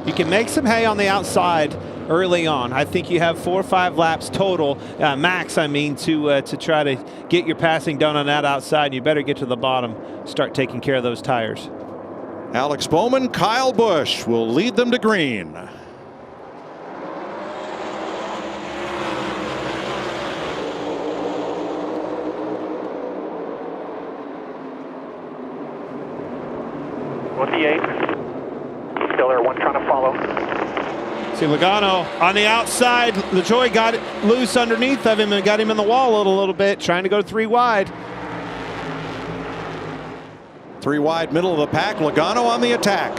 You can make some hay on the outside early on. I think you have 4 or 5 laps total, max, I mean, to try to get your passing done on that outside. You better get to the bottom, start taking care of those tires. Alex Bowman, Kyle Busch will lead them to green. Still there, one trying to follow. See Logano on the outside. LaJoie got it loose underneath of him and got him in the wall a little bit, trying to go 3 wide. 3 wide, middle of the pack. Logano on the attack.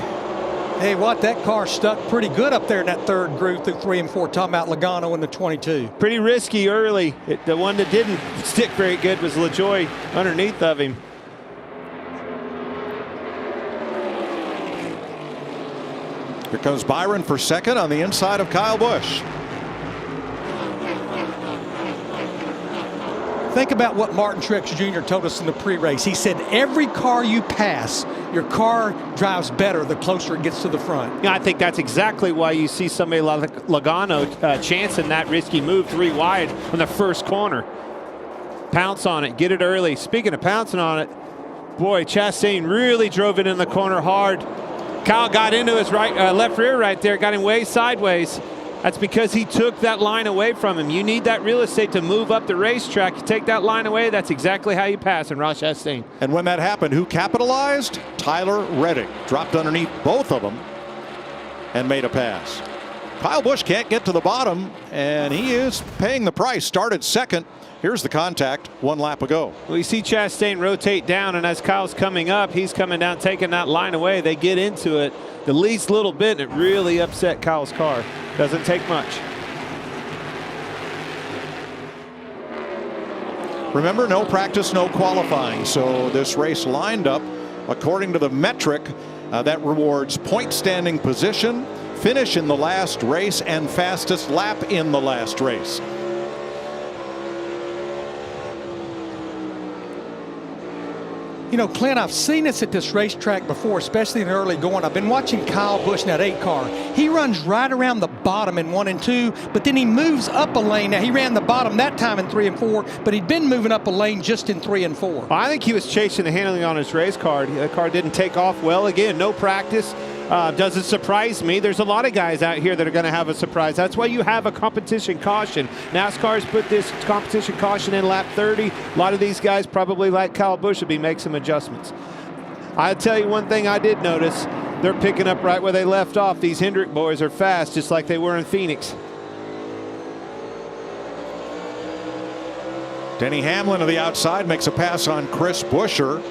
Hey, what? That car stuck pretty good up there in that third groove through 3 and 4. Talking about Logano in the 22. Pretty risky early. The one that didn't stick very good was LaJoie underneath of him. Here comes Byron for second on the inside of Kyle Busch. Think about what Martin Truex Jr. told us in the pre-race. He said every car you pass, your car drives better the closer it gets to the front. Yeah, I think that's exactly why you see somebody like Logano chancing that risky move 3 wide on the first corner. Pounce on it, get it early. Speaking of pouncing on it, boy, Chastain really drove it in the corner hard. Kyle got into his left rear right there, got him way sideways. That's because he took that line away from him. You need that real estate to move up the racetrack. You take that line away, that's exactly how you pass in Ross Chastain. And when that happened, who capitalized? Tyler Reddick dropped underneath both of them and made a pass. Kyle Busch can't get to the bottom, and he is paying the price. Started second. Here's the contact 1 lap ago. Well, you see Chastain rotate down, and as Kyle's coming up, he's coming down, taking that line away. They get into it the least little bit, and it really upset Kyle's car. Doesn't take much. Remember, no practice, no qualifying. So this race lined up according to the metric that rewards point standing position, finish in the last race, and fastest lap in the last race. You know, Clint, I've seen this at this racetrack before, especially in the early going. I've been watching Kyle Busch in that 8 car. He runs right around the bottom in 1 and 2, but then he moves up a lane. Now, he ran the bottom that time in 3 and 4, but he'd been moving up a lane just in 3 and 4. Well, I think he was chasing the handling on his race car. The car didn't take off well. Again, no practice. Doesn't surprise me. There's a lot of guys out here that are going to have a surprise. That's why you have a competition caution. NASCAR's put this competition caution in lap 30. A lot of these guys, probably like Kyle Busch, will be making some adjustments. I'll tell you one thing I did notice. They're picking up right where they left off. These Hendrick boys are fast, just like they were in Phoenix. Denny Hamlin to the outside makes a pass on Chris Buescher.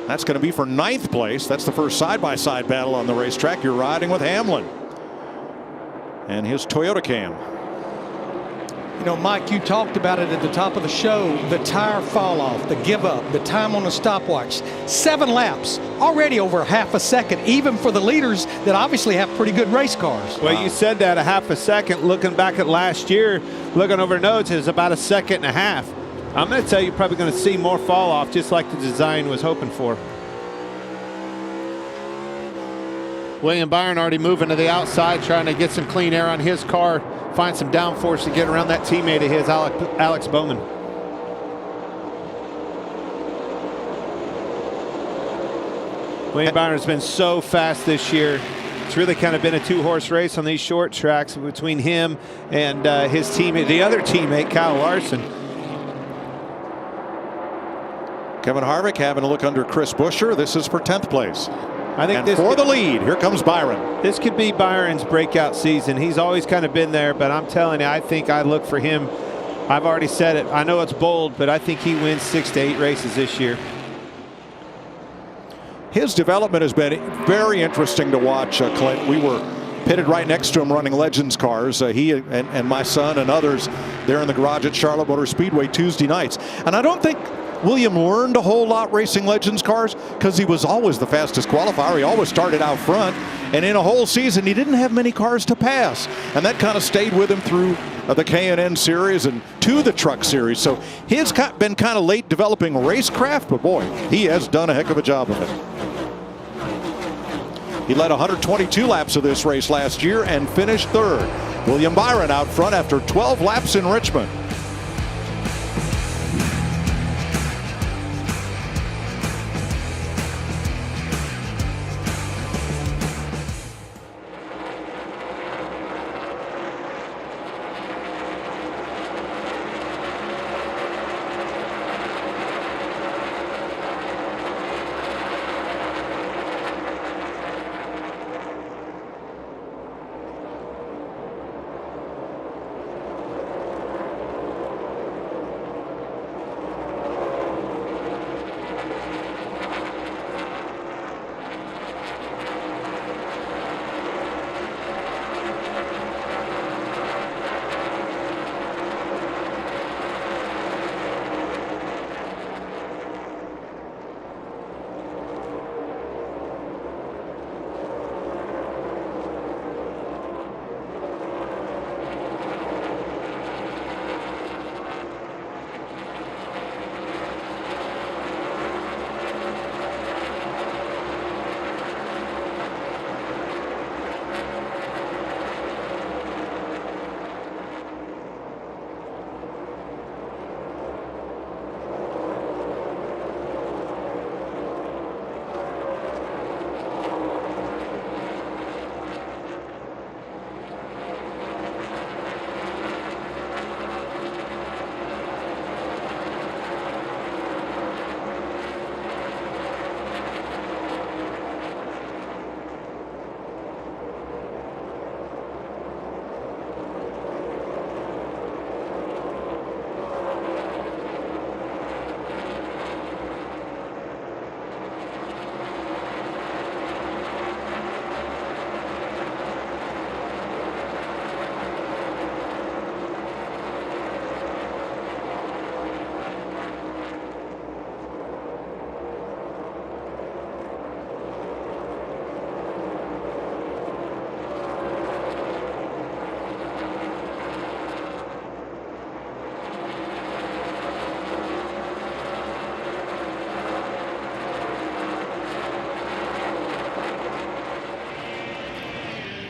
That's going to be for 9th place. That's the first side-by-side battle on the racetrack. You're riding with Hamlin and his Toyota Cam. You know, Mike, you talked about it at the top of the show. The tire fall off, the give up, the time on the stopwatch. 7 laps, already over half a second, even for the leaders that obviously have pretty good race cars. Well, you said that, a half a second. Looking back at last year, looking over notes, it was about a 1.5 seconds. I'm going to tell you, you're probably going to see more fall off, just like the design was hoping for. William Byron already moving to the outside, trying to get some clean air on his car, find some downforce to get around that teammate of his, Alex Bowman. William Byron's been so fast this year. It's really kind of been a 2-horse race on these short tracks between him and his teammate, the other teammate, Kyle Larson. Kevin Harvick having a look under Chris Buescher. This is for 10th place. I think and for the lead, here comes Byron. This could be Byron's breakout season. He's always kind of been there, but I'm telling you, I think I look for him. I've already said it. I know it's bold, but I think he wins 6 to 8 races this year. His development has been very interesting to watch, Clint. We were pitted right next to him running Legends cars. He and my son and others there in the garage at Charlotte Motor Speedway Tuesday nights. And I don't think William learned a whole lot racing Legends cars because he was always the fastest qualifier. He always started out front. And in a whole season, he didn't have many cars to pass. And that kind of stayed with him through the K&N series and to the truck series. So he's been kind of late developing racecraft, but boy, he has done a heck of a job of it. He led 122 laps of this race last year and finished third. William Byron out front after 12 laps in Richmond.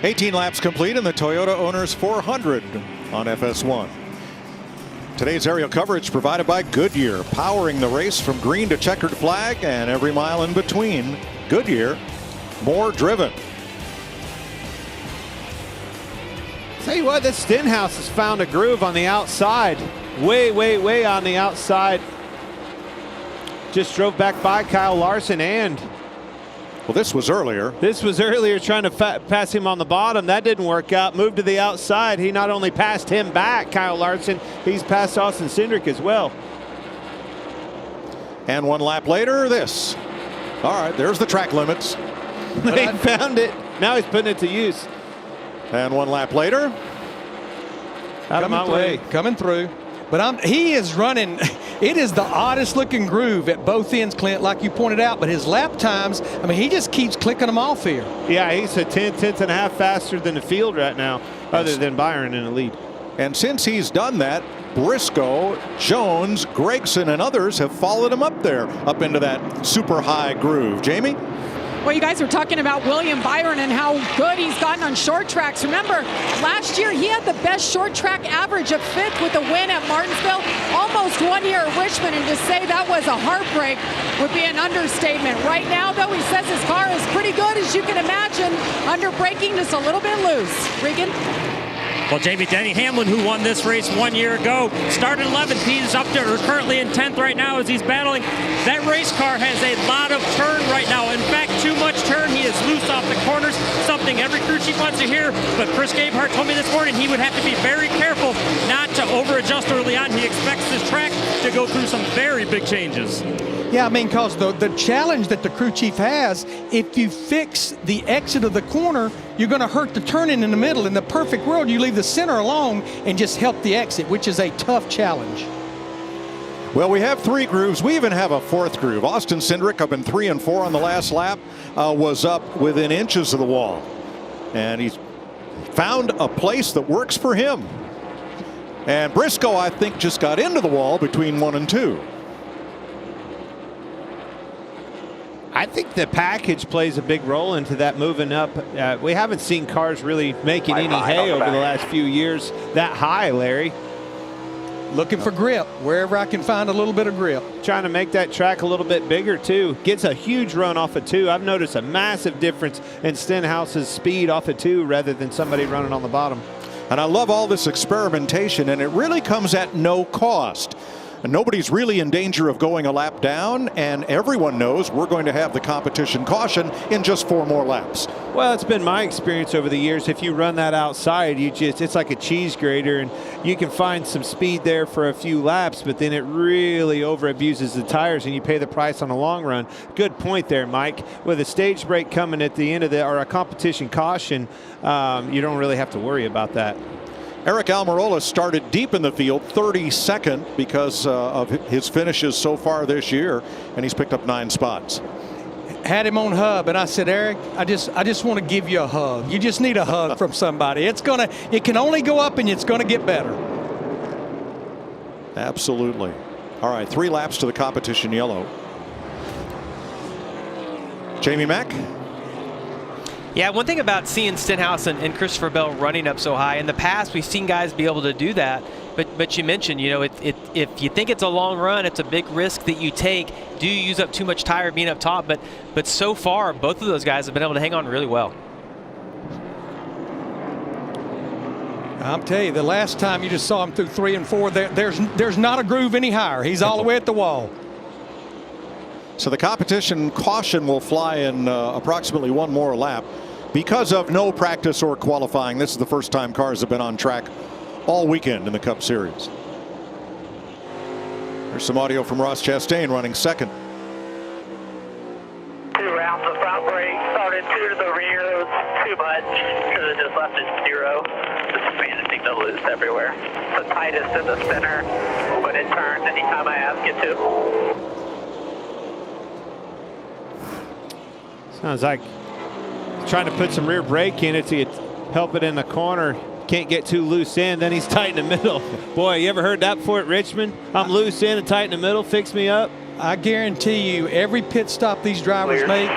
"18 laps complete in the Toyota Owners 400 on FS1. Today's aerial coverage provided by Goodyear, powering the race from green to checkered flag and every mile in between. Goodyear, more driven. Tell you what, this Stenhouse has found a groove on the outside. Way on the outside. Just drove back by Kyle Larson and... Well, this was earlier. This was earlier trying to pass him on the bottom. That didn't work out. Moved to the outside. He not only passed him back, Kyle Larson, he's passed Austin Cindric as well. And 1 lap later, this. All right, there's the track limits. They found it. Now he's putting it to use. And 1 lap later. Out of my way. Coming through. But he is running. It is the oddest looking groove at both ends, Clint, like you pointed out. But his lap times, I mean, he just keeps clicking them off here. Yeah, he's a tenth and a half faster than the field right now, other than Byron in the lead. And since he's done that, Briscoe, Jones, Gregson, and others have followed him up there, up into that super high groove. Jamie? Well, you guys were talking about William Byron and how good he's gotten on short tracks. Remember, last year he had the best short track average of 5th with a win at Martinsville, almost 1 year at Richmond, and to say that was a heartbreak would be an understatement. Right now, though, he says his car is pretty good, as you can imagine, under braking, just a little bit loose. Regan? Well, Jamie, Denny Hamlin, who won this race 1 year ago, started 11th. He's up to, or currently in 10th right now as he's battling. That race car has a lot of turn right now. In fact, too much turn. He is loose off the corners, something every crew chief wants to hear. But Chris Gabehart told me this morning he would have to be very careful not to over-adjust early on. He expects this track to go through some very big changes. Yeah, I mean, because the challenge that the crew chief has, if you fix the exit of the corner, you're going to hurt the turning in the middle. In the perfect world, you leave the center alone and just help the exit, which is a tough challenge. Well, we have 3 grooves. We even have a 4th groove. Austin Cindric, up in 3 and 4 on the last lap, was up within inches of the wall. And he's found a place that works for him. And Briscoe, I think, just got into the wall between 1 and 2. I think the package plays a big role into that moving up. We haven't seen cars really making any hay over the last few years that high, Larry. Looking for grip wherever I can find a little bit of grip. Trying to make that track a little bit bigger too. Gets a huge run off of 2. I've noticed a massive difference in Stenhouse's speed off of 2 rather than somebody running on the bottom. And I love all this experimentation, and it really comes at no cost. And nobody's really in danger of going a lap down, and everyone knows we're going to have the competition caution in just 4 more laps. Well, it's been my experience over the years. If you run that outside, it's like a cheese grater, and you can find some speed there for a few laps, but then it really over abuses the tires and you pay the price on the long run. Good point there, Mike. With a stage break coming at the end of or a competition caution, you don't really have to worry about that. Eric Almirola started deep in the field, 32nd, because of his finishes so far this year, and he's picked up 9 spots. Had him on hub, and I said, Eric, I just want to give you a hug. You just need a hug from somebody. It can only go up, and it's gonna get better. Absolutely. All right, 3 laps to the competition yellow. Jamie Mack. Yeah, one thing about seeing Stenhouse and Christopher Bell running up so high, in the past we've seen guys be able to do that, but you mentioned, you know, if you think it's a long run, it's a big risk that you take. Do you use up too much tire being up top? But so far, both of those guys have been able to hang on really well. I'll tell you, the last time you just saw him through 3 and 4, there's not a groove any higher. He's all the way at the wall. So the competition caution will fly in approximately 1 more lap because of no practice or qualifying. This is the first time cars have been on track all weekend in the Cup Series. There's some audio from Ross Chastain running second. 2 rounds of front brake, started 2 to the rear. It was too much because it just left it 0. Just managing to loose everywhere. The tightest in the center, but it turns anytime I ask it to. Sounds like trying to put some rear brake in it to help it in the corner. Can't get too loose in, then he's tight in the middle. Boy, you ever heard that before at Richmond? I'm loose in and tight in the middle, fix me up. I guarantee you, every pit stop these drivers make,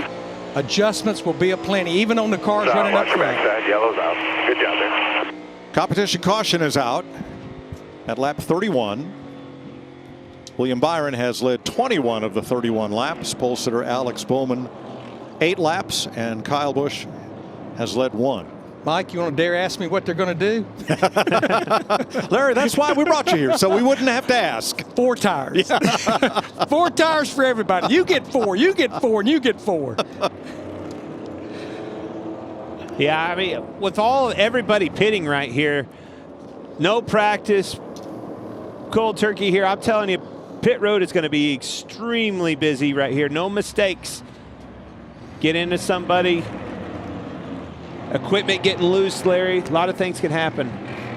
adjustments will be aplenty, even on the cars running up track. Yellow's out. Good job there. Competition caution is out at lap 31. William Byron has led 21 of the 31 laps. Pole sitter Alex Bowman 8 laps, and Kyle Busch has led 1. Mike, you want to dare ask me what they're going to do? Larry, that's why we brought you here, so we wouldn't have to ask. 4 tires. Yeah. 4 tires for everybody. You get 4, you get 4, and you get 4. Yeah, I mean, with everybody pitting right here, no practice, cold turkey here. I'm telling you, pit road is going to be extremely busy right here. No mistakes. Get into somebody. Equipment getting loose, Larry. A lot of things can happen.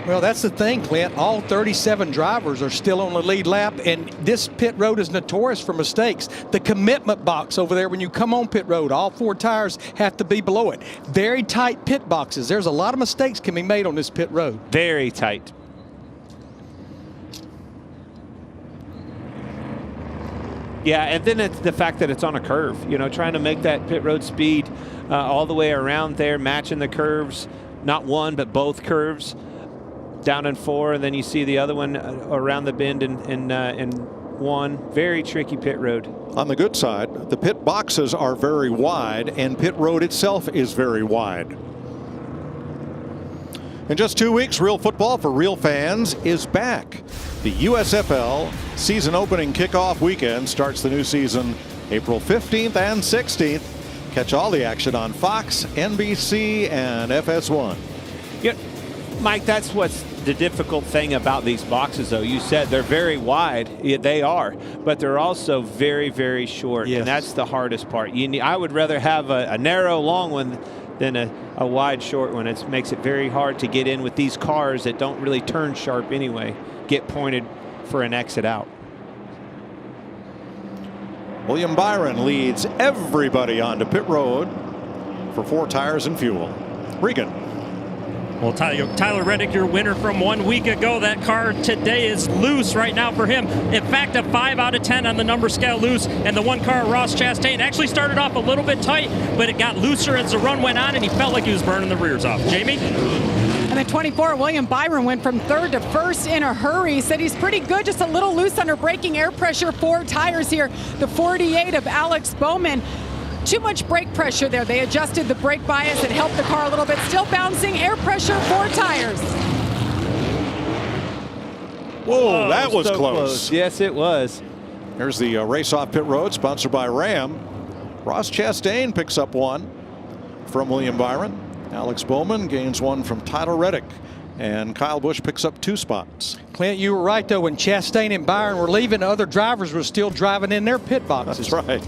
Well, that's the thing, Clint. All 37 drivers are still on the lead lap, and this pit road is notorious for mistakes. The commitment box over there, when you come on pit road, all 4 tires have to be below it. Very tight pit boxes. There's a lot of mistakes can be made on this pit road. Very tight. Yeah, and then it's the fact that it's on a curve, you know, trying to make that pit road speed all the way around there, matching the curves, not one, but both curves, down in 4, and then you see the other one around the bend in 1. Very tricky pit road. On the good side, the pit boxes are very wide, and pit road itself is very wide. In just 2 weeks, real football for real fans is back. The USFL season opening kickoff weekend starts the new season April 15th and 16th. Catch all the action on Fox, NBC, and FS1. Yeah, Mike, that's what's the difficult thing about these boxes, though. You said they're very wide. Yeah, they are, but they're also very, very short, yes. And that's the hardest part. I would rather have a narrow, long one than a wide, short one. It makes it very hard to get in with these cars that don't really turn sharp anyway, get pointed for an exit out. William Byron leads everybody onto pit road for 4 tires and fuel. Regan. Well, Tyler Reddick, your winner from 1 week ago. That car today is loose right now for him. In fact, a 5 out of 10 on the number scale loose. And the one car, Ross Chastain, actually started off a little bit tight, but it got looser as the run went on, and he felt like he was burning the rears off. Jamie? And the 24, William Byron, went from 3rd to 1st in a hurry. Said he's pretty good, just a little loose under braking air pressure. 4 tires here. The 48 of Alex Bowman. Too much brake pressure there. They adjusted the brake bias. It helped the car a little bit. Still bouncing, air pressure, 4 tires. Whoa, that was so close. Yes, it was. Here's the race off pit road, sponsored by Ram. Ross Chastain picks up 1 from William Byron. Alex Bowman gains 1 from Tyler Reddick. And Kyle Busch picks up 2 spots. Clint, you were right, though. When Chastain and Byron were leaving, other drivers were still driving in their pit boxes. That's right.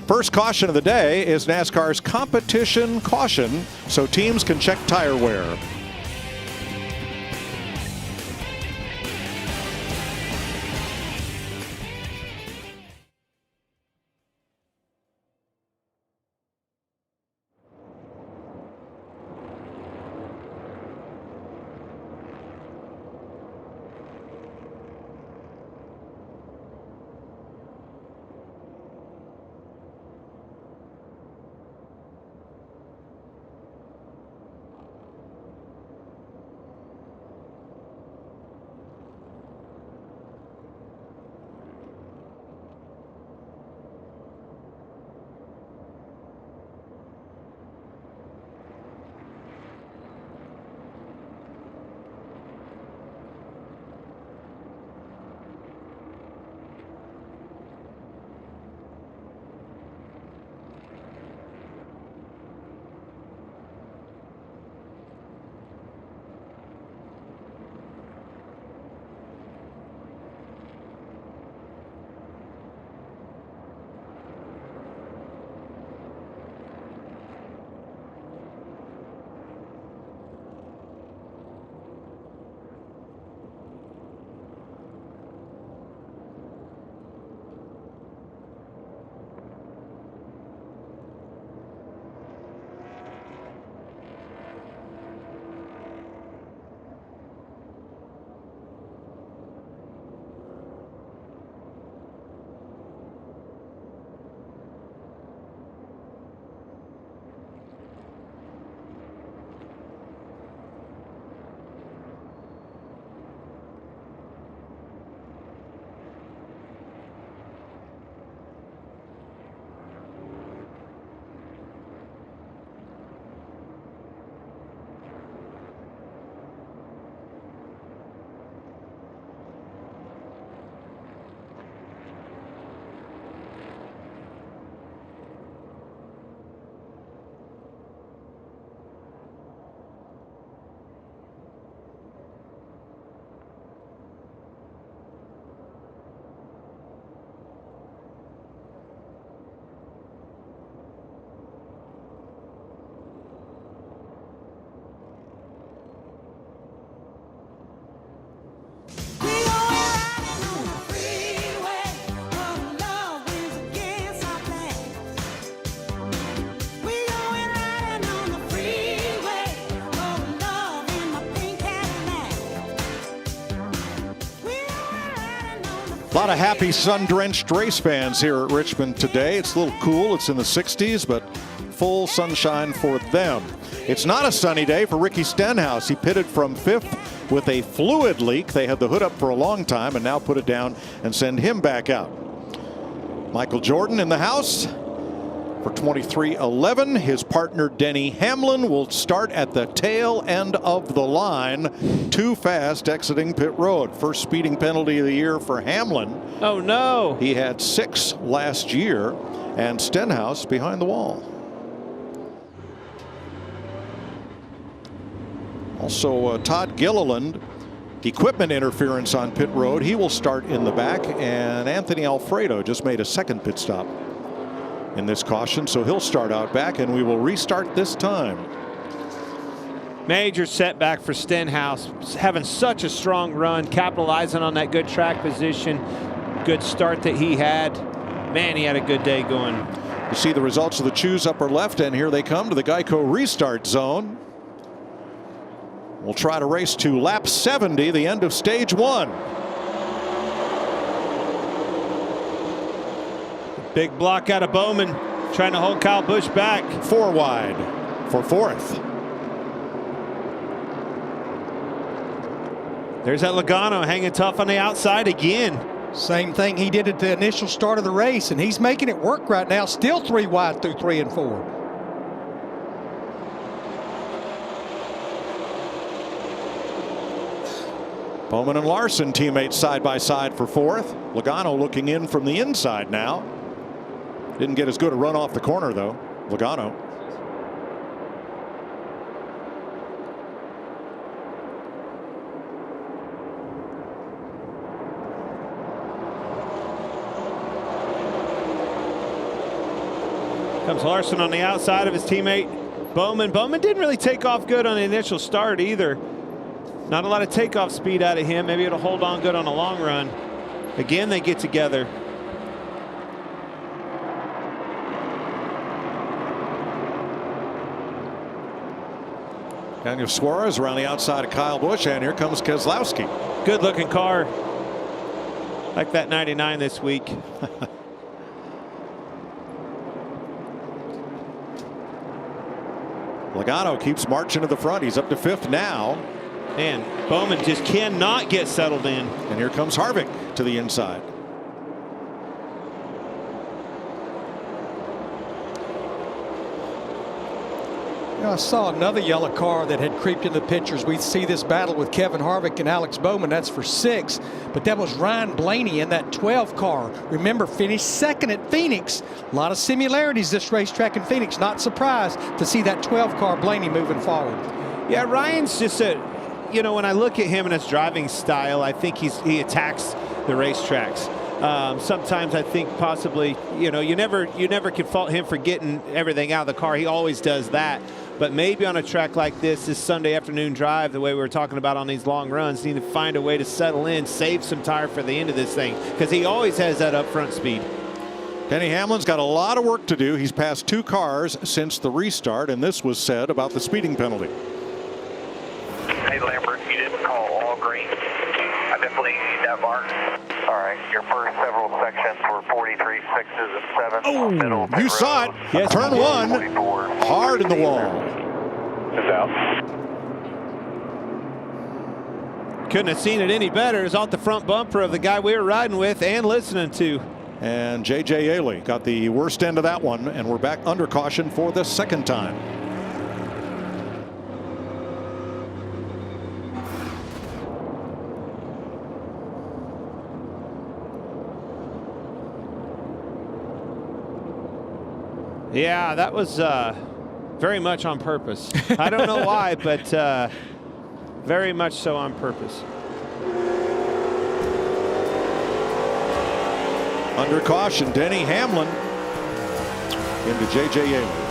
First caution of the day is NASCAR's competition caution, so teams can check tire wear. A lot of happy sun-drenched race fans here at Richmond today. It's a little cool. It's in the 60s, but full sunshine for them. It's not a sunny day for Ricky Stenhouse. He pitted from 5th with a fluid leak. They had the hood up for a long time and now put it down and send him back out. Michael Jordan in the house for 23-11. His partner Denny Hamlin will start at the tail end of the line. Too fast exiting pit road. First speeding penalty of the year for Hamlin. Oh no. He had 6 last year, and Stenhouse behind the wall. Also Todd Gilliland, equipment interference on pit road. He will start in the back, and Anthony Alfredo just made a second pit stop in this caution, so he'll start out back, and we will restart this time. Major setback for Stenhouse, having such a strong run, capitalizing on that good track position, good start that he had. Man, he had a good day going. You see the results of the choose upper left, and here they come to the Geico restart zone. We'll try to race to lap 70, the end of stage 1. Big block out of Bowman, trying to hold Kyle Busch back. 4 wide for 4th. There's that Logano hanging tough on the outside again. Same thing he did at the initial start of the race, and he's making it work right now. Still 3 wide through 3 and 4. Bowman and Larson teammates side by side for 4th. Logano looking in from the inside now. Didn't get as good a run off the corner though, Logano. Comes Larson on the outside of his teammate Bowman. Bowman didn't really take off good on the initial start either. Not a lot of takeoff speed out of him. Maybe it'll hold on good on the long run. Again, they get together. Daniel Suarez around the outside of Kyle Busch, and here comes Keselowski. Good looking car. Like that 99 this week. Logano keeps marching to the front. He's up to 5th now. And Bowman just cannot get settled in. And here comes Harvick to the inside. You know, I saw another yellow car that had creeped into the pictures. We see this battle with Kevin Harvick and Alex Bowman. That's for 6. But that was Ryan Blaney in that 12 car. Remember, finished 2nd at Phoenix. A lot of similarities this racetrack in Phoenix. Not surprised to see that 12 car Blaney moving forward. Yeah, Ryan's just a, you know, when I look at him and his driving style, I think he attacks the racetracks. Sometimes I think possibly, you know, you never can fault him for getting everything out of the car. He always does that. But maybe on a track like this Sunday afternoon drive, the way we were talking about on these long runs, need to find a way to settle in, save some tire for the end of this thing, because he always has that up front speed. Denny Hamlin's got a lot of work to do. He's passed 2 cars since the restart, and this was said about the speeding penalty. Hey Lambert, you didn't call all green. I definitely need that mark. All right, your first several sections were 43, 6s, and 7s. Oh, Middle, you saw it. Yes, Turn 1, 44, hard in the wall. is out. Couldn't have seen it any better. It was off the front bumper of the guy we were riding with and listening to. And J.J. Ailey got the worst end of that one, and we're back under caution for the 2nd time. Yeah, that was very much on purpose. I don't know why, but very much so on purpose. Under caution, Denny Hamlin into J.J. Ailey.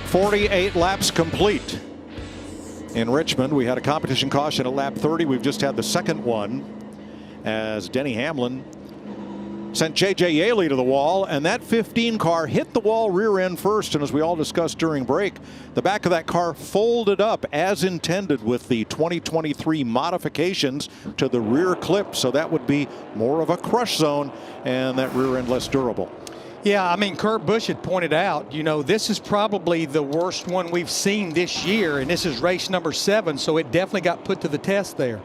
48 laps complete in Richmond. We had a competition caution at lap 30. We've just had the second one as Denny Hamlin sent J.J. Yaley to the wall, and that 15 car hit the wall rear end first, and as we all discussed during break, the back of that car folded up as intended with the 2023 modifications to the rear clip, so that would be more of a crush zone and that rear end less durable. Yeah, I mean, Kurt Busch had pointed out, you know, this is probably the worst one we've seen this year, and this is race number 7, so it definitely got put to the test there.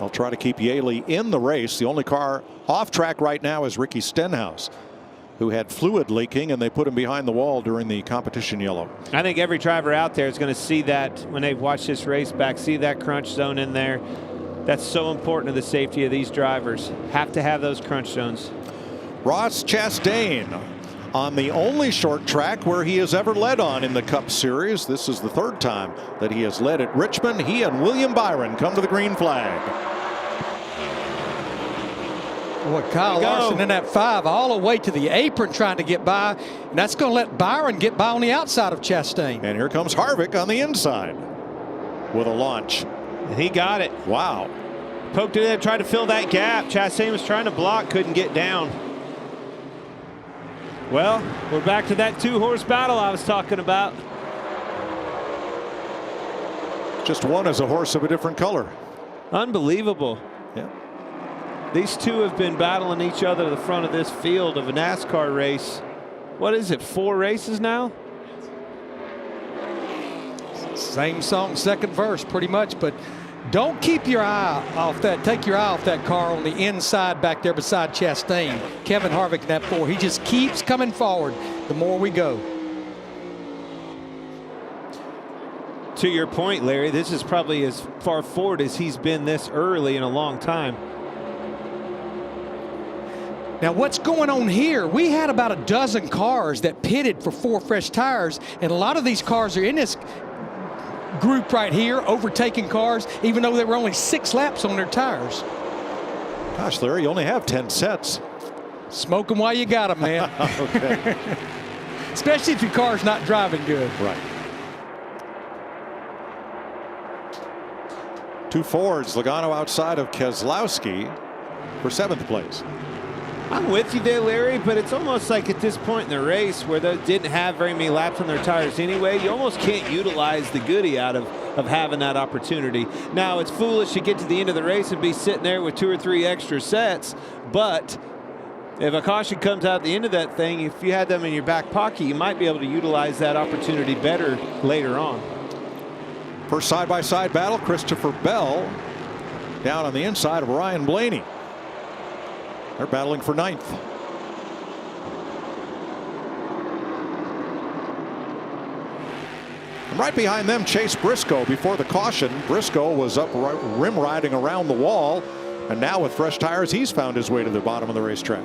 I'll try to keep Yaley in the race. The only car off track right now is Ricky Stenhouse, who had fluid leaking, and they put him behind the wall during the competition yellow. I think every driver out there is going to see that when they watch this race back, see that crunch zone in there. That's so important to the safety of these drivers. Have to have those crunch zones. Ross Chastain on the only short track where he has ever led on in the Cup Series. This is the 3rd time that he has led at Richmond. He and William Byron come to the green flag. Boy, Kyle Larson in that 5 all the way to the apron trying to get by, and that's going to let Byron get by on the outside of Chastain. And here comes Harvick on the inside with a launch. And he got it. Wow. Poked it in, tried to fill that gap. Chastain was trying to block, couldn't get down. Well, we're back to that 2-horse battle I was talking about. Just one is a horse of a different color. Unbelievable. Yeah. These two have been battling each other at the front of this field of a NASCAR race. What is it, 4 races now? Same song, second verse, pretty much, but don't keep your eye off that. Take your eye off that car on the inside back there beside Chastain. Kevin Harvick in that 4. He just keeps coming forward the more we go. To your point, Larry, this is probably as far forward as he's been this early in a long time. Now, what's going on here? We had about a dozen cars that pitted for 4 fresh tires, and a lot of these cars are in this group right here, overtaking cars, even though there were only 6 laps on their tires. Gosh, Larry, you only have 10 sets. Smoke them while you got them, man. Okay. Especially if your car's not driving good. Right. 2 Fords, Logano outside of Keselowski for 7th place. I'm with you there, Larry, but it's almost like at this point in the race where they didn't have very many laps on their tires anyway, you almost can't utilize the goodie out of having that opportunity. Now, it's foolish to get to the end of the race and be sitting there with 2 or 3 extra sets, but if a caution comes out at the end of that thing, if you had them in your back pocket, you might be able to utilize that opportunity better later on. First side-by-side battle, Christopher Bell down on the inside of Ryan Blaney. They're battling for 9th. And right behind them, Chase Briscoe before the caution. Briscoe was up rim riding around the wall, and now with fresh tires, he's found his way to the bottom of the racetrack.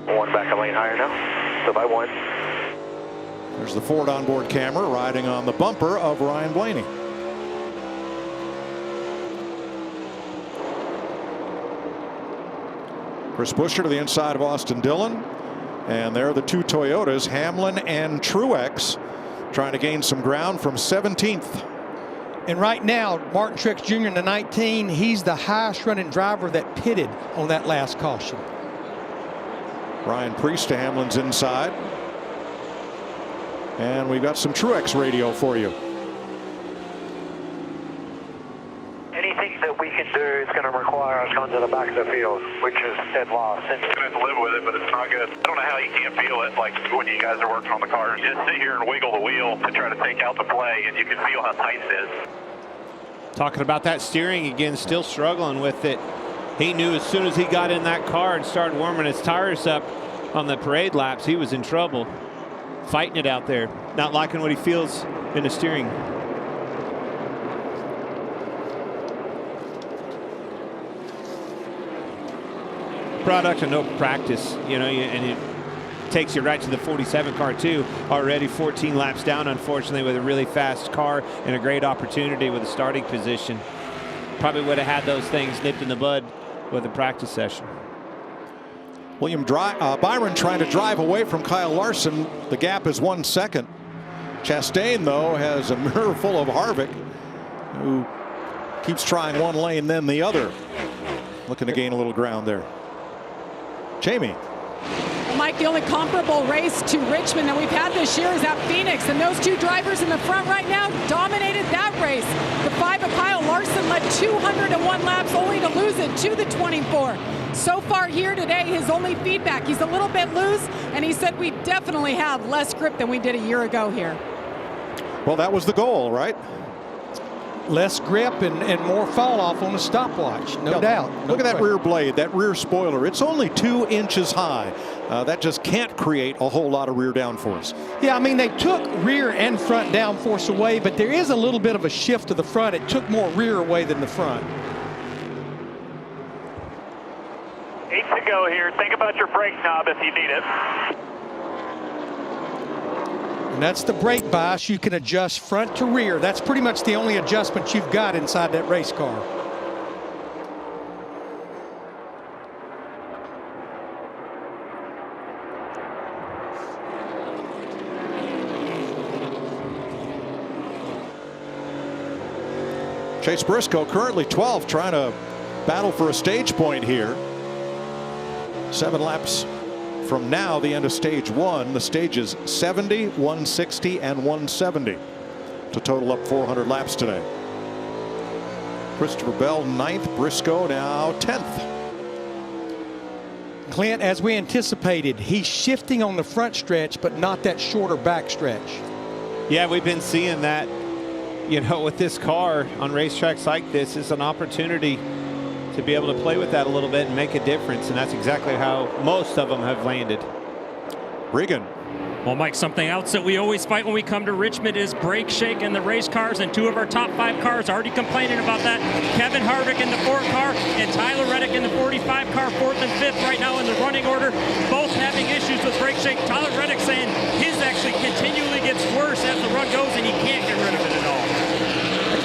1 back a lane higher now, so by 1. There's the Ford onboard camera riding on the bumper of Ryan Blaney. Chris Buescher to the inside of Austin Dillon. And there are the 2 Toyotas, Hamlin and Truex, trying to gain some ground from 17th. And right now, Martin Truex Jr. in the 19, he's the highest running driver that pitted on that last caution. Ryan Preece to Hamlin's inside. And we've got some Truex radio for you. Anything that we can do is going to require us going to the back of the field, which is dead loss. And you're going to have to live with it, but it's not good. I don't know how you can't feel it, like when you guys are working on the car. Just sit here and wiggle the wheel to try to take out the play, and you can feel how tight it is. Talking about that steering again, still struggling with it. He knew as soon as he got in that car and started warming his tires up on the parade laps, he was in trouble. Fighting it out there, not liking what he feels in the steering. Product of no practice, you know, and it takes you right to the 47 car too. Already 14 laps down, unfortunately, with a really fast car and a great opportunity with a starting position. Probably would have had those things nipped in the bud with a practice session. Byron trying to drive away from Kyle Larson. The gap is 1 second. Chastain, though, has a mirror full of Harvick, who keeps trying one lane, then the other. Looking to gain a little ground there. Jamie. Mike, the only comparable race to Richmond that we've had this year is at Phoenix, and those two drivers in the front right now dominated that race. The 5 of Kyle Larson led 201 laps, only to lose it to the 24. So far here today, his only feedback, he's a little bit loose, and he said we definitely have less grip than we did a year ago here. Well, that was the goal, right? Less grip and more fall off on the stopwatch, no doubt. Look at that rear blade, that rear spoiler. It's only 2 inches high. That just can't create a whole lot of rear downforce. Yeah, I mean, they took rear and front downforce away, but there is a little bit of a shift to the front. It took more rear away than the front. 8 to go here. Think about your brake knob if you need it. And that's the brake bias. You can adjust front to rear. That's pretty much the only adjustment you've got inside that race car. Chase Briscoe currently 12th, trying to battle for a stage point here. 7 laps from now, the end of stage 1. The stages 70, 160, and 170 to total up 400 laps today. Christopher Bell 9th, Briscoe now 10th. Clint, as we anticipated, he's shifting on the front stretch, but not that shorter back stretch. Yeah, we've been seeing that. You know, with this car on racetracks like this, is an opportunity to be able to play with that a little bit and make a difference, and that's exactly how most of them have landed. Regan. Well, Mike, something else that we always fight when we come to Richmond is brake shake in the race cars, and 2 of our top 5 cars already complaining about that. Kevin Harvick in the 4 car and Tyler Reddick in the 45 car, 4th and 5th right now in the running order, both having issues with brake shake. Tyler Reddick saying his actually continually gets worse as the run goes, and he can't get rid of it at all.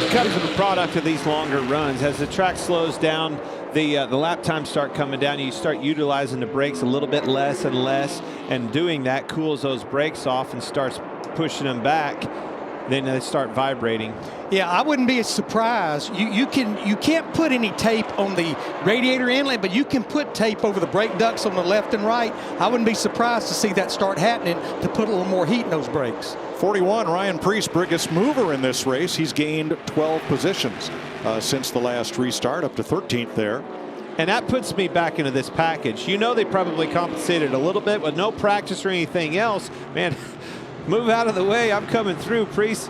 It comes as a product of these longer runs. As the track slows down, the lap times start coming down. You start utilizing the brakes a little bit less and less, and doing that cools those brakes off and starts pushing them back. Then they start vibrating. Yeah, I wouldn't be surprised. You can't put any tape on the radiator inlet, but you can put tape over the brake ducts on the left and right. I wouldn't be surprised to see that start happening to put a little more heat in those brakes. 41, Ryan Preece, biggest mover in this race. He's gained 12 positions since the last restart, up to 13th there. And that puts me back into this package. You know, they probably compensated a little bit with no practice or anything else. Man, move out of the way. I'm coming through. Preece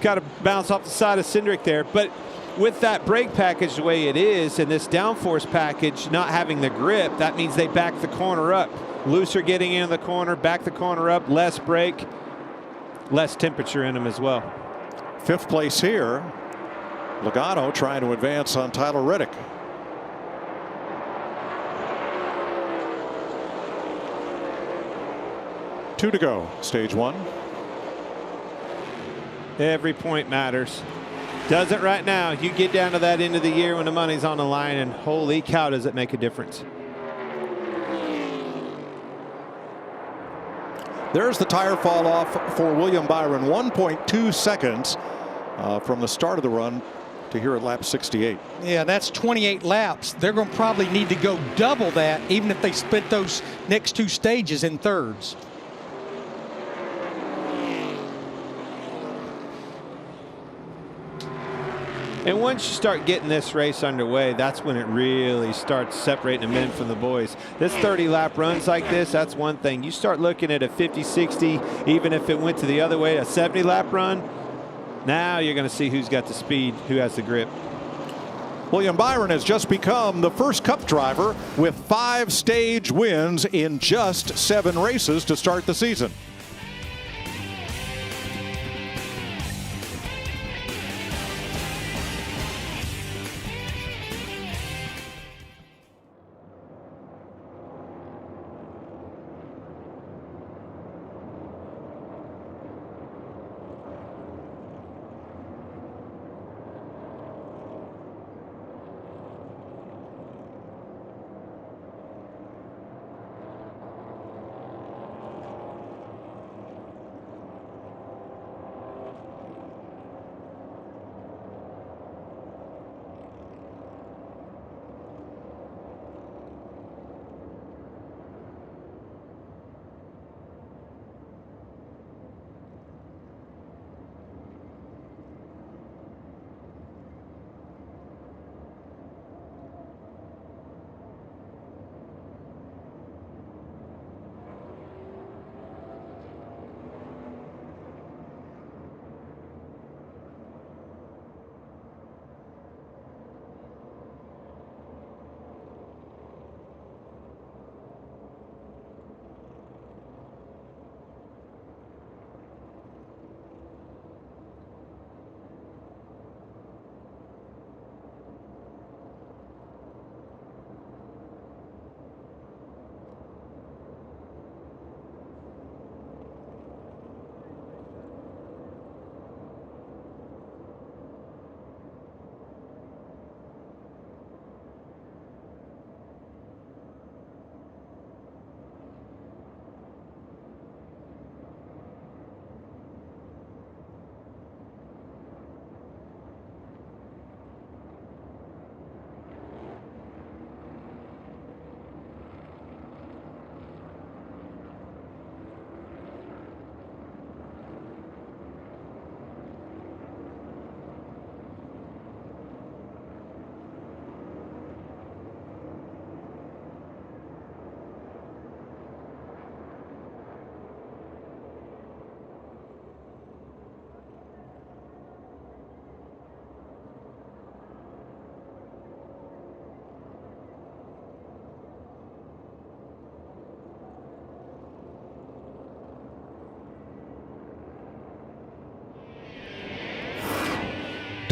got to bounce off the side of Cindric there. But with that brake package the way it is, and this downforce package not having the grip, that means they back the corner up. Looser getting into the corner, back the corner up, less brake, less temperature in them as well. 5th place here. Logano trying to advance on Tyler Reddick. 2 to go, stage 1. Every point matters. Does it right now. You get down to that end of the year when the money's on the line, and holy cow, does it make a difference. There's the tire fall off for William Byron. 1.2 seconds from the start of the run to here at lap 68. Yeah, that's 28 laps. They're going to probably need to go double that, even if they split those next 2 stages in thirds. And once you start getting this race underway, that's when it really starts separating the men from the boys. This 30-lap runs like this, that's one thing. You start looking at a 50, 60, even if it went to the other way, a 70-lap run, now you're going to see who's got the speed, who has the grip. William Byron has just become the first Cup driver with 5 stage wins in just 7 races to start the season.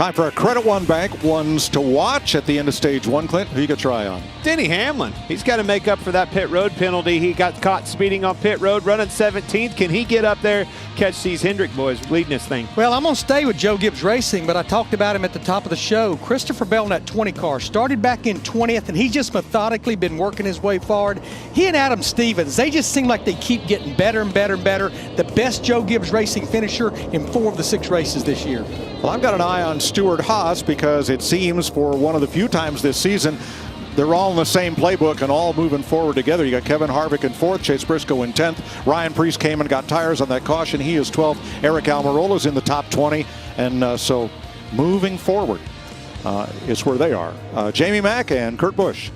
Time for a Credit One Bank ones to watch at the end of stage one. Clint, who you got your eye on? Denny Hamlin. He's got to make up for that pit road penalty. He got caught speeding on pit road, running 17th. Can he get up there, catch these Hendrick boys leading this thing? Well, I'm going to stay with Joe Gibbs Racing, but I talked about him at the top of the show. Christopher Bell in that 20 car started back in 20th, and he's just methodically been working his way forward. He and Adam Stevens, they just seem like they keep getting better and better and better. The best Joe Gibbs Racing finisher in 4 of the 6 races this year. Well, I've got an eye on Stuart Haas because it seems for one of the few times this season they're all in the same playbook and all moving forward together. You got Kevin Harvick in 4th, Chase Briscoe in 10th. Ryan Preece came and got tires on that caution. He is 12th. Eric Almirola's in the top 20. And so moving forward is where they are. Jamie Mack and Kurt Busch.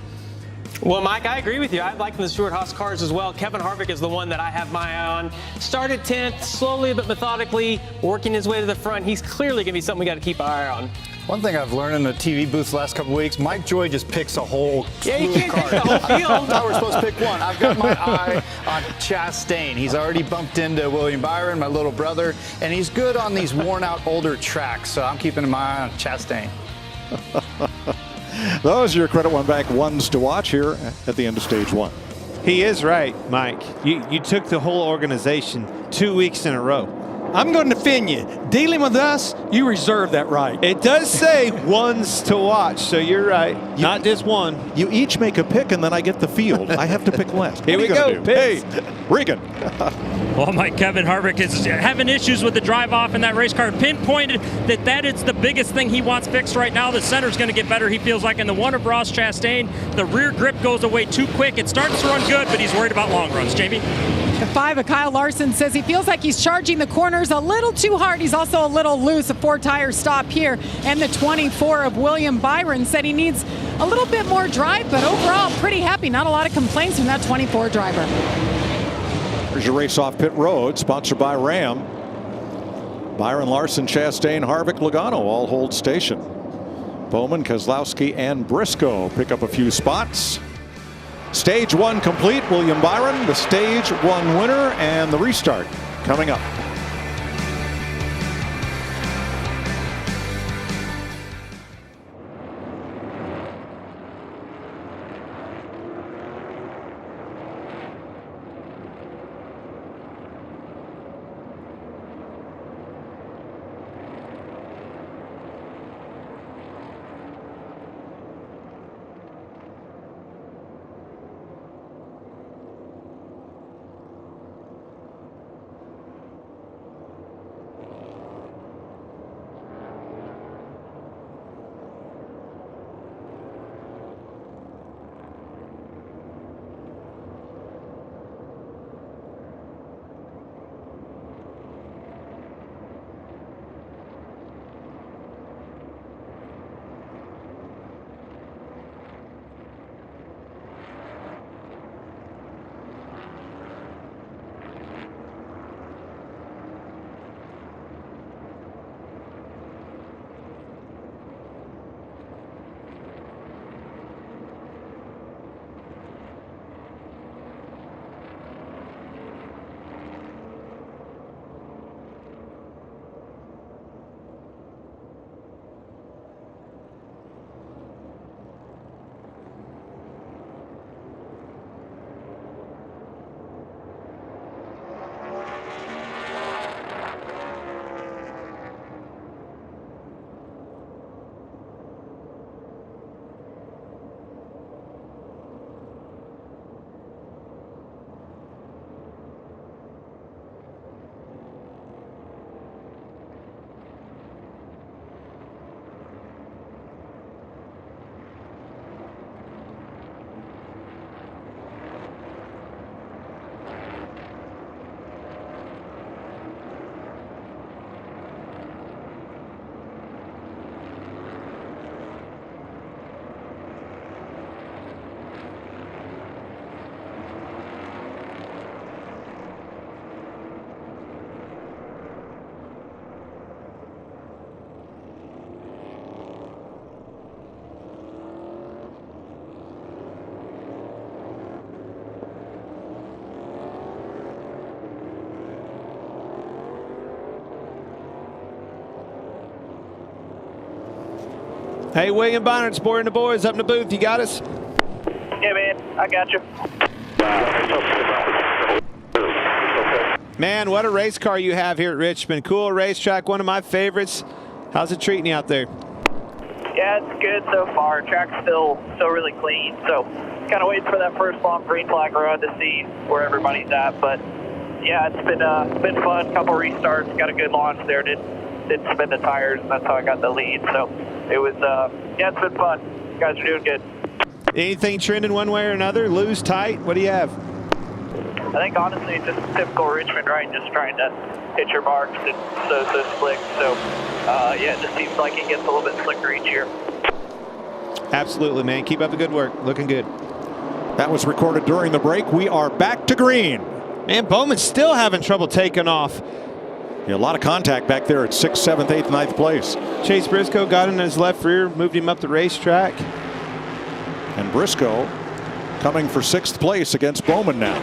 Well, Mike, I agree with you. I like the Stuart Haas cars as well. Kevin Harvick is the one that I have my eye on. Started 10th, slowly but methodically, working his way to the front. He's clearly going to be something we got to keep our eye on. One thing I've learned in the TV booth the last couple weeks, Mike Joy just picks a whole you can't card. pick the whole field. I thought we're supposed to pick one. I've got my eye on Chastain. He's already bumped into William Byron, my little brother, and he's good on these worn-out older tracks. So I'm keeping my eye on Chastain. Those are your Credit One Bank ones to watch here at the end of stage one. He is right, Mike. You took the whole organization 2 weeks in a row. I'm going to defend you. Dealing with us, you reserve that right. It does say ones to watch, so you're right. Not just one. You each make a pick, and then I get the field. I have to pick last. Here we go. Hey, Regan. Well, Mike, Kevin Harvick is having issues with the drive off in that race car. Pinpointed that is the biggest thing he wants fixed right now. The center's going to get better, he feels like. In the one of Ross Chastain, the rear grip goes away too quick. It starts to run good, but he's worried about long runs. Jamie? The 5 of Kyle Larson says he feels like he's charging the corners a little too hard. He's also a little loose. A 4-tire stop here. And the 24 of William Byron said he needs a little bit more drive, but overall pretty happy. Not a lot of complaints from that 24 driver. Here's your race off pit road, sponsored by Ram. Byron, Larson, Chastain, Harvick, Logano all hold station. Bowman, Keselowski, and Briscoe pick up a few spots. Stage one complete. William Byron, the stage one winner, and the restart coming up. Hey, William Byron, Sporting the Boys up in the booth. You got us? Yeah, man, I got you. Man, what a race car you have here at Richmond. Cool racetrack, one of my favorites. How's it treating you out there? Yeah, it's good so far. Track's still really clean, so kind of waiting for that first long green flag run to see where everybody's at. But yeah, it's been fun. Couple restarts, got a good launch there. Didn't spin the tires, and that's how I got the lead. So it was yeah, it's been fun. You guys are doing good. Anything trending one way or another? Loose, tight? What do you have? I think honestly it's just typical Richmond, right? Just trying to hit your marks and so slick. So yeah, it just seems like it gets a little bit slicker each year. Absolutely, man. Keep up the good work. Looking good. That was recorded during the break. We are back to green. Man, Bowman's still having trouble taking off. Yeah, a lot of contact back there at 6th, 7th, 8th, 9th place. Chase Briscoe got in his left rear, moved him up the racetrack. And Briscoe coming for 6th place against Bowman now.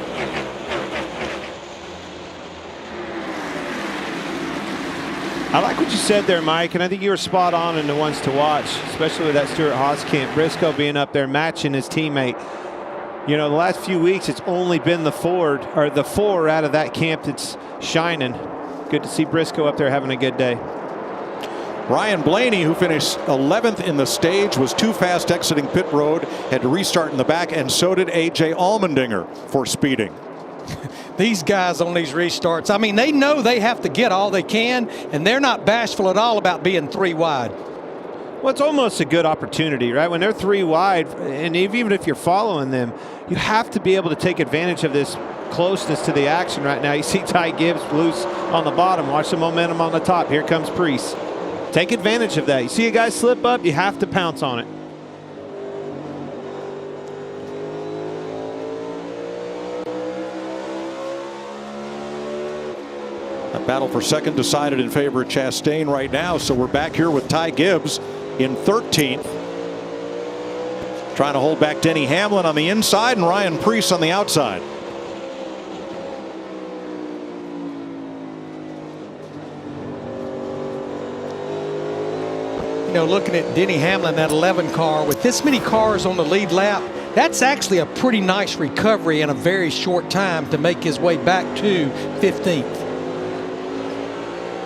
I like what you said there, Mike, and I think you were spot on in the ones to watch, especially with that Stuart Haas camp. Briscoe being up there matching his teammate. You know, the last few weeks it's only been the four out of that camp that's shining. Good to see Briscoe up there having a good day. Ryan Blaney, who finished 11th in the stage, was too fast exiting pit road, had to restart in the back, and so did A.J. Allmendinger for speeding. These guys on these restarts, I mean, they know they have to get all they can, and they're not bashful at all about being 3 wide. Well, it's almost a good opportunity, right? When they're 3 wide, and even if you're following them, you have to be able to take advantage of this closeness to the action right now. You see Ty Gibbs loose on the bottom. Watch the momentum on the top. Here comes Priest. Take advantage of that. You see a guy slip up, you have to pounce on it. That battle for second decided in favor of Chastain right now, so we're back here with Ty Gibbs in 13th. Trying to hold back Denny Hamlin on the inside and Ryan Preece on the outside. You know, looking at Denny Hamlin, that 11 car, with this many cars on the lead lap, that's actually a pretty nice recovery in a very short time to make his way back to 15th.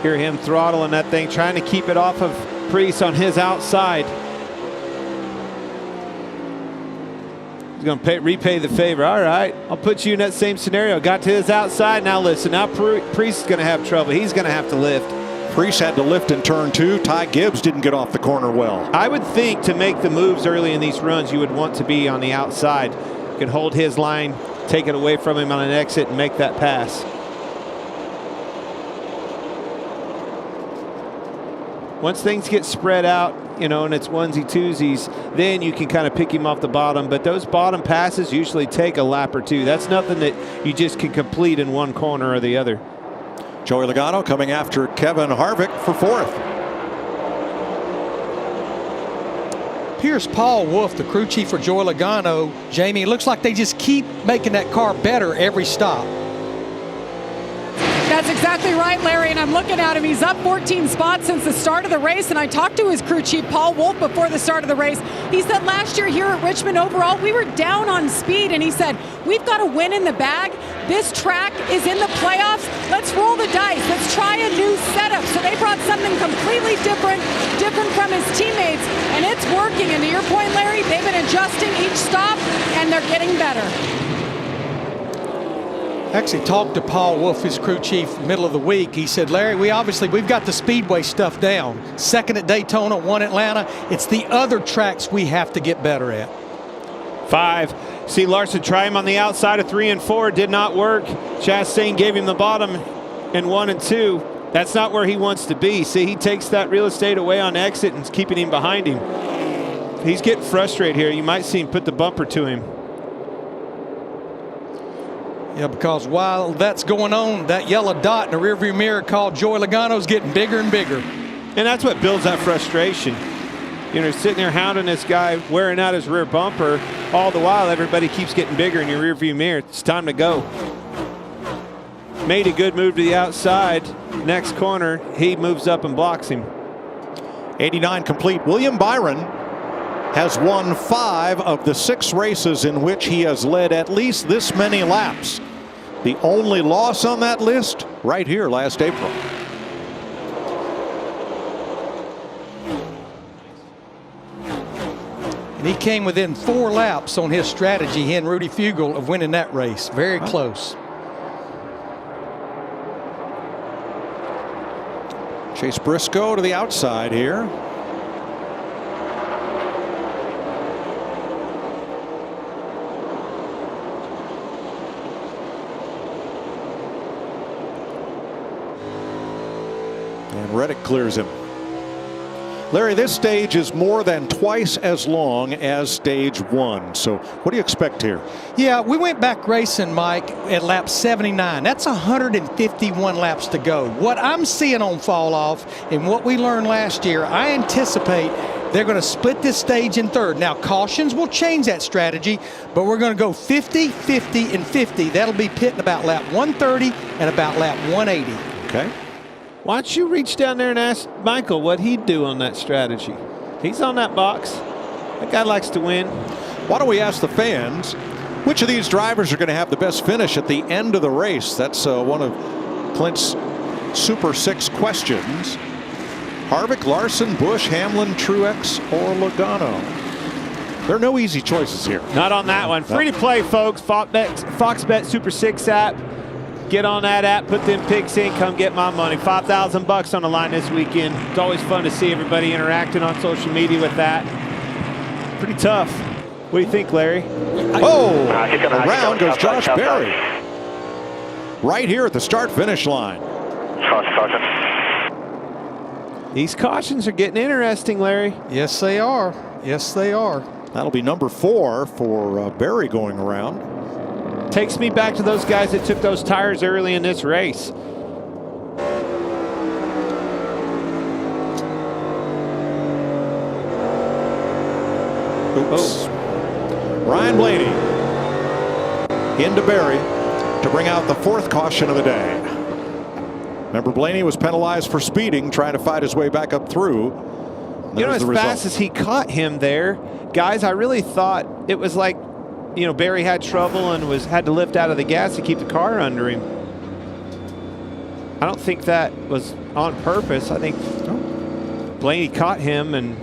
Hear him throttling that thing, trying to keep it off of Priest on his outside. He's going to repay the favor. All right, I'll put you in that same scenario. Got to his outside. Now listen, now Priest is going to have trouble. He's going to have to lift. Priest had to lift in turn 2. Ty Gibbs didn't get off the corner well. I would think to make the moves early in these runs, you would want to be on the outside. You can hold his line, take it away from him on an exit, and make that pass. Once things get spread out, you know, and it's onesie twosies, then you can kind of pick him off the bottom. But those bottom passes usually take a lap or two. That's nothing that you just can complete in one corner or the other. Joey Logano coming after Kevin Harvick for 4th. Here's Paul Wolf, the crew chief for Joey Logano. Jamie, it looks like they just keep making that car better every stop. That's exactly right, Larry, and I'm looking at him. He's up 14 spots since the start of the race, and I talked to his crew chief, Paul Wolf, before the start of the race. He said last year here at Richmond overall, we were down on speed, and he said, we've got a win in the bag. This track is in the playoffs. Let's roll the dice. Let's try a new setup. So they brought something completely different from his teammates, and it's working. And to your point, Larry, they've been adjusting each stop, and they're getting better. Actually talked to Paul Wolf, his crew chief, middle of the week. He said, Larry, we've got the speedway stuff down. 2nd at Daytona, 1 Atlanta. It's the other tracks we have to get better at. 5. See Larson try him on the outside of 3 and 4. Did not work. Chastain gave him the bottom in 1 and 2. That's not where he wants to be. See, he takes that real estate away on exit and is keeping him behind him. He's getting frustrated here. You might see him put the bumper to him. Yeah, because while that's going on, that yellow dot in the rearview mirror called Joey Logano is getting bigger and bigger. And that's what builds that frustration. You know, sitting there hounding this guy, wearing out his rear bumper, all the while everybody keeps getting bigger in your rearview mirror. It's time to go. Made a good move to the outside. Next corner, he moves up and blocks him. 89 complete. William Byron has won 5 of the 6 races in which he has led at least this many laps. The only loss on that list right here last April. And he came within 4 laps on his strategy, he and Rudy Fugle, of winning that race. Very close. Chase Briscoe to the outside here. And Reddick clears him. Larry, this stage is more than twice as long as stage 1. So what do you expect here? Yeah, we went back racing, Mike, at lap 79. That's 151 laps to go. What I'm seeing on fall off and what we learned last year, I anticipate they're going to split this stage in third. Now, cautions will change that strategy, but we're going to go 50, 50, and 50. That'll be pitting about lap 130 and about lap 180. Okay. Why don't you reach down there and ask Michael what he'd do on that strategy? He's on that box. That guy likes to win. Why don't we ask the fans which of these drivers are going to have the best finish at the end of the race? That's one of Clint's Super 6 questions. Harvick, Larson, Busch, Hamlin, Truex, or Logano? There are no easy choices here. Not on that one. Free to play, folks. Fox Bet Super 6 app. Get on that app, put them picks in, come get my money. $5,000 on the line this weekend. It's always fun to see everybody interacting on social media with that. Pretty tough. What do you think, Larry? Around goes Josh Berry. Right here at the start-finish line. These cautions are getting interesting, Larry. Yes, they are. Yes, they are. That'll be number 4 for Berry going around. Takes me back to those guys that took those tires early in this race. Oops. Ryan Blaney into Berry to bring out the 4th caution of the day. Remember, Blaney was penalized for speeding, trying to fight his way back up through. You know, as fast as he caught him there, guys, I really thought it was like, you know, Berry had trouble and had to lift out of the gas to keep the car under him. I don't think that was on purpose. I think Blaney caught him and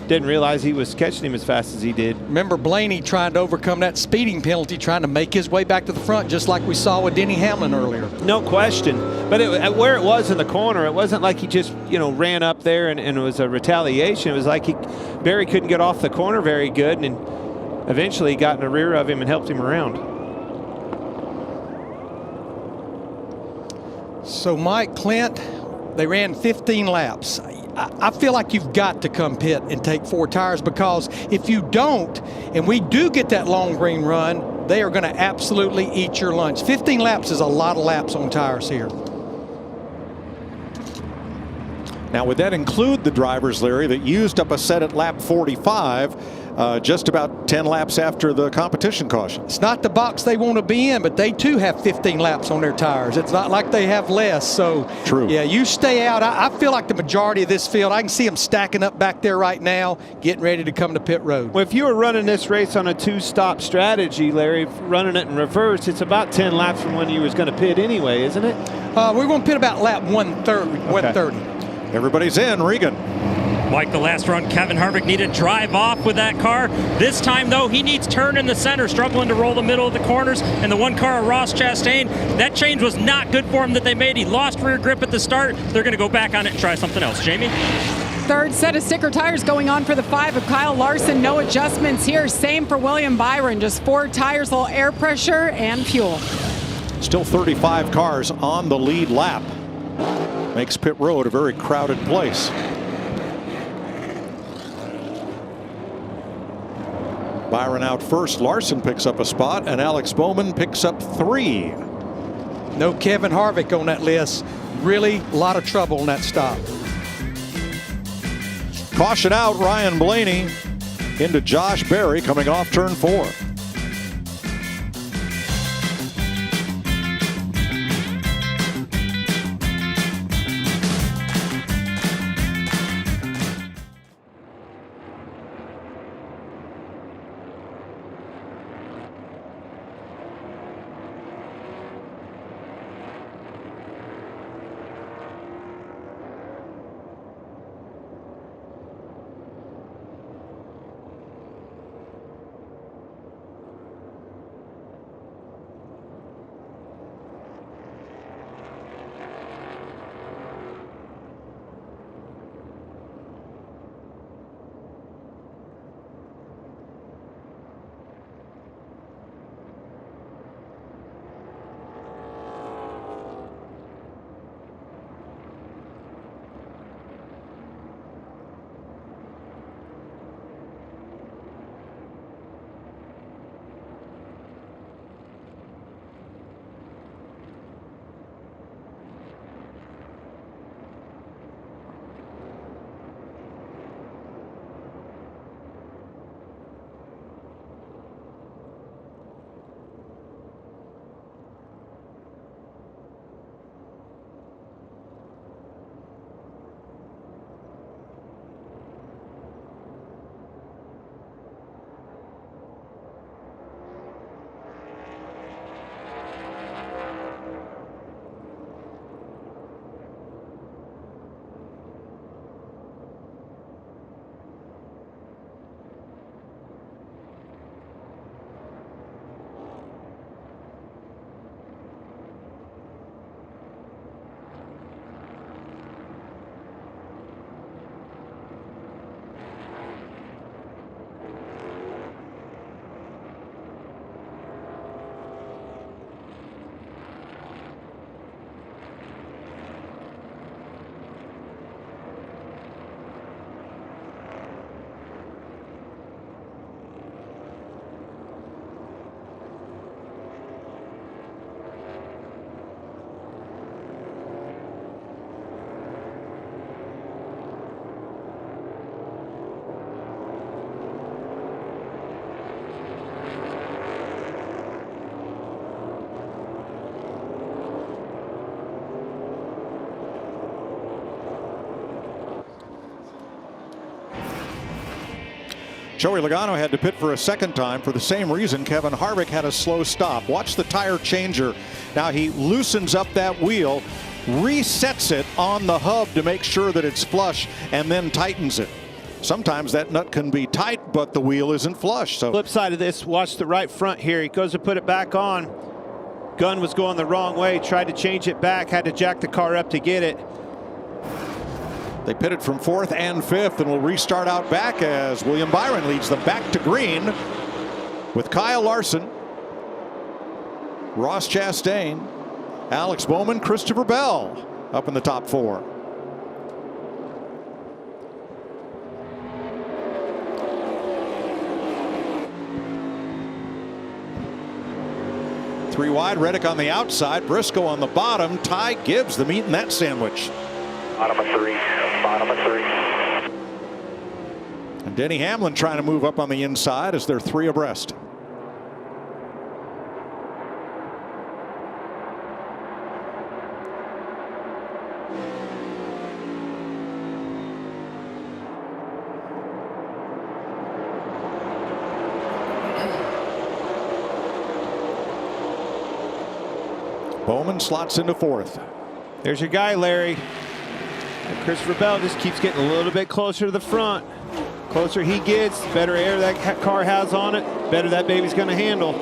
didn't realize he was catching him as fast as he did. Remember Blaney trying to overcome that speeding penalty, trying to make his way back to the front, just like we saw with Denny Hamlin earlier. No question. But where it was in the corner, it wasn't like he just, you know, ran up there and it was a retaliation. It was like Berry couldn't get off the corner very good, and eventually he got in the rear of him and helped him around. So Mike, Clint, they ran 15 laps. I feel like you've got to come pit and take 4 tires, because if you don't, and we do get that long green run, they are going to absolutely eat your lunch. 15 laps is a lot of laps on tires here. Now, would that include the drivers, Larry, that used up a set at lap 45, just about 10 laps after the competition caution? It's not the box they want to be in, but they too have 15 laps on their tires. It's not like they have less. So, true. Yeah, you stay out. I feel like the majority of this field, I can see them stacking up back there right now, getting ready to come to pit road. Well, if you were running this race on a 2-stop strategy, Larry, running it in reverse, it's about 10 laps from when you was going to pit anyway, isn't it? We're going to pit about lap 130. Okay. 130. Everybody's in. Regan. Like the last run, Kevin Harvick needed to drive off with that car. This time, though, he needs turn in the center, struggling to roll the middle of the corners. And the one car, Ross Chastain, that change was not good for him that they made. He lost rear grip at the start. They're going to go back on it and try something else. Jamie? Third set of sticker tires going on for the 5 of Kyle Larson. No adjustments here. Same for William Byron. Just 4 tires, little air pressure and fuel. Still 35 cars on the lead lap. Makes pit road a very crowded place. Byron out first. Larson picks up a spot, and Alex Bowman picks up 3. No Kevin Harvick on that list. Really a lot of trouble on that stop. Caution out, Ryan Blaney into Josh Berry coming off turn 4. Joey Logano had to pit for a second time for the same reason. Kevin Harvick had a slow stop. Watch the tire changer. Now he loosens up that wheel, resets it on the hub to make sure that it's flush, and then tightens it. Sometimes that nut can be tight, but the wheel isn't flush. So flip side of this, watch the right front here. He goes to put it back on. Gun was going the wrong way, tried to change it back, had to jack the car up to get it. they pitted from 4th and 5th and will restart out back as William Byron leads them back to green with Kyle Larson, Ross Chastain, Alex Bowman, Christopher Bell up in the top 4. Three wide, Reddick on the outside, Briscoe on the bottom, Ty Gibbs the meat in that sandwich. Bottom of 3, bottom of 3. And Denny Hamlin trying to move up on the inside as they're 3 abreast. Bowman slots into 4th. There's your guy, Larry. And Christopher Bell just keeps getting a little bit closer to the front. Closer he gets, better air that car has on it, better that baby's going to handle.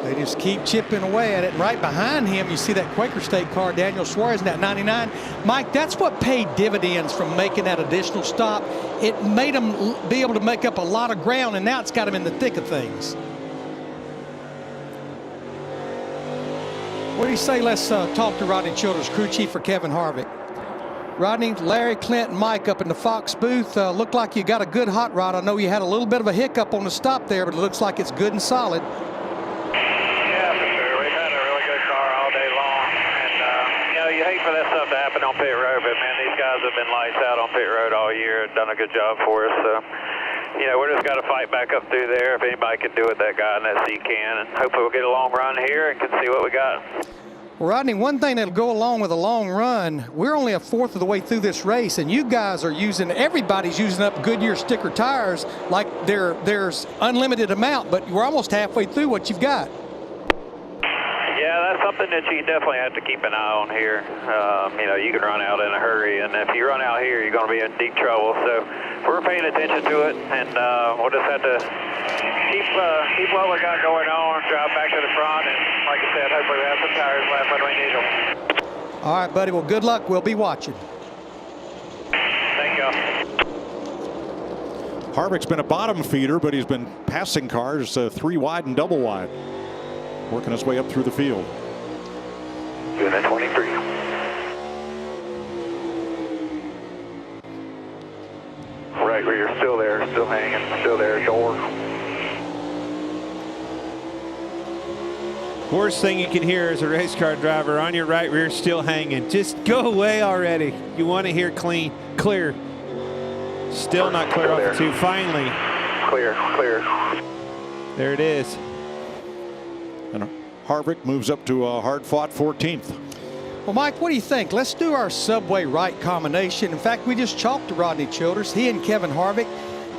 They just keep chipping away at it. And right behind him, you see that Quaker State car, Daniel Suarez in that 99. Mike, that's what paid dividends from making that additional stop. It made him be able to make up a lot of ground, and now it's got him in the thick of things. What do you say? Let's talk to Rodney Childers, crew chief for Kevin Harvick. Rodney, Larry, Clint, and Mike up in the Fox booth. Looked like you got a good hot rod. I know you had a little bit of a hiccup on the stop there, but it looks like it's good and solid. Yeah, for sure. We've had a really good car all day long. And, you know, you hate for that stuff to happen on pit road, but, man, these guys have been lights out on pit road all year and done a good job for us. So, you know, we're just got to fight back up through there. If anybody can do it, that guy in that seat can. And hopefully we'll get a long run here and can see what we got. Well, Rodney, one thing that'll go along with a long run, we're only a fourth of the way through this race, and you guys are everybody's using up Goodyear sticker tires like there's unlimited amount, but we're almost halfway through what you've got. Yeah, that's something that you definitely have to keep an eye on here. You know, you can run out in a hurry, and if you run out here, you're going to be in deep trouble. So we're paying attention to it, and we'll just have to keep what we got going on, drive back to the front, and like I said, hopefully we have some tires left when we need them. All right, buddy. Well, good luck. We'll be watching. Thank y'all. Harvick's been a bottom feeder, but he's been passing cars 3 wide and double wide, working his way up through the field. Doing at 23. Right where you're still there, still hanging, still there, door. Worst thing you can hear as a race car driver, on your right rear still hanging. Just go away already. You want to hear clean, clear. Still not clear off the 2. Finally. Clear, clear. There it is. And Harvick moves up to a hard-fought 14th. Well, Mike, what do you think? Let's do our subway right combination. In fact, we just chalked to Rodney Childers. He and Kevin Harvick.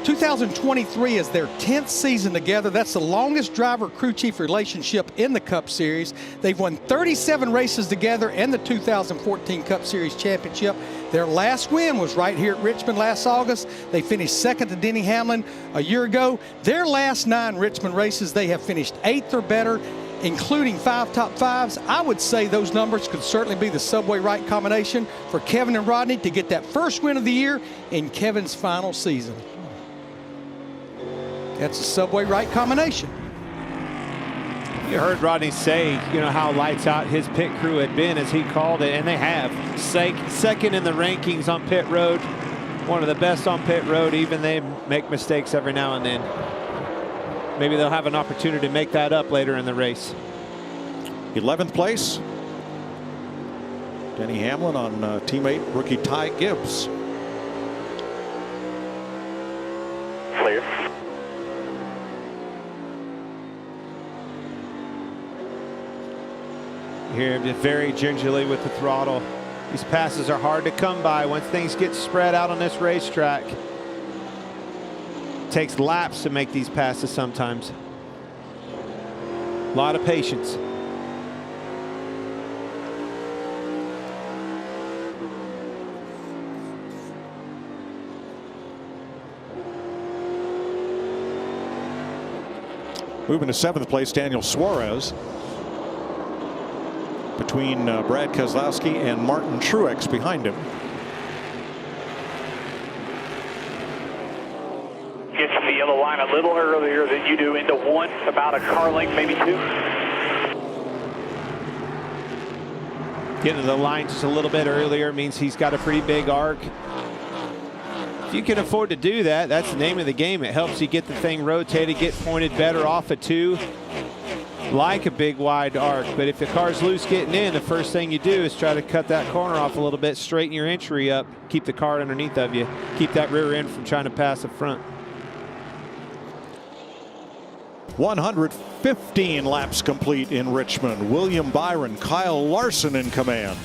2023 is their 10th season together. That's the longest driver-crew chief relationship in the Cup Series. They've won 37 races together and the 2014 Cup Series championship. Their last win was right here at Richmond last August. They finished second to Denny Hamlin a year ago. Their last 9 Richmond races, they have finished 8th or better, including 5 top 5s. I would say those numbers could certainly be the subway right combination for Kevin and Rodney to get that first win of the year in Kevin's final season. That's a subway right combination. You heard Rodney say, you know, how lights out his pit crew had been, as he called it, and they have. Second in the rankings on pit road, one of the best on pit road. Even they make mistakes every now and then. Maybe they'll have an opportunity to make that up later in the race. 11th place. Denny Hamlin on teammate rookie Ty Gibbs. Clear. Here, just very gingerly with the throttle. These passes are hard to come by once things get spread out on this racetrack. Takes laps to make these passes sometimes. A lot of patience. Moving to 7th place, Daniel Suarez. Between Brad Keselowski and Martin Truex behind him. Get to the yellow line a little earlier than you do into one, about a car length, maybe two. Getting to the line just a little bit earlier means he's got a pretty big arc. If you can afford to do that, that's the name of the game. It helps you get the thing rotated, get pointed better off of 2. Like a big wide arc, but if the car's loose getting in, the first thing you do is try to cut that corner off a little bit, straighten your entry up, keep the car underneath of you, keep that rear end from trying to pass the front. 115 laps complete in Richmond. William Byron, Kyle Larson in command.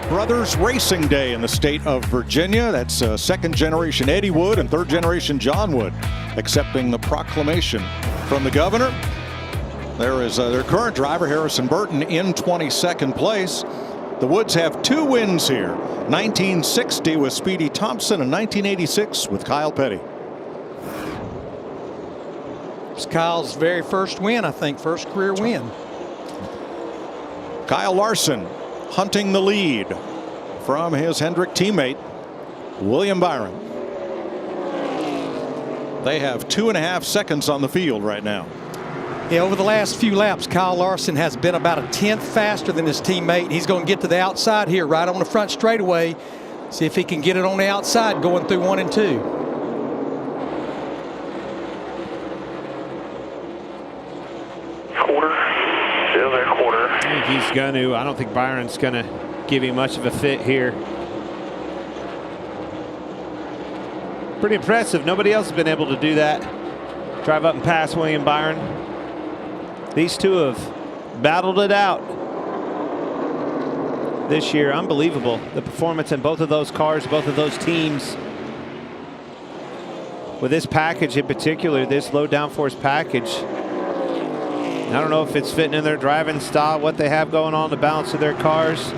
Brothers Racing Day in the state of Virginia. That's second generation Eddie Wood and third generation John Wood accepting the proclamation from the governor. There is their current driver, Harrison Burton, in 22nd place. The Woods have 2 wins here. 1960 with Speedy Thompson and 1986 with Kyle Petty. It's Kyle's very first win, I think, first career win. Kyle Larson hunting the lead from his Hendrick teammate, William Byron. They have 2.5 seconds on the field right now. Yeah, over the last few laps, Kyle Larson has been about a 10th faster than his teammate. He's going to get to the outside here, right on the front straightaway. See if he can get it on the outside going through 1 and 2. Quarter. Still there, quarter. I think he's going to. I don't think Byron's going to give him much of a fit here. Pretty impressive. Nobody else has been able to do that. Drive up and pass William Byron. These two have battled it out this year. Unbelievable. The performance in both of those cars, both of those teams. With this package in particular, this low downforce package, I don't know if it's fitting in their driving style, what they have going on, the balance of their cars.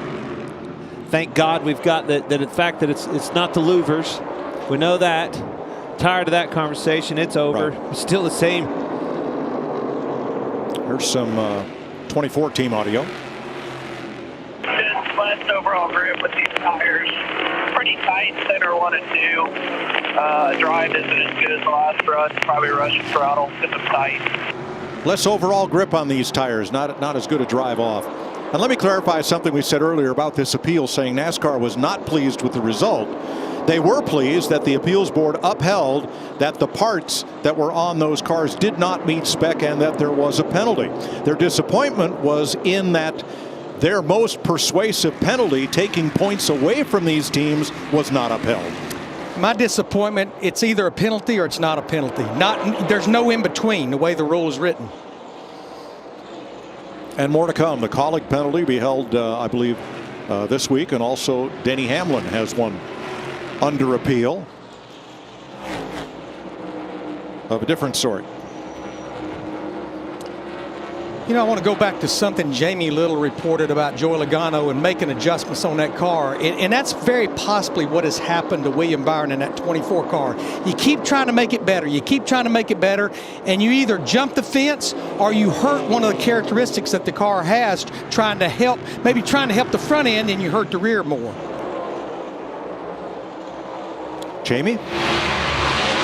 Thank God we've got the fact that it's not the louvers. We know that. Tired of that conversation. It's over. Right. It's still the same. Here's some 24 team audio. Last overall grip with these tires. Pretty tight, center 1 and 2. Drive isn't as good as the last run. Probably rushing throttle, get them tight. Less overall grip on these tires, not as good a drive off. And let me clarify something we said earlier about this appeal, saying NASCAR was not pleased with the result. They were pleased that the appeals board upheld that the parts that were on those cars did not meet spec and that there was a penalty. Their disappointment was in that their most persuasive penalty, taking points away from these teams, was not upheld. My disappointment, it's either a penalty or it's not a penalty. There's no in between the way the rule is written. And more to come. The Colleague penalty will be held, I believe, this week, and also Denny Hamlin has one under appeal of a different sort. You know, I want to go back to something Jamie Little reported about Joey Logano and making adjustments on that car. And that's very possibly what has happened to William Byron in that 24 car. You keep trying to make it better. You keep trying to make it better. And you either jump the fence or you hurt one of the characteristics that the car has, trying to help the front end, and you hurt the rear more. Jamie?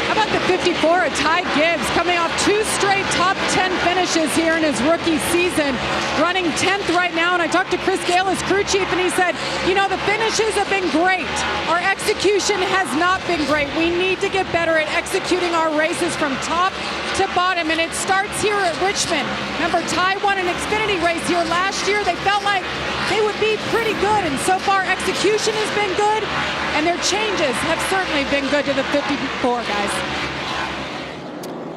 How about the 54 of Ty Gibbs, coming off 2 straight top 10 finishes here in his rookie season, running 10th right now. And I talked to Chris Gale, his crew chief, and he said, you know, the finishes have been great. Our execution has not been great. We need to get better at executing our races from top to bottom, and it starts here at Richmond. Remember, Ty won an Xfinity race here last year. They felt like they would be pretty good, and so far execution has been good, and their changes have certainly been good to the 54 guys.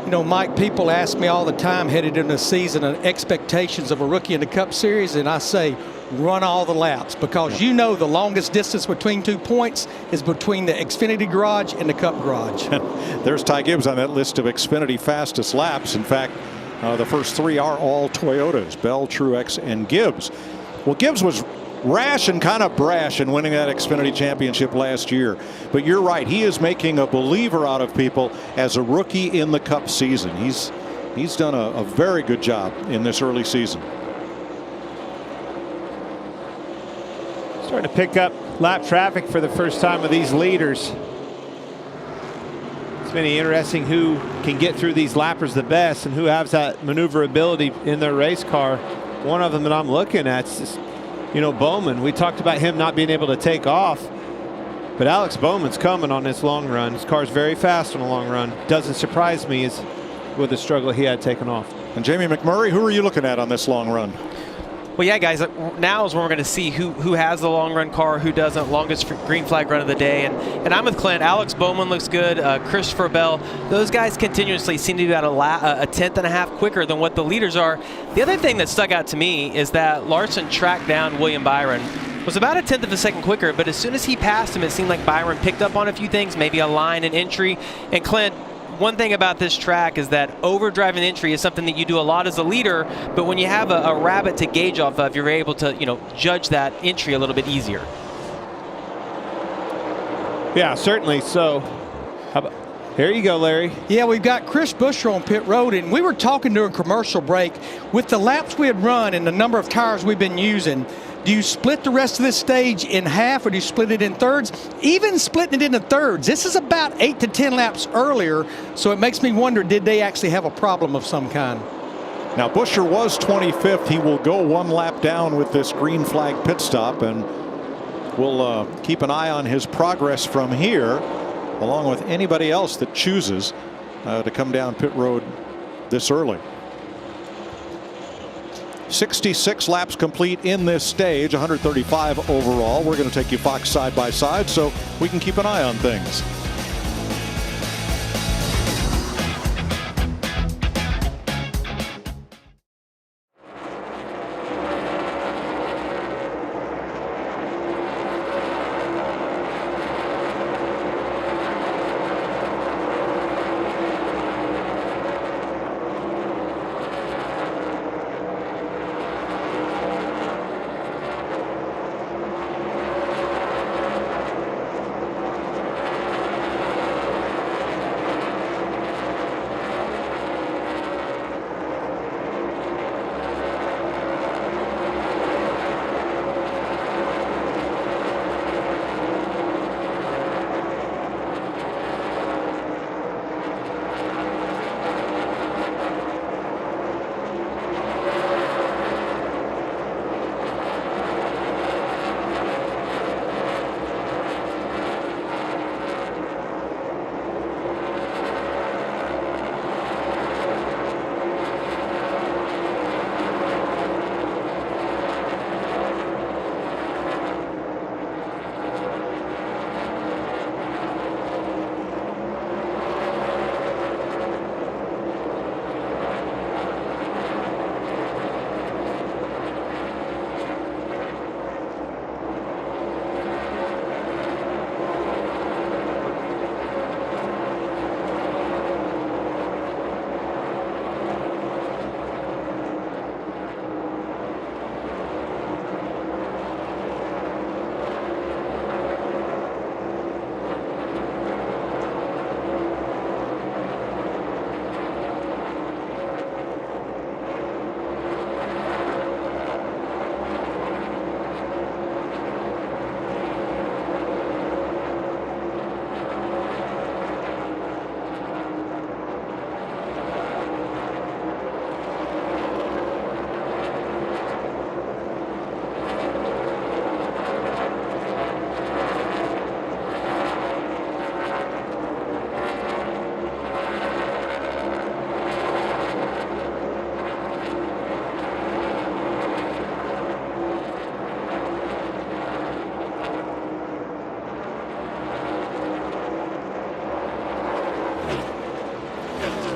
You know, Mike, people ask me all the time headed into the season and expectations of a rookie in the Cup Series, and I say run all the laps, because you know the longest distance between 2 points is between the Xfinity garage and the Cup garage. There's Ty Gibbs on that list of Xfinity fastest laps. In fact, the first 3 are all Toyotas: Bell, Truex, and Gibbs. Well, Gibbs was rash and kind of brash in winning that Xfinity championship last year. But you're right, he is making a believer out of people as a rookie in the Cup season. He's done a very good job in this early season. Starting to pick up lap traffic for the first time with these leaders. It's been interesting who can get through these lappers the best and who has that maneuverability in their race car. One of them that I'm looking at is, you know, Bowman. We talked about him not being able to take off, but Alex Bowman's coming on this long run. His car's very fast on a long run. Doesn't surprise me as with the struggle he had taken off. And Jamie McMurray, who are you looking at on this long run? Well, yeah, guys, now is when we're going to see who has the long run car, who doesn't. Longest green flag run of the day. And I'm with Clint. Alex Bowman looks good. Christopher Bell. Those guys continuously seem to be about a tenth and a half quicker than what the leaders are. The other thing that stuck out to me is that Larson tracked down William Byron. Was about a tenth of a second quicker, but as soon as he passed him, it seemed like Byron picked up on a few things, maybe a line and entry. And Clint, one thing about this track is that overdrive and entry is something that you do a lot as a leader, but when you have a rabbit to gauge off of, you're able to, you know, judge that entry a little bit easier. Yeah, certainly. So, here you go, Larry. Yeah, we've got Chris Buescher on pit road, and we were talking during commercial break with the laps we had run and the number of tires we've been using. Do you split the rest of this stage in half, or do you split it in thirds? Even splitting it into thirds, this is about 8 to 10 laps earlier, so it makes me wonder, did they actually have a problem of some kind? Now, Buescher was 25th. He will go 1 lap down with this green flag pit stop, and we'll keep an eye on his progress from here, along with anybody else that chooses to come down pit road this early. 66 laps complete in this stage, 135 overall. We're going to take you Fox side by side so we can keep an eye on things.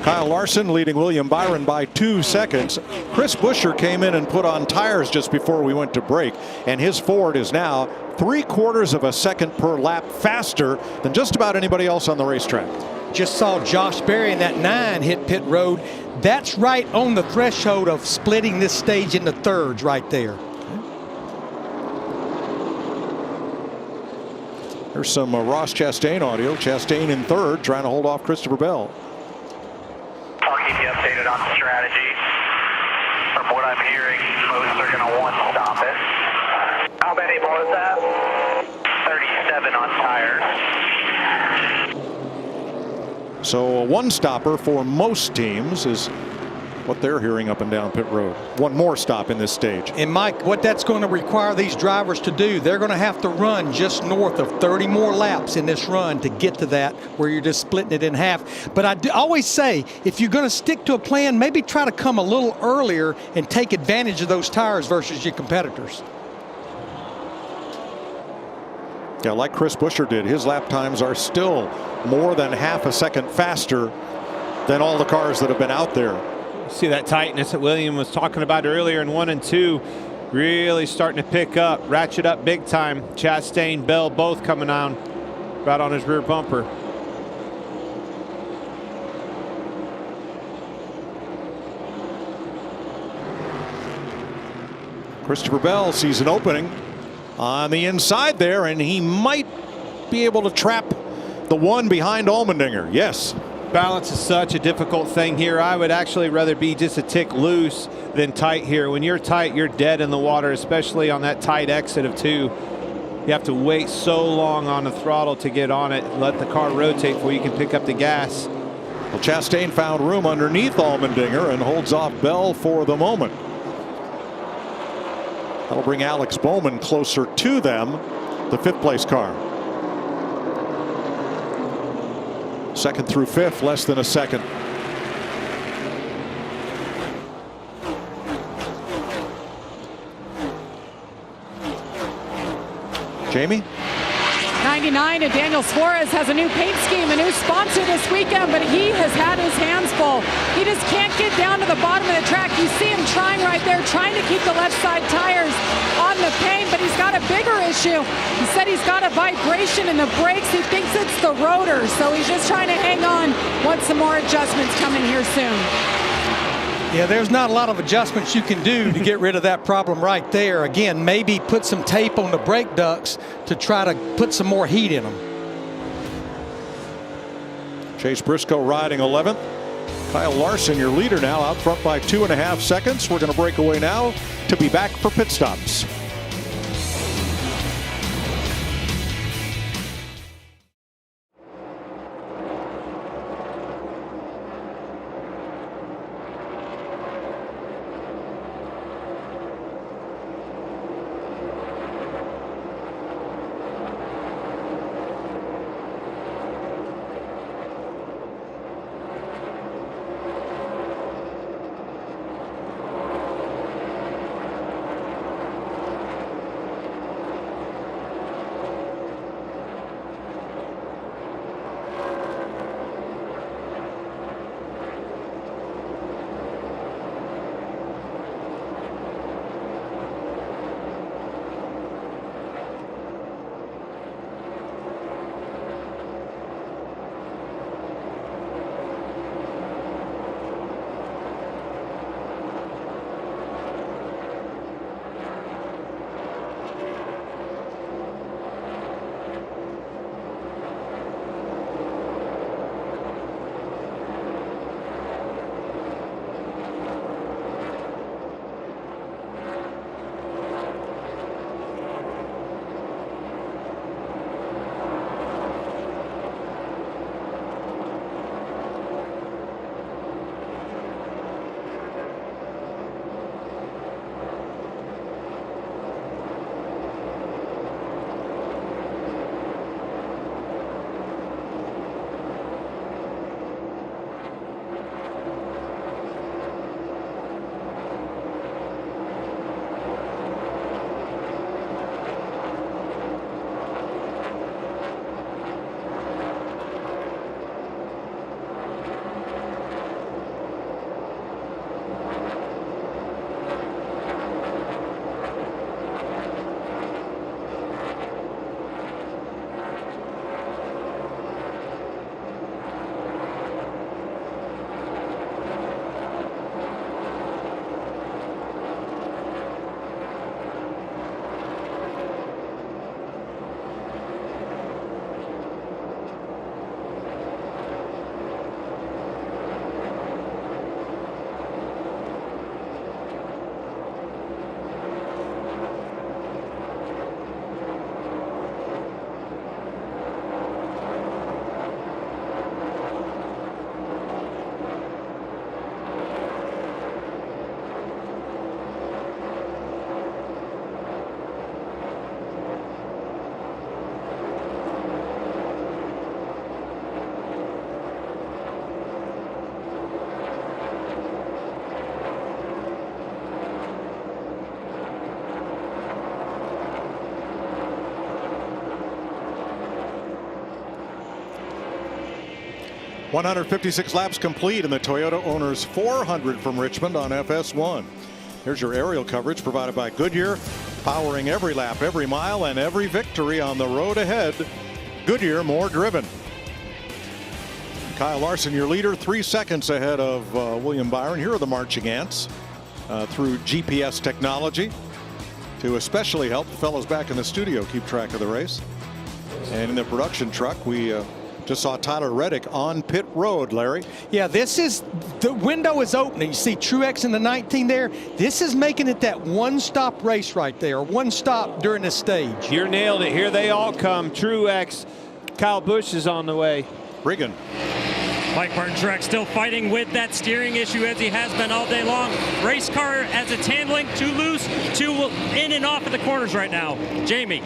Kyle Larson leading William Byron by 2 seconds. Chris Buescher came in and put on tires just before we went to break, and his Ford is now 3/4 of a second per lap faster than just about anybody else on the racetrack. Just saw Josh Berry in that 9 hit pit road. That's right on the threshold of splitting this stage into thirds right there. There's some Ross Chastain audio. Chastain in third, trying to hold off Christopher Bell. I'll keep you updated on the strategy. From what I'm hearing, most are going to want to stop it. How many more is that? 37 on tires. So a one-stopper for most teams is what they're hearing up and down pit road. One more stop in this stage. And Mike, what that's going to require these drivers to do, they're going to have to run just north of 30 more laps in this run to get to that where you're just splitting it in half. But I always say, if you're going to stick to a plan, maybe try to come a little earlier and take advantage of those tires versus your competitors. Yeah, like Chris Buescher did, his lap times are still more than half a second faster than all the cars that have been out there. See that tightness that William was talking about earlier in 1 and 2 really starting to pick up, ratchet up big time. Chastain, Bell both coming on right on his rear bumper. Christopher Bell sees an opening on the inside there, and he might be able to trap the one behind Allmendinger. Yes. Balance is such a difficult thing here. I would actually rather be just a tick loose than tight here. When you're tight, you're dead in the water, especially on that tight exit of 2. You have to wait so long on the throttle to get on it and let the car rotate before you can pick up the gas. Well, Chastain found room underneath Allmendinger and holds off Bell for the moment. That'll bring Alex Bowman closer to them, the 5th place car. 2nd through 5th, less than a second. Jamie? 99 and Daniel Suarez has a new paint scheme, a new sponsor this weekend, but he has had his hands full. He just can't get down to the bottom of the track. You see him trying right there, trying to keep the left side tires on the paint, but he's got a bigger issue. He said he's got a vibration in the brakes. He thinks it's the rotor, so he's just trying to hang on once some more adjustments come in here soon. Yeah, there's not a lot of adjustments you can do to get rid of that problem right there. Again, maybe put some tape on the brake ducts to try to put some more heat in them. Chase Briscoe riding 11th. Kyle Larson, your leader now, out front by 2.5 seconds. We're going to break away now to be back for pit stops. 156 laps complete in the Toyota Owners 400 from Richmond on FS1. Here's your aerial coverage provided by Goodyear, powering every lap, every mile, and every victory on the road ahead. Goodyear, more driven. Kyle Larson, your leader, 3 seconds ahead of William Byron. Here are the marching ants through GPS technology to especially help the fellows back in the studio keep track of the race. And in the production truck, we just saw Tyler Reddick on pit road, Larry. Yeah, this is, the window is opening. You see Truex in the 19 there. This is making it that one-stop race right there, one stop during this stage. You nailed it. Here they all come. Truex, Kyle Busch is on the way. Regan. Mike Martin Truex still fighting with that steering issue as he has been all day long. Race car as it's handling, too loose, too in and off of the corners right now. Jamie.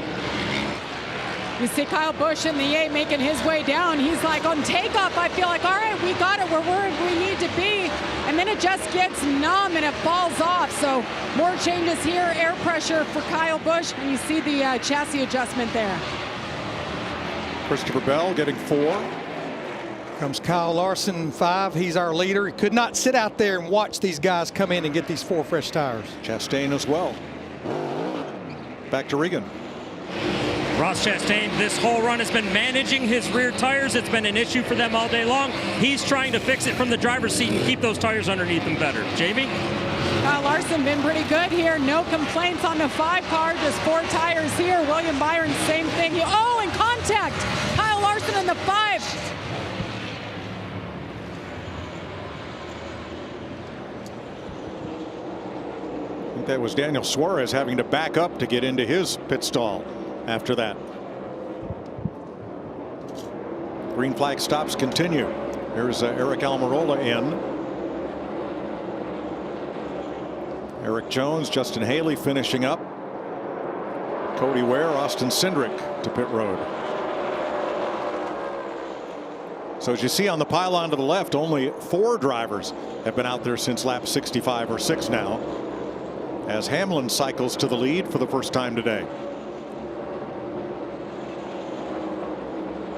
You see Kyle Busch in the 8 making his way down. He's like, on takeoff, I feel like, all right, we got it. We're where we need to be. And then it just gets numb and it falls off. So more changes here. Air pressure for Kyle Busch. And you see the chassis adjustment there. Christopher Bell getting 4. Comes Kyle Larson, 5. He's our leader. He could not sit out there and watch these guys come in and get these 4 fresh tires. Chastain as well. Back to Regan. Ross Chastain, this whole run has been managing his rear tires. It's been an issue for them all day long. He's trying to fix it from the driver's seat and keep those tires underneath him better. Jamie? Kyle Larson been pretty good here. No complaints on the 5 car, just 4 tires here. William Byron, same thing. Oh, in contact. Kyle Larson in the 5. I think that was Daniel Suarez having to back up to get into his pit stall after that. Green flag stops continue. Here's Eric Almirola in. Eric Jones, Justin Haley finishing up. Cody Ware, Austin Cindric to pit road. So as you see on the pylon to the left, only 4 drivers have been out there since lap 65 or 6 now, as Hamlin cycles to the lead for the first time today.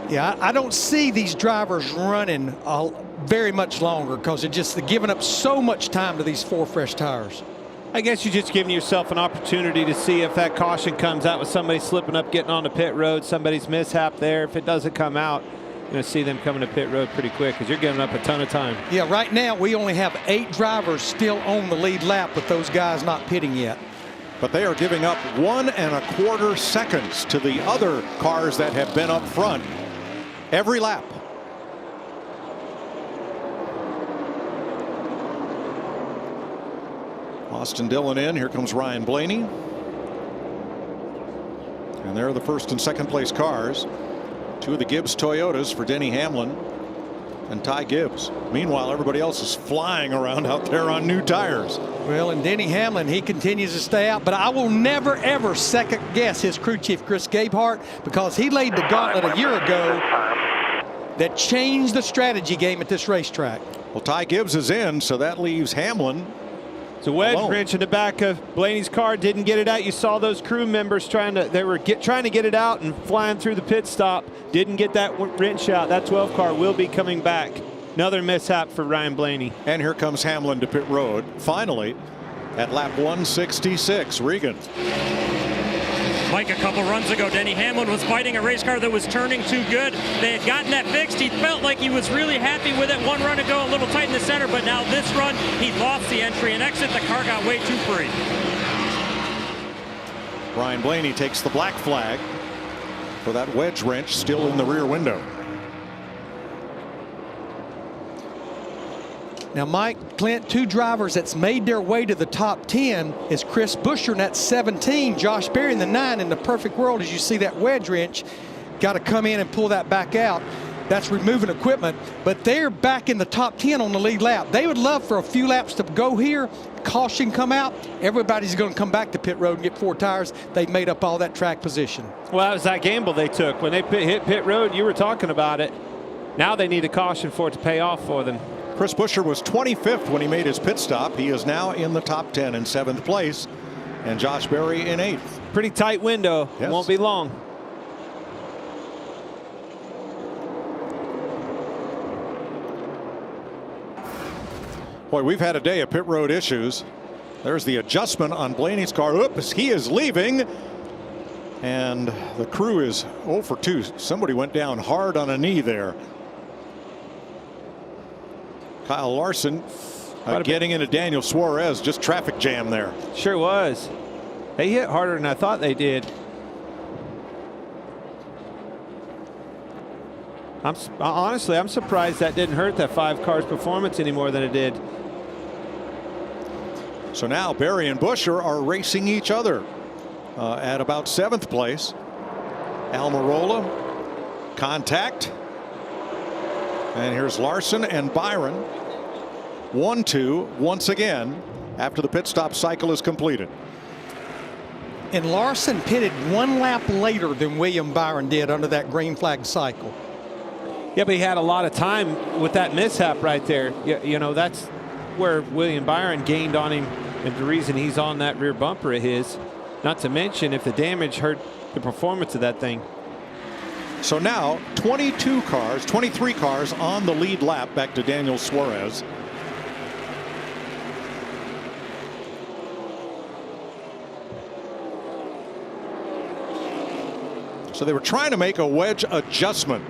Yeah, I don't see these drivers running very much longer because they're just giving up so much time to these 4 fresh tires. I guess you're just giving yourself an opportunity to see if that caution comes out with somebody slipping up, getting on the pit road, somebody's mishap there. If it doesn't come out, you're going to see them coming to pit road pretty quick because you're giving up a ton of time. Yeah, right now we only have 8 drivers still on the lead lap with those guys not pitting yet. But they are giving up 1 1/4 seconds to the other cars that have been up front every lap. Austin Dillon in. Here comes Ryan Blaney. And they're the first and second place cars. 2 of the Gibbs Toyotas for Denny Hamlin and Ty Gibbs. Meanwhile, everybody else is flying around out there on new tires. Well, and Denny Hamlin, he continues to stay out, but I will never, ever second guess his crew chief, Chris Gabehart, because he laid the gauntlet a year ago that changed the strategy game at this racetrack. Well, Ty Gibbs is in, so that leaves Hamlin. It's a wedge alone. wrench in the back of Blaney's car. Didn't get it out. You saw those crew members trying to get it out and flying through the pit stop. Didn't get that wrench out. That 12 car will be coming back. Another mishap for Ryan Blaney. And here comes Hamlin to pit road. Finally, at lap 166, Regan. Mike, a couple runs ago, Denny Hamlin was fighting a race car that was turning too good. They had gotten that fixed. He felt like he was really happy with it. 1 run ago, a little tight in the center, but now this run, he lost the entry and exit. The car got way too free. Ryan Blaney takes the black flag for that wedge wrench still in the rear window. Now, Mike, Clint, 2 drivers that's made their way to the top 10 is Chris Buescher in that 17, Josh Berry in the 9. In the perfect world, as you see that wedge wrench, got to come in and pull that back out. That's removing equipment, but they're back in the top 10 on the lead lap. They would love for a few laps to go here, caution come out, everybody's going to come back to pit road and get 4 tires. They've made up all that track position. Well, that was that gamble they took. When they hit pit road, you were talking about it. Now they need a caution for it to pay off for them. Chris Buescher was 25th when he made his pit stop. He is now in the top 10 in 7th place. And Josh Berry in 8th. Pretty tight window. Yes. Won't be long. Boy, we've had a day of pit road issues. There's the adjustment on Blaney's car. Oops, he is leaving. And the crew is 0 for 2. Somebody went down hard on a knee there. Kyle Larson getting into Daniel Suarez. Just traffic jam there. Sure was. They hit harder than I thought they did. Honestly, I'm surprised that didn't hurt that 5 car's performance any more than it did. So now Barry and Buescher are racing each other at about 7th place. Almirola, contact. And here's Larson and Byron. 1-2 once again after the pit stop cycle is completed. And Larson pitted 1 lap later than William Byron did under that green flag cycle. Yeah, but he had a lot of time with that mishap right there. You know, that's where William Byron gained on him, and the reason he's on that rear bumper of his. Not to mention if the damage hurt the performance of that thing. So now 23 cars on the lead lap back to Daniel Suarez. So they were trying to make a wedge adjustment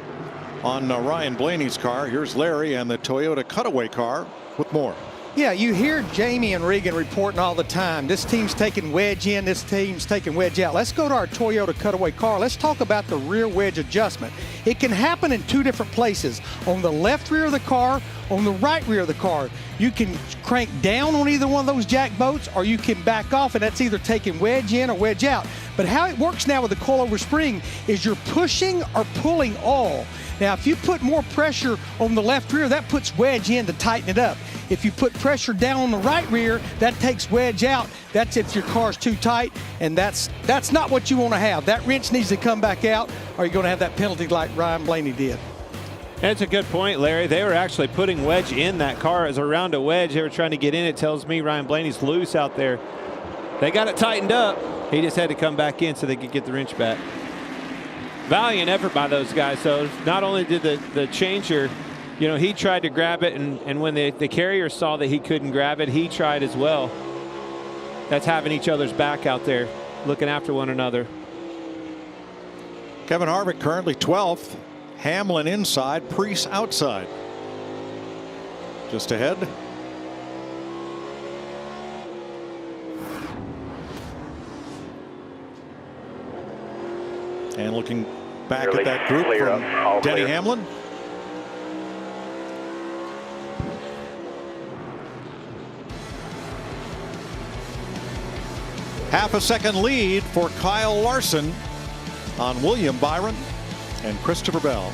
on Ryan Blaney's car. Here's Larry and the Toyota Cutaway car with more. Yeah, you hear Jamie and Regan reporting all the time. This team's taking wedge in, this team's taking wedge out. Let's go to our Toyota Cutaway car. Let's talk about the rear wedge adjustment. It can happen in 2 different places. On the left rear of the car, on the right rear of the car. You can crank down on either one of those jack boats, or you can back off, and that's either taking wedge in or wedge out. But how it works now with the coilover spring is you're pushing or pulling all. Now, if you put more pressure on the left rear, that puts wedge in to tighten it up. If you put pressure down on the right rear, that takes wedge out. That's if your car's too tight, and that's not what you want to have. That wrench needs to come back out, or you're going to have that penalty like Ryan Blaney did. That's a good point, Larry. They were actually putting wedge in that car as a round of wedge. They were trying to get in. It tells me Ryan Blaney's loose out there. They got it tightened up. He just had to come back in so they could get the wrench back. Valiant effort by those guys. So not only did the changer, you know, he tried to grab it, and when the carrier saw that he couldn't grab it, he tried as well. That's having each other's back out there, looking after one another. Kevin Harvick currently 12th. Hamlin inside, Preece outside. Just ahead. And looking back at that group from Denny Hamlin. Half a second lead for Kyle Larson on William Byron and Christopher Bell.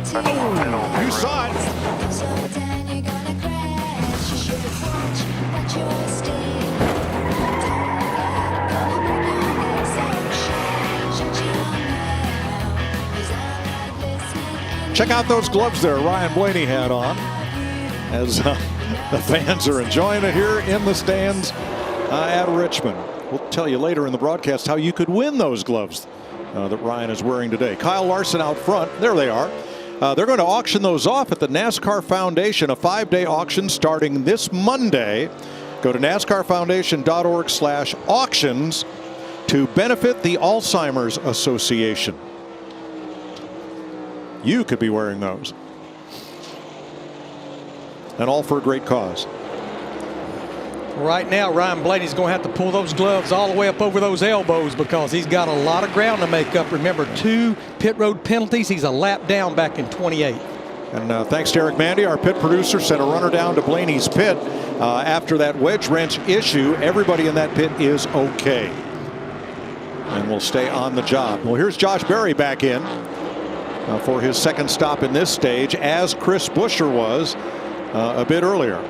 You saw it. Check out those gloves there Ryan Blaney had on as the fans are enjoying it here in the stands at Richmond. We'll tell you later in the broadcast how you could win those gloves that Ryan is wearing today. Kyle Larson out front. There they are. They're going to auction those off at the NASCAR Foundation, a 5-day auction starting this Monday. Go to NASCARfoundation.org/auctions to benefit the Alzheimer's Association. You could be wearing those. And all for a great cause. Right now, Ryan Blaney's going to have to pull those gloves all the way up over those elbows because he's got a lot of ground to make up. Remember, 2 pit road penalties. He's a lap down back in 28. And thanks to Eric Mandy, our pit producer, sent a runner down to Blaney's pit after that wedge wrench issue. Everybody in that pit is okay and will stay on the job. Well, here's Josh Berry back in for his second stop in this stage, as Chris Buescher was a bit earlier.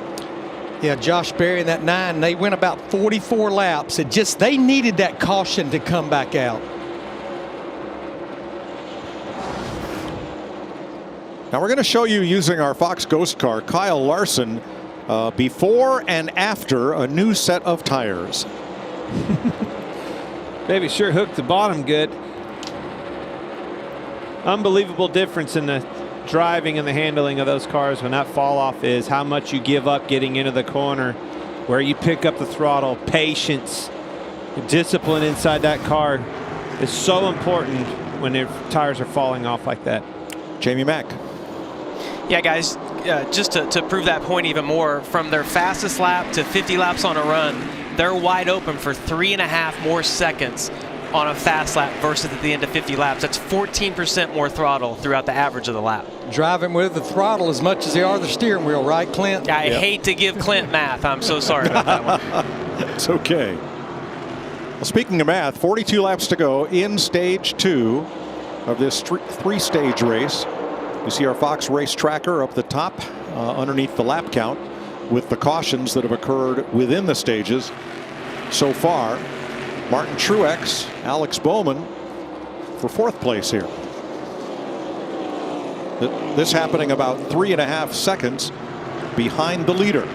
Yeah, Josh Berry in that 9, they went about 44 laps. They needed that caution to come back out. Now we're going to show you using our Fox Ghost car, Kyle Larson, before and after a new set of tires. Baby sure hooked the bottom good. Unbelievable difference in the driving and the handling of those cars when that fall off is, how much you give up getting into the corner, where you pick up the throttle, patience, discipline inside that car is so important when their tires are falling off like that. Jamie Mack. Yeah, guys, just to prove that point even more, from their fastest lap to 50 laps on a run, they're wide open for 3.5 more seconds on a fast lap versus at the end of 50 laps. That's 14% more throttle throughout the average of the lap. Driving with the throttle as much as they are the steering wheel, right, Clint? I hate to give Clint math. I'm so sorry about that one. It's okay. Well, speaking of math, 42 laps to go in stage 2 of this 3-stage race. You see our Fox race tracker up the top underneath the lap count with the cautions that have occurred within the stages so far. Martin Truex, Alex Bowman for 4th place here. This happening about 3.5 seconds behind the leader.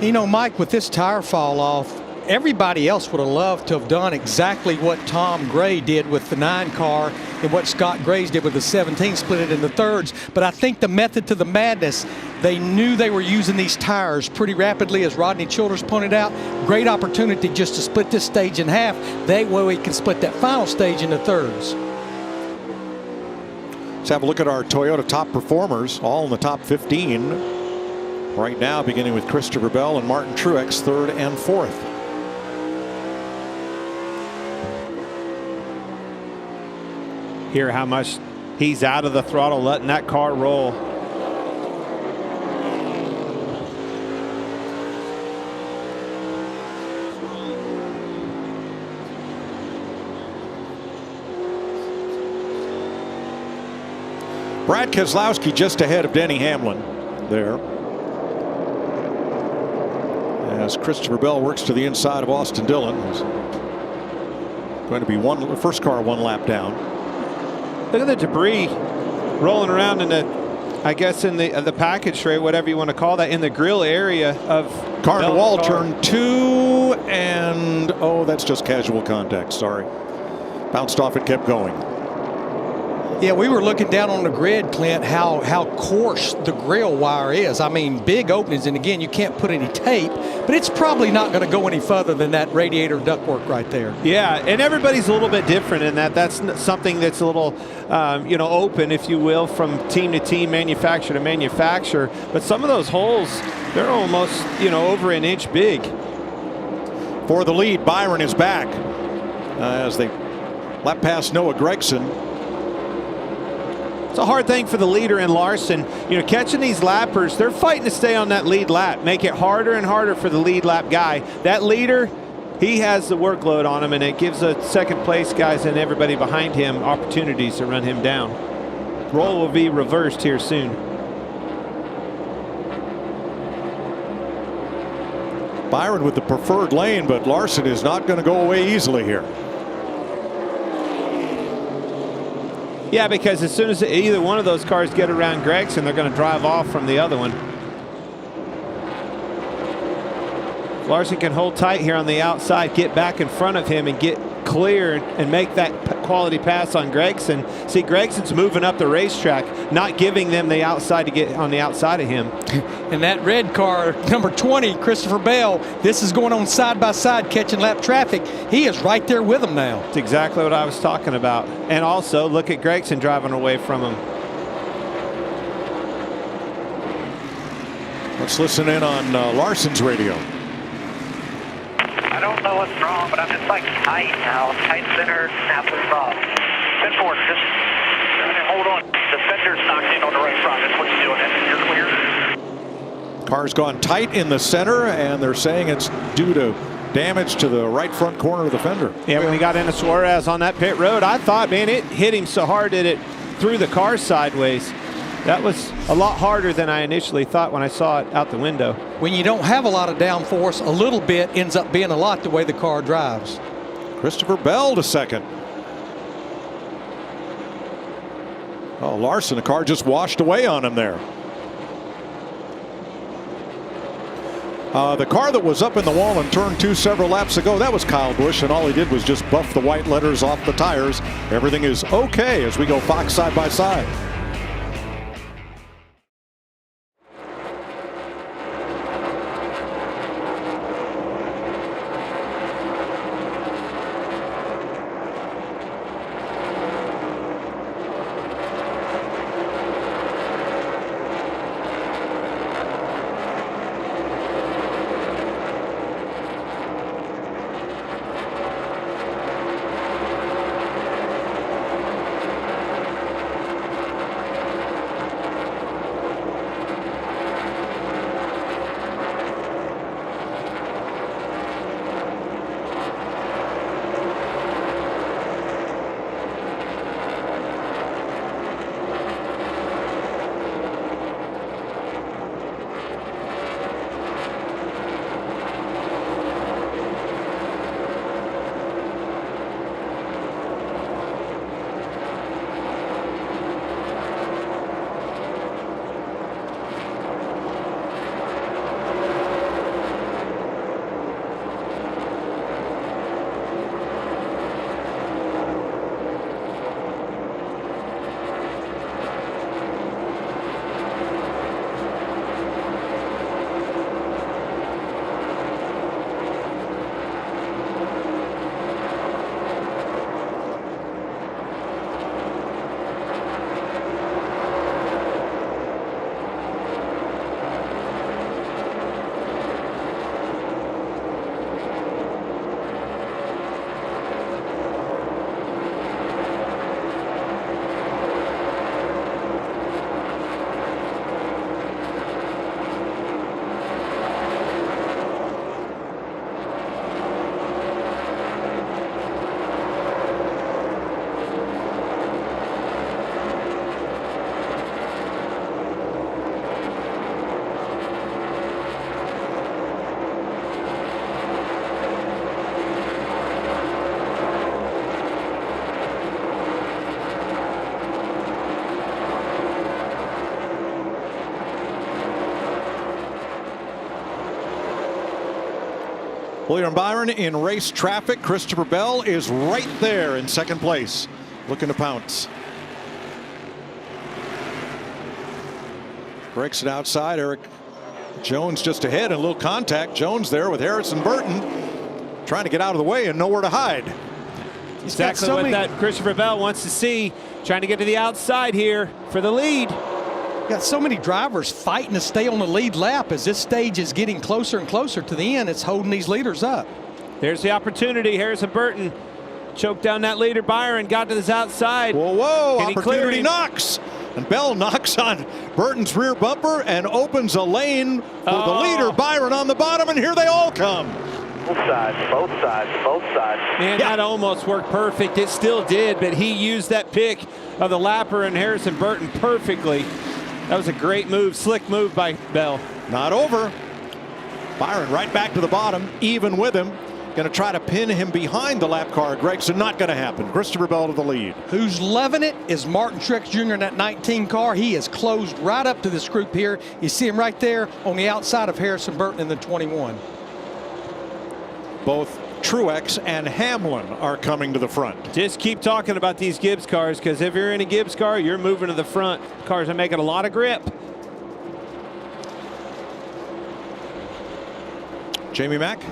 You know, Mike, with this tire fall off, everybody else would have loved to have done exactly what Tom Gray did with the 9 car and what Scott Graves did with the 17, split it into thirds. But I think the method to the madness, they knew they were using these tires pretty rapidly, as Rodney Childers pointed out. Great opportunity just to split this stage in half. That way we can split that final stage into thirds. Let's have a look at our Toyota top performers, all in the top 15 right now, beginning with Christopher Bell and Martin Truex, 3rd and 4th. Hear how much he's out of the throttle, letting that car roll. Brad Keselowski just ahead of Denny Hamlin there, as Christopher Bell works to the inside of Austin Dillon. He's going to be first car 1 lap down. Look at the debris rolling around in the, I guess in the package tray, whatever you want to call that, in the grill area of car to wall, turn 2, and oh, that's just casual contact. Sorry, bounced off. It kept going. Yeah, we were looking down on the grid, Clint, how coarse the grill wire is. I mean, big openings, and again, you can't put any tape, but it's probably not going to go any further than that radiator ductwork right there. Yeah, and everybody's a little bit different in that. That's something that's a little, open, if you will, from team to team, manufacturer to manufacturer. But some of those holes, they're almost, over an inch big. For the lead, Byron is back as they lap past Noah Gragson. It's a hard thing for the leader in Larson. Catching these lappers, they're fighting to stay on that lead lap. Make it harder and harder for the lead lap guy. That leader, he has the workload on him, and it gives the second place guys and everybody behind him opportunities to run him down. role will be reversed here soon. Byron with the preferred lane, but Larson is not going to go away easily here. Yeah, because as soon as either one of those cars get around Gregson, they're going to drive off from the other one. Larson can hold tight here on the outside, get back in front of him and get clear and make that quality pass on Gregson. See, Gregson's moving up the racetrack, not giving them the outside to get on the outside of him. And that red car, number 20, Christopher Bell, this is going on side by side catching lap traffic. He is right there with him now. That's exactly what I was talking about. And also, look at Gregson driving away from him. Let's listen in on Larson's radio. I don't know what's wrong, but I'm just like tight now. Tight center, snap loose off. 10 forward, just hold on. The fender's knocked in on the right front. That's what you're doing. You're clear. Car's gone tight in the center, and they're saying it's due to damage to the right front corner of the fender. Yeah, when he got into Suarez on that pit road, I thought, man, it hit him so hard that it threw the car sideways. That was a lot harder than I initially thought when I saw it out the window. When you don't have a lot of downforce, a little bit ends up being a lot the way the car drives. Christopher Bell to second. Oh, Larson, the car just washed away on him there. The car that was up in the wall in turn 2 several laps ago, that was Kyle Busch, and all he did was just buff the white letters off the tires. Everything is okay as we go Fox side by side. William Byron in race traffic. Christopher Bell is right there in second place, looking to pounce. Breaks it outside. Eric Jones just ahead, and a little contact. Jones there with Harrison Burton, trying to get out of the way and nowhere to hide. Exactly what that Christopher Bell wants to see, trying to get to the outside here for the lead. Got so many drivers fighting to stay on the lead lap. As this stage is getting closer and closer to the end, it's holding these leaders up. There's the opportunity. Harrison Burton choked down that leader. Byron got to his outside. Whoa, whoa, opportunity knocks. And Bell knocks on Burton's rear bumper and opens a lane for the leader, Byron, on the bottom, and here they all come. Both sides, both sides, both sides. Man, that almost worked perfect. It still did, but he used that pick of the lapper and Harrison Burton perfectly. That was a great move, slick move by Bell. Not over. Byron right back to the bottom, even with him. Going to try to pin him behind the lap car. Gregson, not going to happen. Christopher Bell to the lead. Who's loving it is Martin Truex Jr. in that 19 car. He is closed right up to this group here. You see him right there on the outside of Harrison Burton in the 21. Both Truex and Hamlin are coming to the front. Just keep talking about these Gibbs cars, because if you're in a Gibbs car, you're moving to the front. Cars are making a lot of grip. Jamie Mack.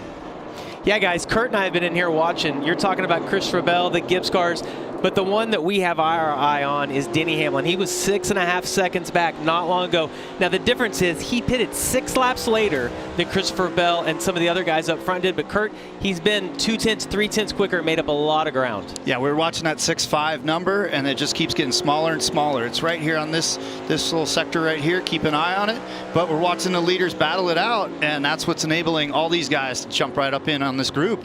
Yeah, guys, Kurt and I have been in here watching. You're talking about Christopher Bell, the Gibbs cars, but the one that we have our eye on is Denny Hamlin. He was 6.5 seconds back not long ago. Now, the difference is he pitted 6 laps later than Christopher Bell and some of the other guys up front did, but Kurt, he's been 2/10, 3/10 quicker, made up a lot of ground. Yeah, we were watching that 6.5 number, and it just keeps getting smaller and smaller. It's right here on this little sector right here. Keep an eye on it, but we're watching the leaders battle it out, and that's what's enabling all these guys to jump right up in on this group.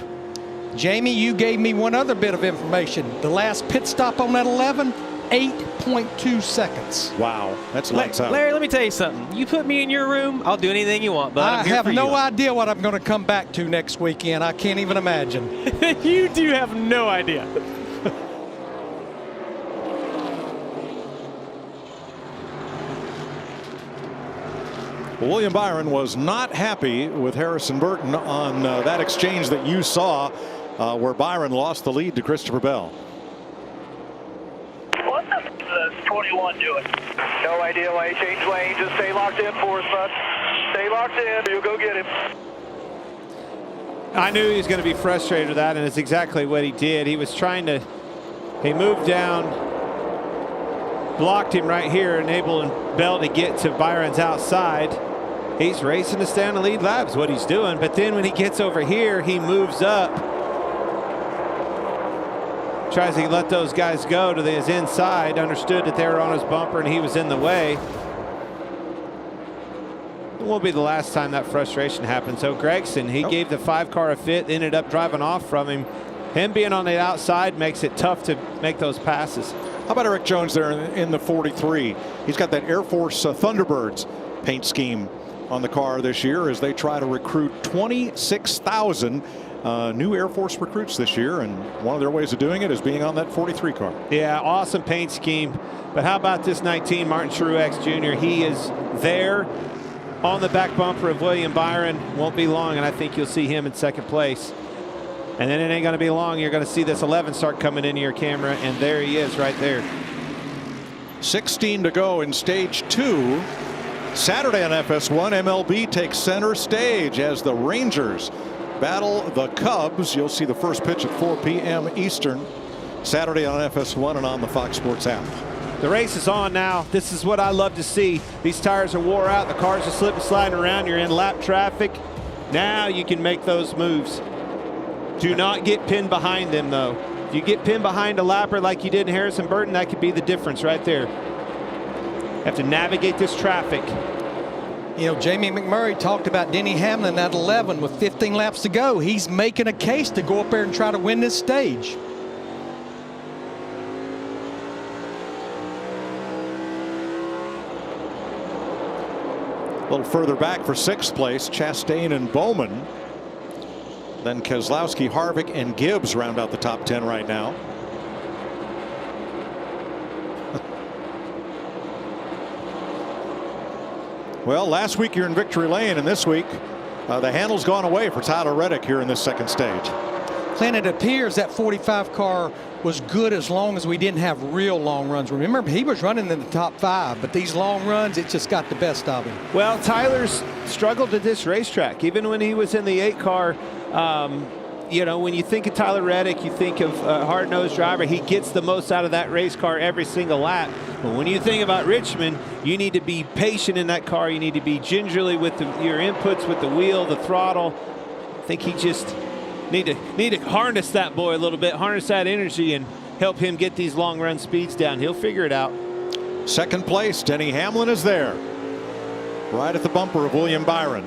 Jamie, you gave me one other bit of information. The last pit stop on that 11, 8.2 seconds. Wow, that's lights out. Larry, let me tell you something. You put me in your room, I'll do anything you want, but I I'm here have for no you. idea what I'm going to come back to next weekend. I can't even imagine. You do have no idea. William Byron was not happy with Harrison Burton on that exchange that you saw where Byron lost the lead to Christopher Bell. What the 21 doing? No idea why he changed lane. Just stay locked in for us, bud. Stay locked in. You'll go get him. I knew he was going to be frustrated with that, and it's exactly what he did. He was trying to, he moved down, blocked him right here, enabling Bell to get to Byron's outside. He's racing to stay on the lead lap is what he's doing. But then when he gets over here, he moves up. Tries to let those guys go to his inside. Understood that they were on his bumper and he was in the way. It won't be the last time that frustration happens. So Gregson, he gave the 5 car a fit, ended up driving off from him. Him being on the outside makes it tough to make those passes. How about Eric Jones there in the 43? He's got that Air Force Thunderbirds paint scheme on the car this year as they try to recruit 26,000 new Air Force recruits this year, and one of their ways of doing it is being on that 43 car. Yeah, awesome paint scheme. But how about this 19, Martin Truex Jr.? He is there on the back bumper of William Byron. Won't be long, and I think you'll see him in second place. And then it ain't going to be long. You're going to see this 11 start coming into your camera, and there he is right there. 16 to go in stage 2. Saturday on FS1, MLB takes center stage as the Rangers battle the Cubs. You'll see the first pitch at 4 p.m. Eastern Saturday on FS1 and on the Fox Sports app. The race is on now. This is what I love to see. These tires are wore out. The cars are slipping, sliding around. You're in lap traffic. Now you can make those moves. Do not get pinned behind them, though. If you get pinned behind a lapper like you did in Harrison Burton, that could be the difference right there. Have to navigate this traffic. You know, Jamie McMurray talked about Denny Hamlin at 11 with 15 laps to go. He's making a case to go up there and try to win this stage. A little further back for 6th place, Chastain and Bowman. Then Keselowski, Harvick, and Gibbs round out the top 10 right now. Well, last week you're in victory lane, and this week the handle's gone away for Tyler Reddick here in this second stage. Clint, it appears that 45 car was good as long as we didn't have real long runs. Remember, he was running in the top 5, but these long runs, it just got the best of him. Well, Tyler's struggled at this racetrack. Even when he was in the 8 car, you know, when you think of Tyler Reddick, you think of a hard-nosed driver. He gets the most out of that race car every single lap. But when you think about Richmond, you need to be patient in that car. You need to be gingerly with your inputs, with the wheel, the throttle. I think he just need to harness that boy a little bit, harness that energy, and help him get these long-run speeds down. He'll figure it out. Second place, Denny Hamlin is there, right at the bumper of William Byron.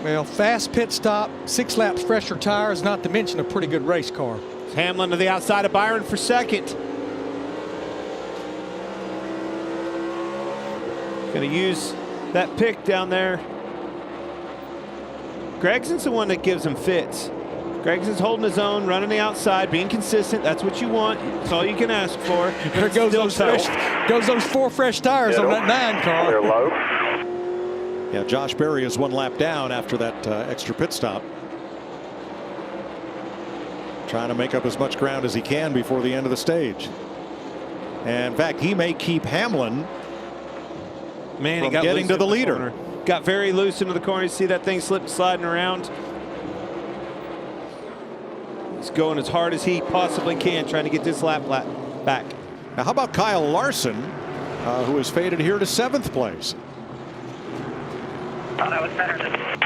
Well, fast pit stop, 6 laps fresher tires, not to mention a pretty good race car. Hamlin to the outside of Byron for second. Going to use that pick down there. Gregson's the one that gives him fits. Gregson's holding his own, running the outside, being consistent. That's what you want. That's all you can ask for. There goes those 4 fresh tires on that 9 car. Yeah, Josh Berry is 1 lap down after that extra pit stop. Trying to make up as much ground as he can before the end of the stage. And in fact, he may keep Hamlin Man, from he got getting to the leader. Corner. Got very loose into the corner. You see that thing sliding around. He's going as hard as he possibly can, trying to get this lap back. Now, how about Kyle Larson, who has faded here to 7th place? Thought I was better than to just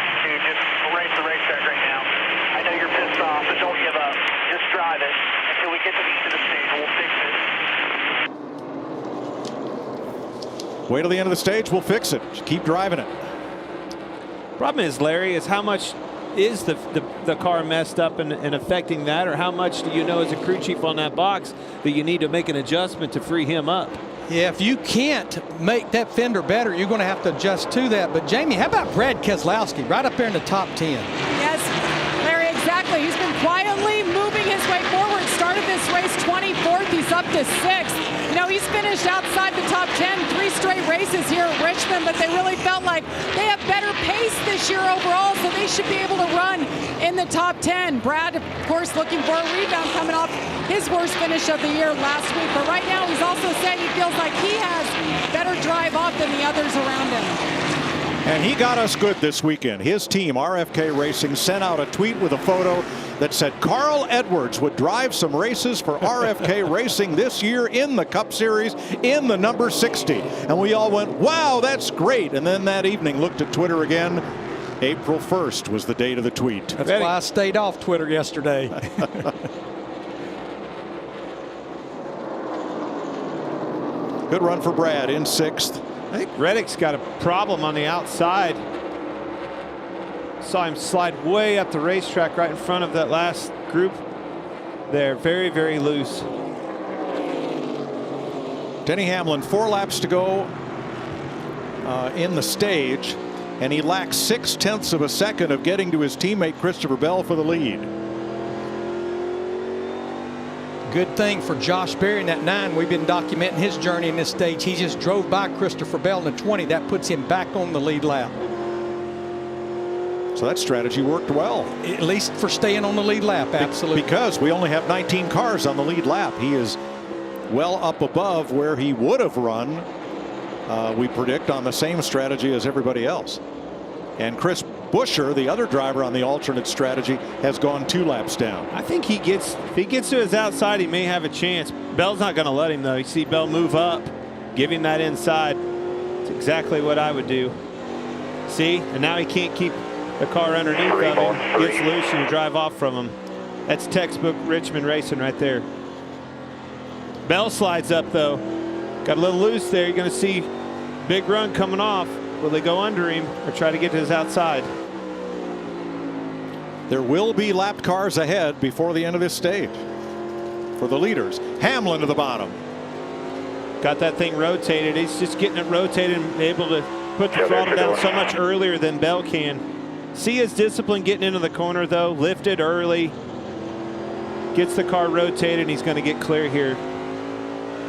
race the racetrack right now. I know you're pissed off, but don't give up. Just drive it until we get to the end of the stage. We'll fix it. Wait till the end of the stage. We'll fix it. Just keep driving it. Problem is, Larry, is how much is the car messed up and affecting that, or how much do you know as a crew chief on that box that you need to make an adjustment to free him up? Yeah, if you can't make that fender better, you're going to have to adjust to that. But Jamie, how about Brad Keselowski right up there in the top 10? Yes, Larry, exactly. He's been quietly moving his way forward. Started this race 24th. He's up to 6th. You know, he's finished outside the top 10 3 straight races here at Richmond, but they really felt like they have better pace this year overall, so they should be able to run in the top 10. Brad, of course, looking for a rebound coming off his worst finish of the year last week. But right now, he's also saying he feels like he has better drive off than the others around him. And he got us good this weekend. His team, RFK Racing, sent out a tweet with a photo that said Carl Edwards would drive some races for RFK Racing this year in the Cup Series in the number 60. And we all went, wow, that's great. And then that evening looked at Twitter again. April 1st was the date of the tweet. That's why I stayed off Twitter yesterday. Good run for Brad in 6th. I think Reddick's got a problem on the outside. Saw him slide way up the racetrack right in front of that last group. They're very, very loose. Denny Hamlin, 4 laps to go in the stage, and he lacks 0.6 of a second of getting to his teammate Christopher Bell for the lead. Good thing for Josh Berry in that 9. We've been documenting his journey in this stage. He just drove by Christopher Bell in the 20. That puts him back on the lead lap. So that strategy worked well. At least for staying on the lead lap, absolutely. Because we only have 19 cars on the lead lap. He is well up above where he would have run, we predict, on the same strategy as everybody else. And Chris Buescher, the other driver on the alternate strategy, has gone 2 laps down. I think if he gets to his outside, he may have a chance. Bell's not going to let him, though. You see Bell move up, give him that inside. It's exactly what I would do. See, and now he can't keep the car underneath of him. Gets loose and you drive off from him. That's textbook Richmond racing right there. Bell slides up, though. Got a little loose there. You're going to see big run coming off. Will they go under him or try to get to his outside? There will be lapped cars ahead before the end of this stage for the leaders. Hamlin to the bottom. Got that thing rotated. He's just getting it rotated and able to put the throttle down so much earlier than Bell can. See his discipline getting into the corner, though. Lifted early. Gets the car rotated, and he's going to get clear here.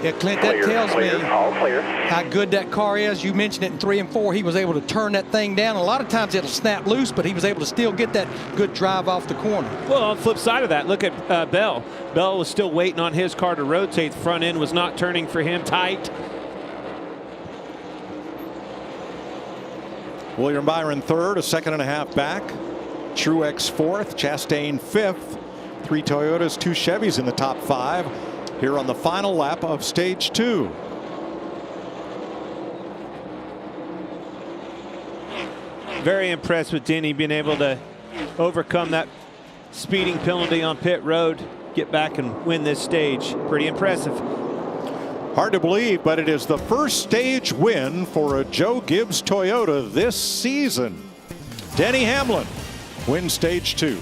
Yeah, Clint, that tells me how good that car is. You mentioned it in 3 and 4. He was able to turn that thing down. A lot of times it'll snap loose, but he was able to still get that good drive off the corner. Well, on the flip side of that, look at Bell. Bell was still waiting on his car to rotate. The front end was not turning for him tight. William Byron 3rd, a 2.5 back. Truex 4th, Chastain 5th. 3 Toyotas, 2 Chevys in the top 5 here on the final lap of stage 2. Very impressed with Denny being able to overcome that speeding penalty on pit road, get back and win this stage. Pretty impressive. Hard to believe, but it is the first stage win for a Joe Gibbs Toyota this season. Denny Hamlin wins stage 2.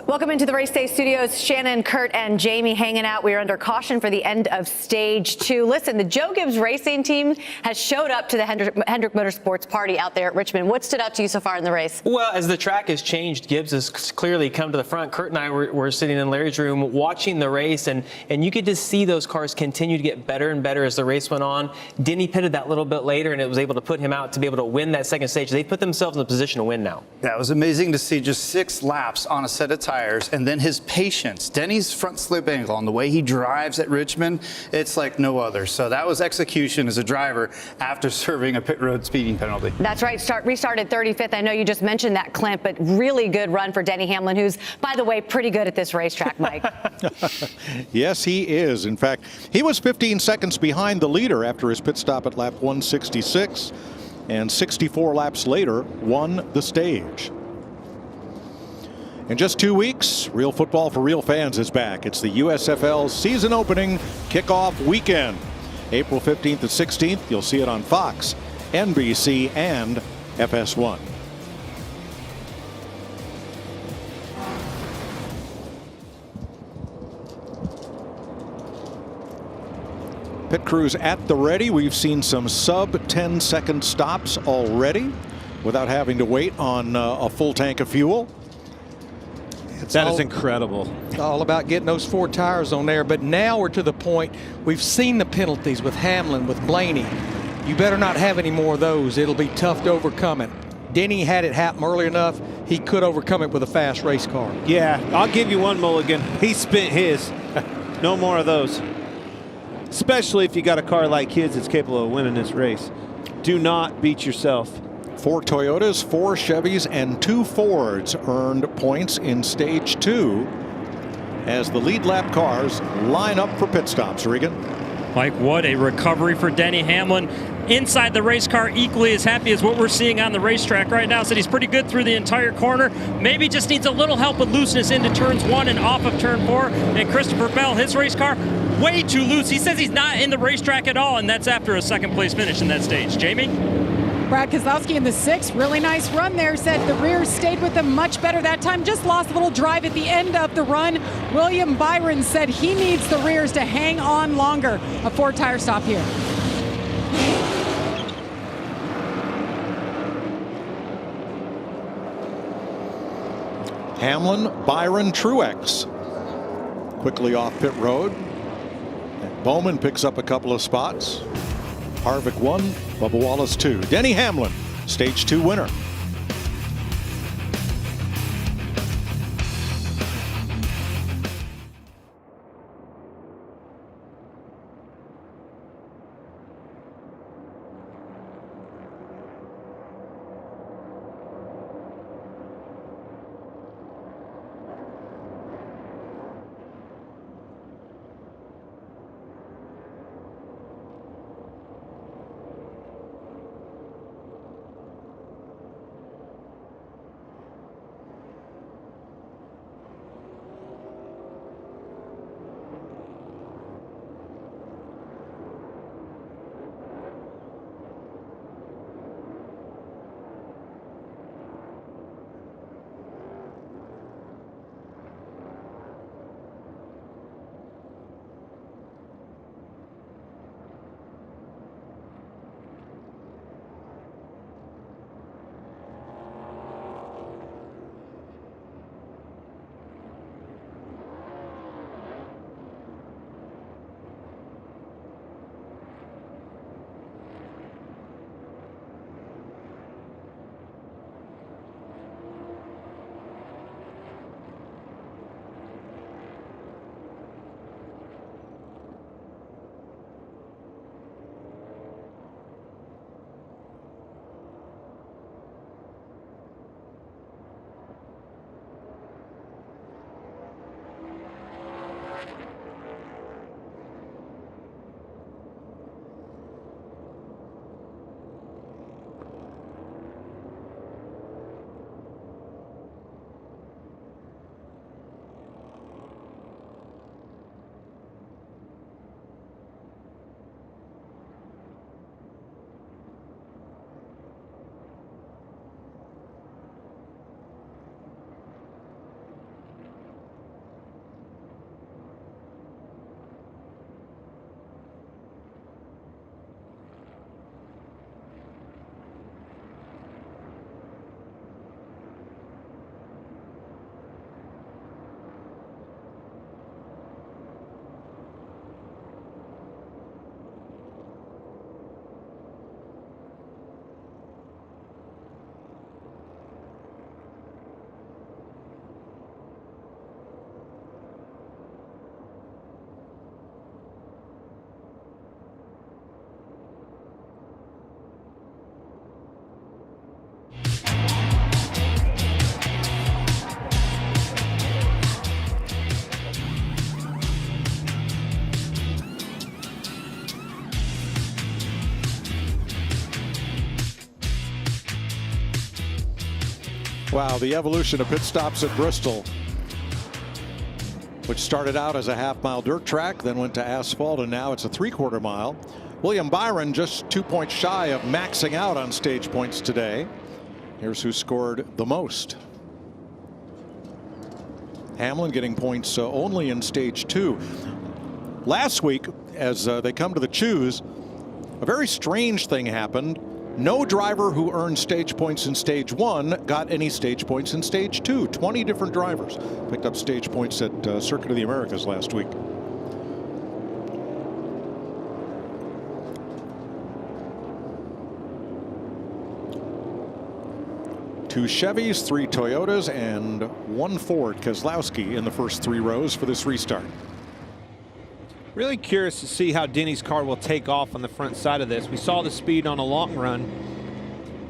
Welcome into the Race Day studios. Shannon, Kurt, and Jamie hanging out. We are under caution for the end of stage 2. Listen, the Joe Gibbs Racing team has showed up to the Hendrick Motorsports party out there at Richmond. What stood out to you so far in the race? Well, as the track has changed, Gibbs has clearly come to the front. Kurt and I were sitting in Larry's room watching the race, and you could just see those cars continue to get better and better as the race went on. Denny pitted that little bit later, and it was able to put him out to be able to win that second stage. They put themselves in a position to win now. That was amazing to see, just 6 laps on a set of tires, and then his patience. Denny's front slip angle on the way he drives at Richmond, it's like no other. So that was execution as a driver after serving a pit road speeding penalty. That's right. Restarted 35th. I know you just mentioned that, Clint, but really good run for Denny Hamlin, who's, by the way, pretty good at this racetrack, Mike. Yes, he is. In fact, he was 15 seconds behind the leader after his pit stop at lap 166, and 64 laps later won the stage. In just 2 weeks, Real Football for Real Fans is back. It's the USFL season opening kickoff weekend. April 15th and 16th, you'll see it on Fox, NBC, and FS1. Pit crews at the ready. We've seen some sub 10-second stops already without having to wait on a full tank of fuel. That is incredible. All about getting those 4 tires on there. But now we're to the point, we've seen the penalties with Hamlin, with Blaney. You better not have any more of those. It'll be tough to overcome it. Denny had it happen early enough. He could overcome it with a fast race car. Yeah, I'll give you one mulligan. He spent his. No more of those. Especially if you got a car like his that's capable of winning this race. Do not beat yourself. 4 Toyotas, 4 Chevys, and 2 Fords earned points in stage 2 as the lead lap cars line up for pit stops. Regan. Mike, what a recovery for Denny Hamlin. Inside the race car, equally as happy as what we're seeing on the racetrack right now. Said he's pretty good through the entire corner. Maybe just needs a little help with looseness into turns 1 and off of turn 4. And Christopher Bell, his race car, way too loose. He says he's not in the racetrack at all, and that's after a second place finish in that stage. Jamie? Brad Keselowski in the 6th, really nice run there. Said the rear stayed with him much better that time. Just lost a little drive at the end of the run. William Byron said he needs the rears to hang on longer. A 4-tire stop here. Hamlin, Byron, Truex quickly off pit road. And Bowman picks up a couple of spots. Harvick 1, Bubba Wallace 2. Denny Hamlin, stage 2 winner. Wow, the evolution of pit stops at Bristol, which started out as a half-mile dirt track, then went to asphalt, and now it's a 3/4 mile. William Byron just 2 points shy of maxing out on stage points today. Here's who scored the most. Hamlin getting points only in stage 2. Last week, as they come to the choose, a very strange thing happened. No driver who earned stage points in stage 1 got any stage points in stage 2. 20 different drivers picked up stage points at Circuit of the Americas last week. Two Chevys, 3 Toyotas, and 1 Ford. Keselowski in the first 3 rows for this restart. Really curious to see how Denny's car will take off on the front side of this. We saw the speed on a long run,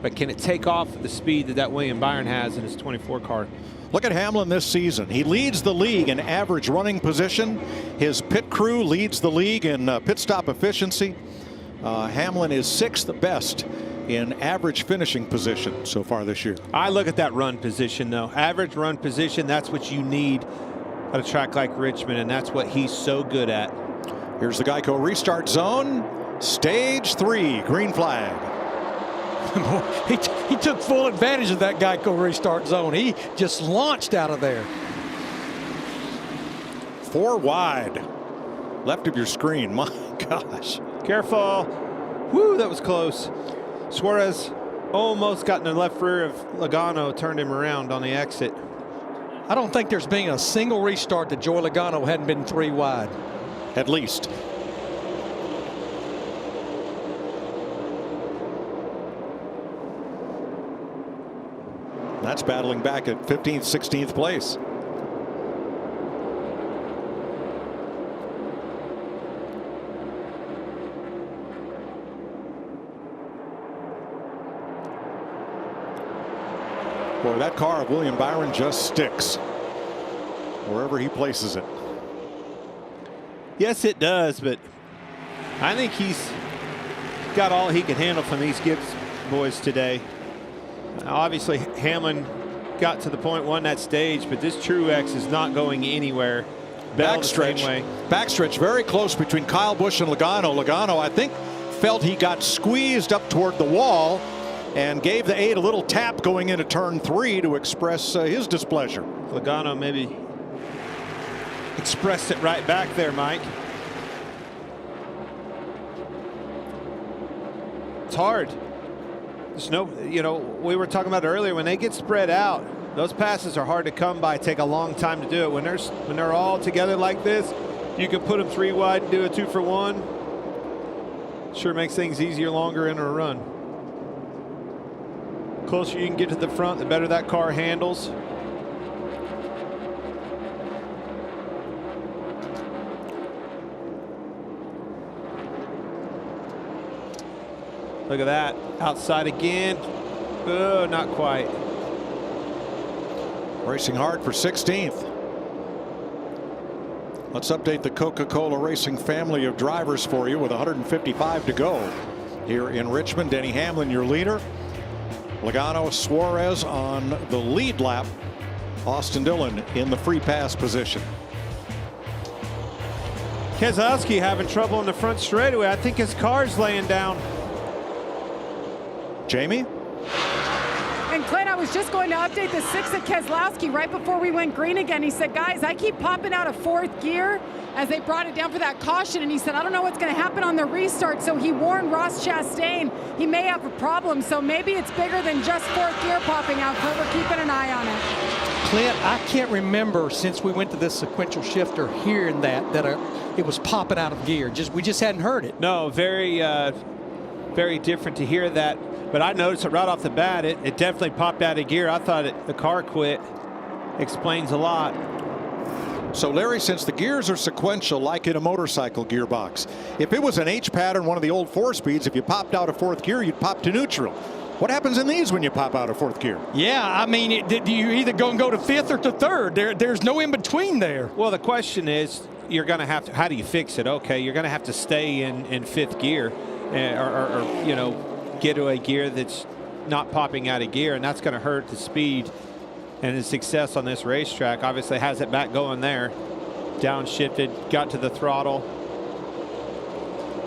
but can it take off at the speed that William Byron has in his 24 car? Look at Hamlin this season. He leads the league in average running position. His pit crew leads the league in pit stop efficiency. Hamlin is 6th best in average finishing position so far this year. I look at that run position, though. Average run position, that's what you need at a track like Richmond, and that's what he's so good at. Here's the Geico restart zone. Stage 3, green flag. he took full advantage of that Geico restart zone. He just launched out of there. 4 wide. Left of your screen. My gosh. Careful. Woo, that was close. Suarez almost got in the left rear of Logano, turned him around on the exit. I don't think there's been a single restart that Joey Logano hadn't been 3 wide. At least. That's battling back at 15th, 16th place. Boy, that car of William Byron just sticks wherever he places it. Yes, it does, but I think he's got all he can handle from these Gibbs boys today. Obviously, Hamlin got to the point, won that stage, but this Truex is not going anywhere. Backstretch very close between Kyle Busch and Logano. Logano, I think, felt he got squeezed up toward the wall and gave the 8 a little tap going into turn 3 to express his displeasure. Logano maybe expressed it right back there, Mike. It's hard. There's no, we were talking about earlier, when they get spread out, those passes are hard to come by, take a long time to do it. When they're all together like this, you can put them 3 wide and do a 2 for 1. Sure makes things easier, longer in a run. Closer you can get to the front, the better that car handles. Look at that. Outside again. Oh, not quite. Racing hard for 16th. Let's update the Coca-Cola Racing family of drivers for you with 155 to go here in Richmond. Denny Hamlin, your leader. Logano, Suarez on the lead lap. Austin Dillon in the free pass position. Keselowski having trouble in the front straightaway. I think his car's laying down. Jamie? And Clint, I was just going to update the 6 at Keselowski right before we went green again. He said, guys, I keep popping out of 4th gear as they brought it down for that caution. And he said, I don't know what's going to happen on the restart. So he warned Ross Chastain he may have a problem. So maybe it's bigger than just 4th gear popping out. But we're keeping an eye on it. Clint, I can't remember since we went to this sequential shifter hearing that it was popping out of gear. We just hadn't heard it. No, very different to hear that. But I noticed it right off the bat. It definitely popped out of gear. I thought the car quit. Explains a lot. So, Larry, since the gears are sequential like in a motorcycle gearbox, if it was an H pattern, one of the old 4-speeds, if you popped out of 4th gear, you'd pop to neutral. What happens in these when you pop out of 4th gear? Yeah, I mean, you either go to 5th or to 3rd. There's no in between there. Well, the question is, you're going to have to, how do you fix it? Okay, you're going to have to stay in 5th gear or get to a gear that's not popping out of gear, and that's going to hurt the speed and the success on this racetrack. Obviously has it back going there. Downshifted, got to the throttle.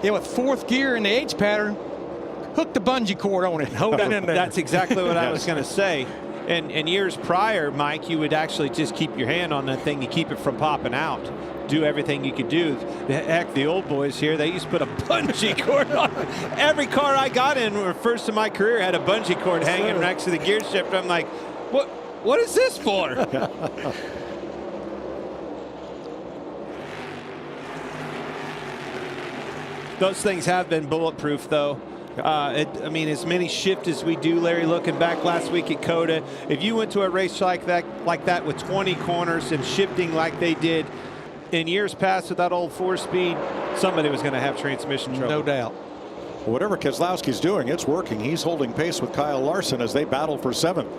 Yeah, with 4th gear in the H pattern, hook the bungee cord on it and hold it in there. That's exactly what I was going to say. And years prior, Mike, you would actually just keep your hand on that thing to keep it from popping out. Do everything you could do. Heck, the old boys here, they used to put a bungee cord on. Every car I got in, first in my career, had a bungee cord hanging next to the gear shifter. I'm like, what is this for? Those things have been bulletproof, though. I mean, as many shift as we do, Larry, looking back last week at COTA, if you went to a race like that with 20 corners and shifting like they did in years past with that old 4-speed, somebody was going to have transmission trouble. No doubt. Whatever Keselowski's doing, it's working. He's holding pace with Kyle Larson as they battle for 7th.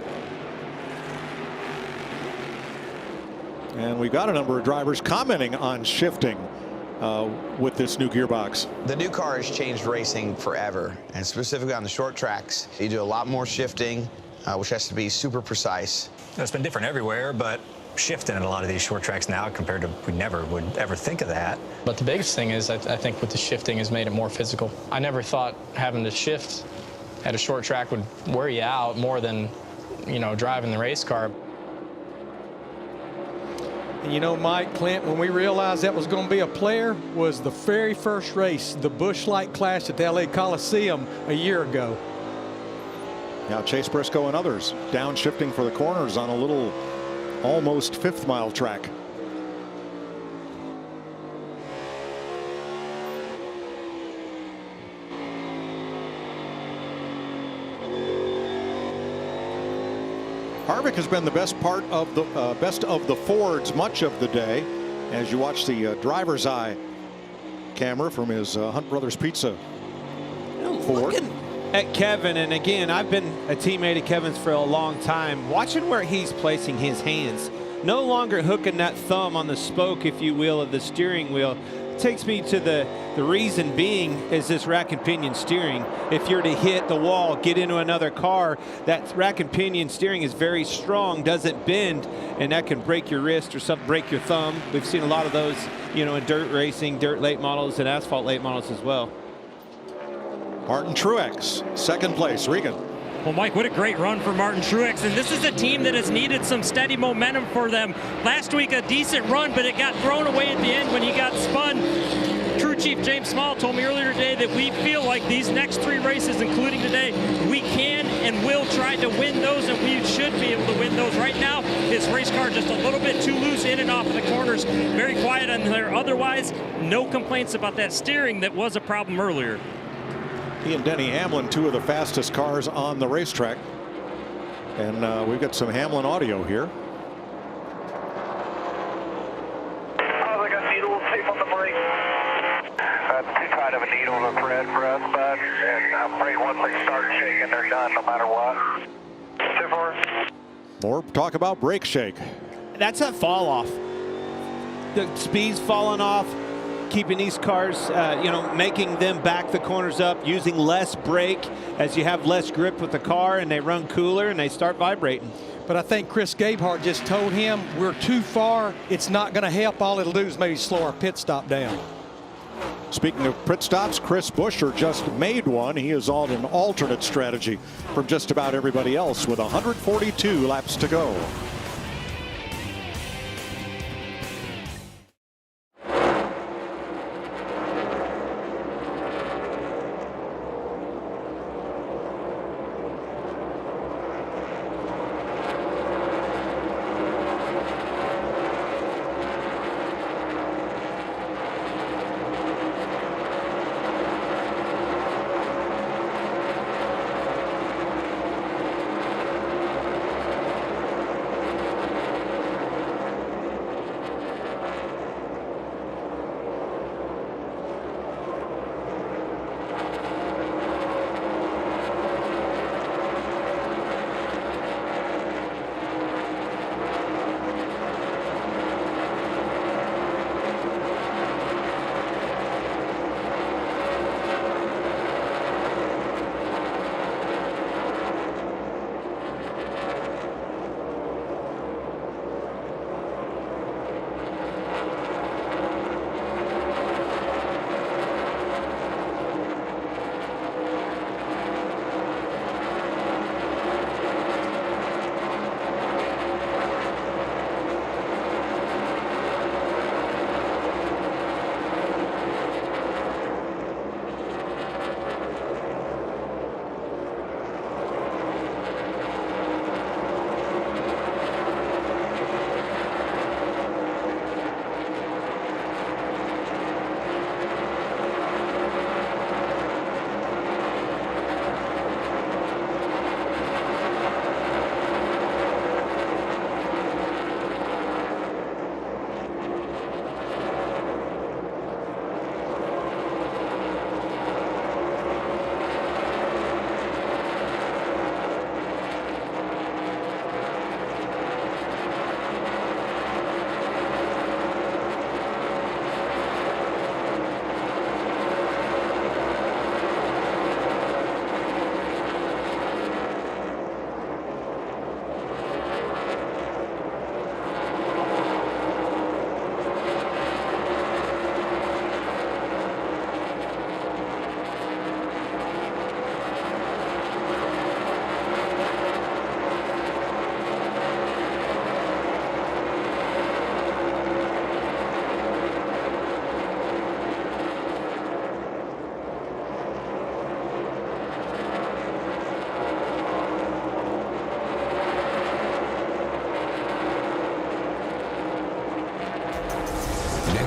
And we've got a number of drivers commenting on shifting with this new gearbox. The new car has changed racing forever, and specifically on the short tracks. You do a lot more shifting, which has to be super precise. It's been different everywhere, but shifting in a lot of these short tracks now compared to we never would ever think of that. But the biggest thing is I think with the shifting has made it more physical. I never thought having to shift at a short track would wear you out more than, you know, driving the race car. And you know, Mike, Clint, when we realized that was going to be a player was the very first race, the Busch Light Clash at the LA Coliseum a year ago. Now Chase Briscoe and others downshifting for the corners on a little almost fifth mile track. Harvick has been the best part of the Fords much of the day, as you watch the driver's eye camera from his Hunt Brothers Pizza Ford. Looking at Kevin, and again, I've been a teammate of Kevin's for a long time, watching where he's placing his hands. No longer hooking that thumb on the spoke, if you will, of the steering wheel. Takes me to the reason being is this rack and pinion steering. If you're to hit the wall, get into another car, that rack and pinion steering is very strong, doesn't bend, and that can break your wrist or something, break your thumb. We've seen a lot of those, you know, in dirt racing, dirt late models, and asphalt late models as well. Martin Truex, second place. Regan. Well, Mike, what a great run for Martin Truex, and this is a team that has needed some steady momentum for them. Last week, a decent run, but it got thrown away at the end when he got spun. Crew Chief James Small told me earlier today that we feel like these next 3 races, including today, we can and will try to win those, and we should be able to win those. Right now, his race car just a little bit too loose in and off of the corners. Very quiet on there. Otherwise, no complaints about that steering that was a problem earlier. He and Denny Hamlin, 2 of the fastest cars on the racetrack. And we've got some Hamlin audio here. I got needle tape on the brake. Too tight of a needle to thread for us, bud. And I'm afraid once they start shaking, they're done no matter what. Too far. More talk about brake shake. That's a fall off. The speed's falling off. Keeping these cars, you know, making them back the corners up, using less brake as you have less grip with the car, and they run cooler and they start vibrating. But I think Chris Gabehart just told him we're too far. It's not going to help. All it'll do is maybe slow our pit stop down. Speaking of pit stops, Chris Buescher just made one. He is on an alternate strategy from just about everybody else with 142 laps to go.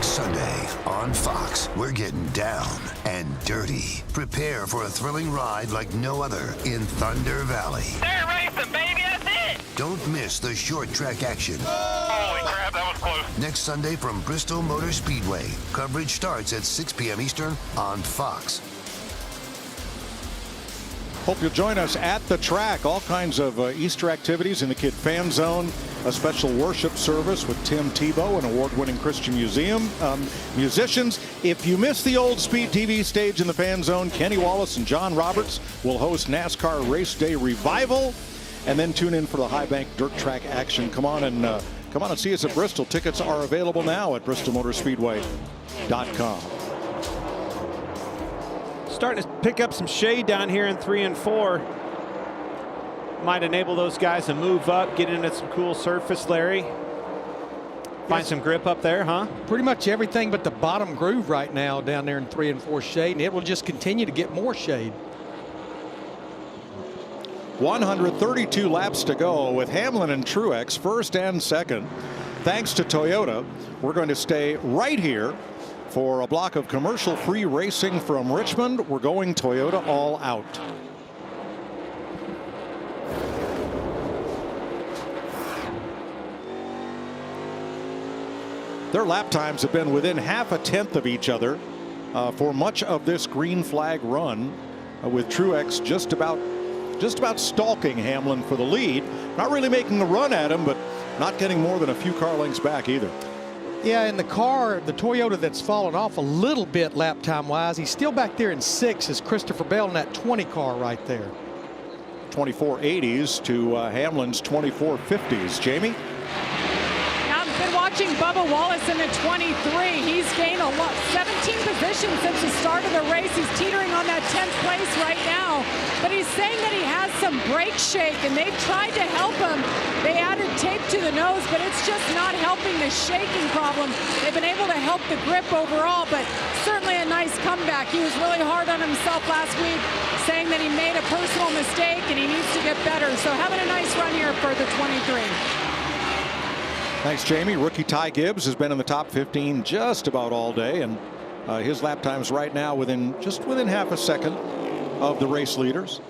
Next Sunday on Fox, we're getting down and dirty. Prepare for a thrilling ride like no other in Thunder Valley. They're racing, baby, that's it! Don't miss the short track action. Holy crap, that was close. Next Sunday from Bristol Motor Speedway. Coverage starts at 6 p.m. Eastern on Fox. Hope you'll join us at the track. All kinds of Easter activities in the Kid Fan Zone. A special worship service with Tim Tebow, an award-winning Christian museum. Musicians, if you missed the old Speed TV stage in the Fan Zone, Kenny Wallace and John Roberts will host NASCAR Race Day Revival. And then tune in for the High Bank Dirt Track action. Come on and see us at Bristol. Tickets are available now at bristolmotorspeedway.com. Starting to pick up some shade down here in 3 and 4. Might enable those guys to move up, get into some cool surface, Larry. Find some grip up there, huh? Pretty much everything but the bottom groove right now down there in 3 and 4 shade, and it will just continue to get more shade. 132 laps to go with Hamlin and Truex first and second. Thanks to Toyota, we're going to stay right here for a block of commercial-free racing from Richmond. We're going Toyota all out. Their lap times have been within half a tenth of each other for much of this green flag run, with Truex just about stalking Hamlin for the lead. Not really making a run at him, but not getting more than a few car lengths back either. Yeah, in the car, the Toyota that's fallen off a little bit lap time wise, he's still back there in 6 as Christopher Bell in that 20 car right there. 2480s to Hamlin's 2450s. Jamie? I've been watching Bubba Wallace in the 23. He's gained 17 positions since the start of the race. He's teetering on that 10th place right now. But he's saying that he has some brake shake, and they've tried to help him. They added tape to the nose, but it's just not helping the shaking problem. They've been able to help the grip overall, but certainly a nice comeback. He was really hard on himself last week, saying that he made a personal mistake and he needs to get better. So having a nice run here for the 23. Thanks, Jamie. Rookie Ty Gibbs has been in the top 15 just about all day, and his lap times right now just within half a second of the race leaders.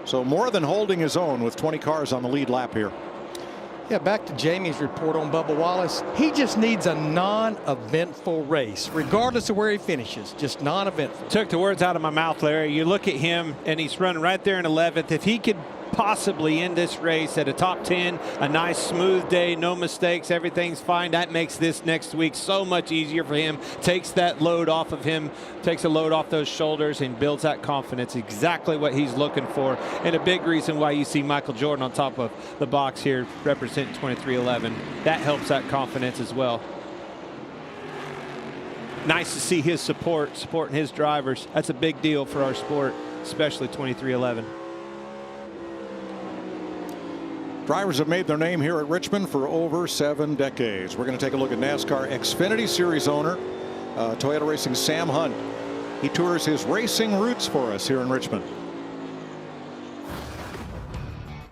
So more than holding his own with 20 cars on the lead lap here. Yeah, back to Jamie's report on Bubba Wallace. He just needs a non-eventful race, regardless of where he finishes. Just non-eventful. Took the words out of my mouth, Larry. You look at him, and he's running right there in 11th. If he could possibly end this race at a top 10, a nice smooth day, no mistakes, everything's fine, that makes this next week so much easier for him. Takes that load off of him, takes a load off those shoulders, and builds that confidence. Exactly what he's looking for, and a big reason why you see Michael Jordan on top of the box here representing 2311. That helps that confidence as well. Nice to see his supporting his drivers. That's a big deal for our sport, especially 2311. Drivers have made their name here at Richmond for over 7 decades. We're going to take a look at NASCAR Xfinity Series owner, Toyota Racing Sam Hunt. He tours his racing roots for us here in Richmond.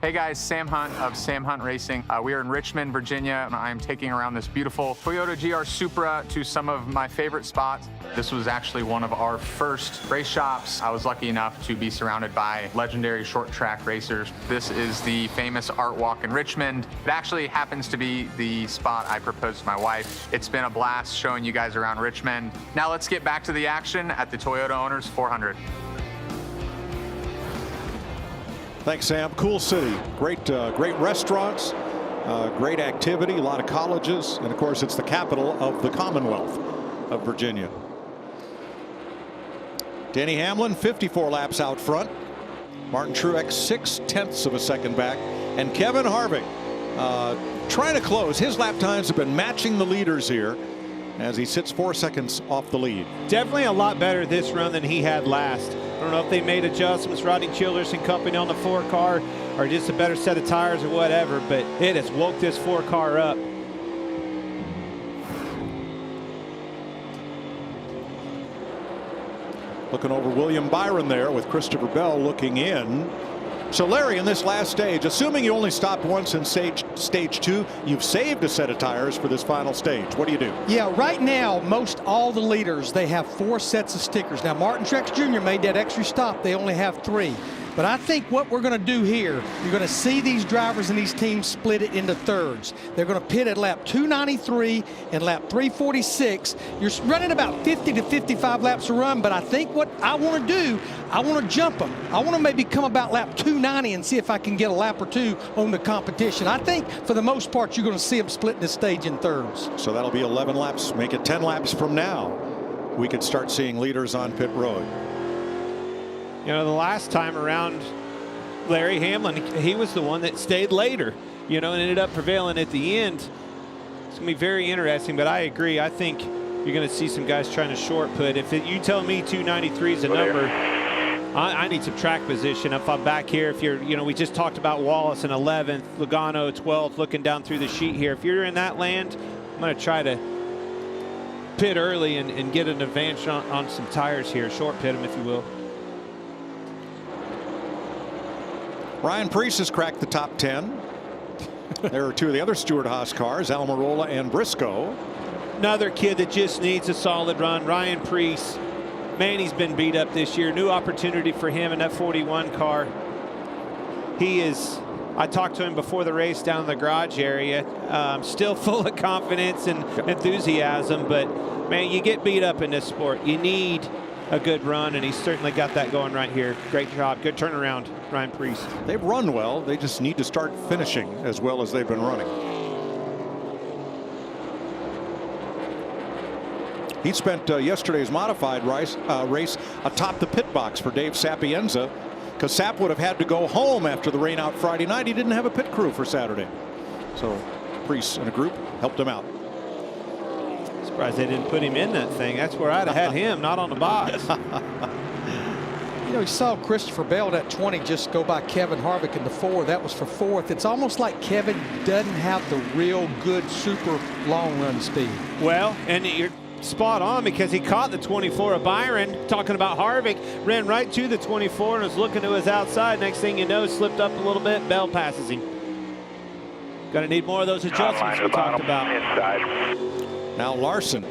Hey guys, Sam Hunt of Sam Hunt Racing. We are in Richmond, Virginia, and I'm taking around this beautiful Toyota GR Supra to some of my favorite spots. This was actually one of our first race shops. I was lucky enough to be surrounded by legendary short track racers. This is the famous Art Walk in Richmond. It actually happens to be the spot I proposed to my wife. It's been a blast showing you guys around Richmond. Now let's get back to the action at the Toyota Owners 400. Thanks, Sam. Cool city. Great restaurants, great activity, a lot of colleges, and of course it's the capital of the Commonwealth of Virginia. Denny Hamlin 54 laps out front. Martin Truex 0.6 of a second back, and Kevin Harvick trying to close. His lap times have been matching the leaders here as he sits 4 seconds off the lead. Definitely a lot better this run than he had last. I don't know if they made adjustments, Rodney Childers and company on the 4 car, or just a better set of tires or whatever, but it has woke this 4 car up. Looking over William Byron there with Christopher Bell looking in. So Larry, in this last stage, assuming you only stopped once in stage 2, you've saved a set of tires for this final stage. What do you do? Yeah, right now, most all the leaders, they have 4 sets of stickers. Now, Martin Truex Jr. made that extra stop. They only have 3. But I think what we're going to do here, you're going to see these drivers and these teams split it into thirds. They're going to pit at lap 293 and lap 346. You're running about 50 to 55 laps a run, but I think what I want to do, I want to jump them. I want to maybe come about lap 290 and see if I can get a lap or 2 on the competition. I think for the most part, you're going to see them splitting the stage in thirds. So that'll be 11 laps. Make it 10 laps from now. We could start seeing leaders on pit road. You know, the last time around, Larry Hamlin, he was the one that stayed later, you know, and ended up prevailing at the end. It's going to be very interesting, but I agree. I think you're going to see some guys trying to short put. If you tell me 293 is a number, I need some track position. If I'm back here, if you're, you know, we just talked about Wallace in 11th, Logano 12th, looking down through the sheet here. If you're in that land, I'm going to try to pit early and get an advantage on some tires here. Short pit them, if you will. Ryan Preece has cracked the top 10. There are 2 of the other Stewart-Haas cars, Almirola and Briscoe. Another kid that just needs a solid run. Ryan Preece, man, he's been beat up this year. New opportunity for him in that 41 car. He is, I talked to him before the race down in the garage area. Still full of confidence and enthusiasm, but man, you get beat up in this sport. You need a good run, and he's certainly got that going right here. Great job. Good turnaround, Ryan Preece. They've run well. They just need to start finishing as well as they've been running. He spent yesterday's modified race atop the pit box for Dave Sapienza, because Sap would have had to go home after the rain out Friday night. He didn't have a pit crew for Saturday. So Preece and a group helped him out. Surprised they didn't put him in that thing. That's where I'd have had him, not on the box. You know, he saw Christopher Bell at 20 just go by Kevin Harvick in the 4. That was for 4th. It's almost like Kevin doesn't have the real good super long run speed. Well, and you're spot on, because he caught the 24 of Byron. Talking about Harvick, ran right to the 24 and was looking to his outside. Next thing you know, slipped up a little bit. Bell passes him. Gonna need more of those adjustments we talked about. Now Larson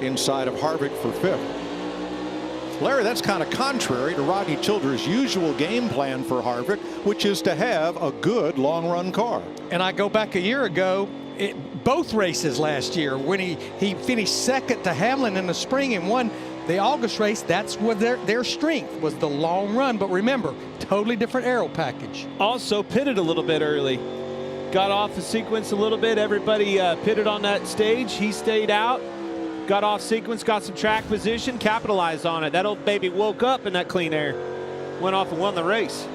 inside of Harvick for 5th. Larry, that's kind of contrary to Rodney Childers' usual game plan for Harvick, which is to have a good long run car. And I go back a year ago, both races last year, when he finished 2nd to Hamlin in the spring and won the August race. That's where their strength was, the long run. But remember, totally different aero package. Also pitted a little bit early. Got off the sequence a little bit. Everybody pitted on that stage. He stayed out, got off sequence, got some track position, capitalized on it. That old baby woke up in that clean air, went off and won the race.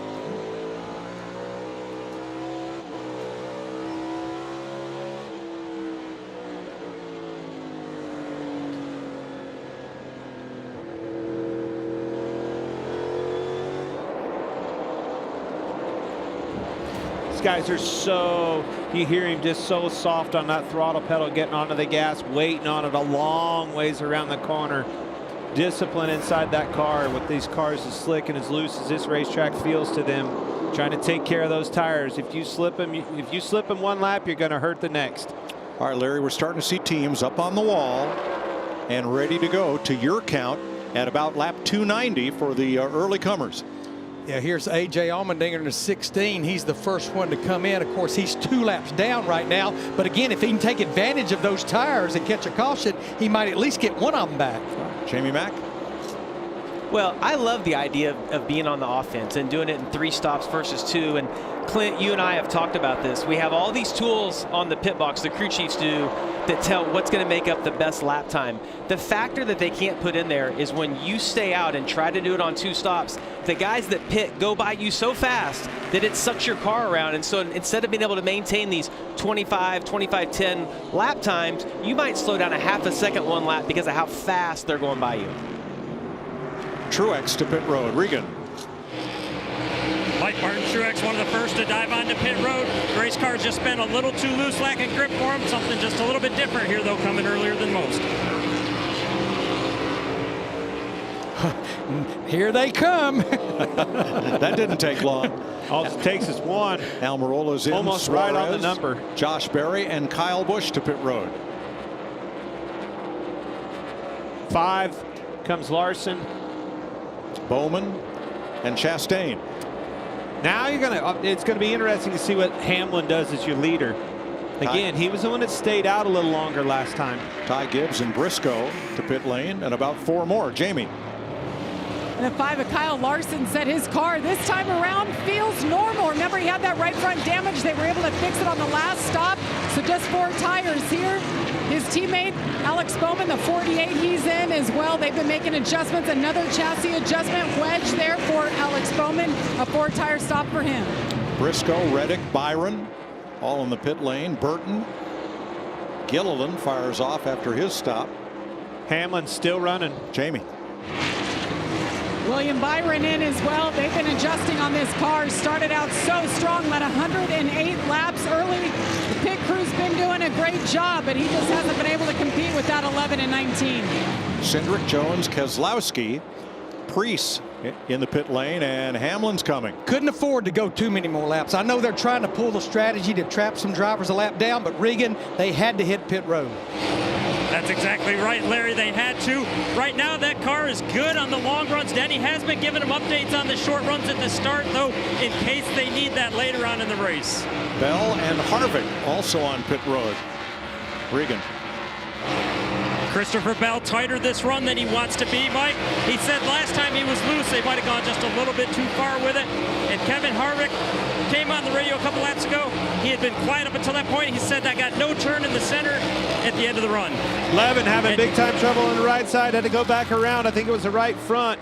Guys are so, you hear him just so soft on that throttle pedal, getting onto the gas, waiting on it a long ways around the corner. Discipline inside that car with these cars as slick and as loose as this racetrack feels to them. Trying to take care of those tires. If you slip them one lap, you're going to hurt the next. All right, Larry, we're starting to see teams up on the wall and ready to go to your count at about lap 290 for the early comers. Yeah, here's A.J. Allmendinger in the 16. He's the first one to come in. Of course, he's 2 laps down right now. But again, if he can take advantage of those tires and catch a caution, he might at least get one of them back. Jamie Mack? Well, I love the idea of being on the offense and doing it in 3 stops versus 2. And Clint, you and I have talked about this. We have all these tools on the pit box, the crew chiefs do, that tell what's going to make up the best lap time. The factor that they can't put in there is when you stay out and try to do it on 2 stops, the guys that pit go by you so fast that it sucks your car around. And so instead of being able to maintain these 25, 10 lap times, you might slow down a half a second one lap because of how fast they're going by you. Truex to pit road. Regan. Mike Martin Truex, one of the first to dive onto pit road. The race car's just been a little too loose, lacking grip for him. Something just a little bit different here, though, coming earlier than most. Here they come. That didn't take long. All it takes is one. Almirola's in. Almost Suarez, right on the number. Josh Berry and Kyle Busch to pit road. 5 comes Larson. Bowman and Chastain. Now it's gonna be interesting to see what Hamlin does as your leader. Again, he was the one that stayed out a little longer last time. Ty Gibbs and Briscoe to pit lane, and about 4 more. Jamie. And at 5 of Kyle Larson said his car this time around feels normal. Remember, he had that right front damage. They were able to fix it on the last stop. So just 4 tires here. His teammate, Alex Bowman, the 48 he's in as well. They've been making adjustments. Another chassis adjustment wedge there for Alex Bowman. A 4-tire stop for him. Briscoe, Reddick, Byron, all in the pit lane. Burton. Gilliland fires off after his stop. Hamlin still running. Jamie. William Byron in as well. They've been adjusting on this car. Started out so strong, led 108 laps early. The pit crew's been doing a great job, but he just hasn't been able to compete with that 11 and 19. Cindric, Jones, Keselowski, Preece in the pit lane, and Hamlin's coming. Couldn't afford to go too many more laps. I know they're trying to pull the strategy to trap some drivers a lap down, but Regan, they had to hit pit road. That's exactly right, Larry. They had to. Right now, that car is good on the long runs. Denny has been giving them updates on the short runs at the start, though, in case they need that later on in the race. Bell and Harvick also on pit road. Regan. Christopher Bell tighter this run than he wants to be, Mike. He said last time he was loose, they might have gone just a little bit too far with it. And Kevin Harvick came on the radio a couple laps ago. He had been quiet up until that point. He said I got no turn in the center at the end of the run. Levin having big time trouble on the right side. Had to go back around. I think it was the right front.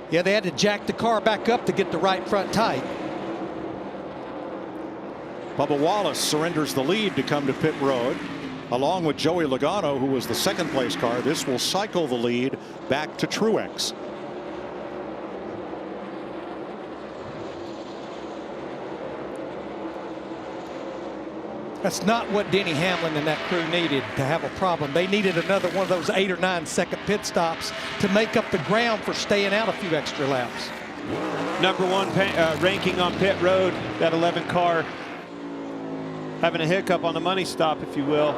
Yeah, they had to jack the car back up to get the right front tight. Bubba Wallace surrenders the lead to come to pit road. Along with Joey Logano, who was the second place car. This will cycle the lead back to Truex. That's not what Denny Hamlin and that crew needed to have a problem. They needed another one of those 8 or 9 second pit stops to make up the ground for staying out a few extra laps. Number 1 ranking on pit road, that 11 car. Having a hiccup on the money stop, if you will.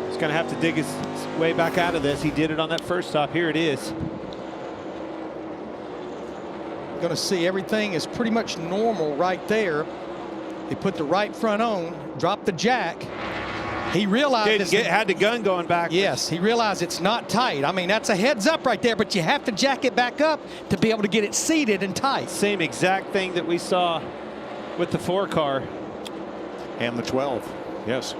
He's going to have to dig his way back out of this. He did it on that first stop. Here it is. Going to see everything is pretty much normal right there. They put the right front on, dropped the jack. He realized had the gun going back. Yes, he realized it's not tight. I mean, that's a heads up right there, but you have to jack it back up to be able to get it seated and tight. Same exact thing that we saw with the 4 car. And the 12, yes.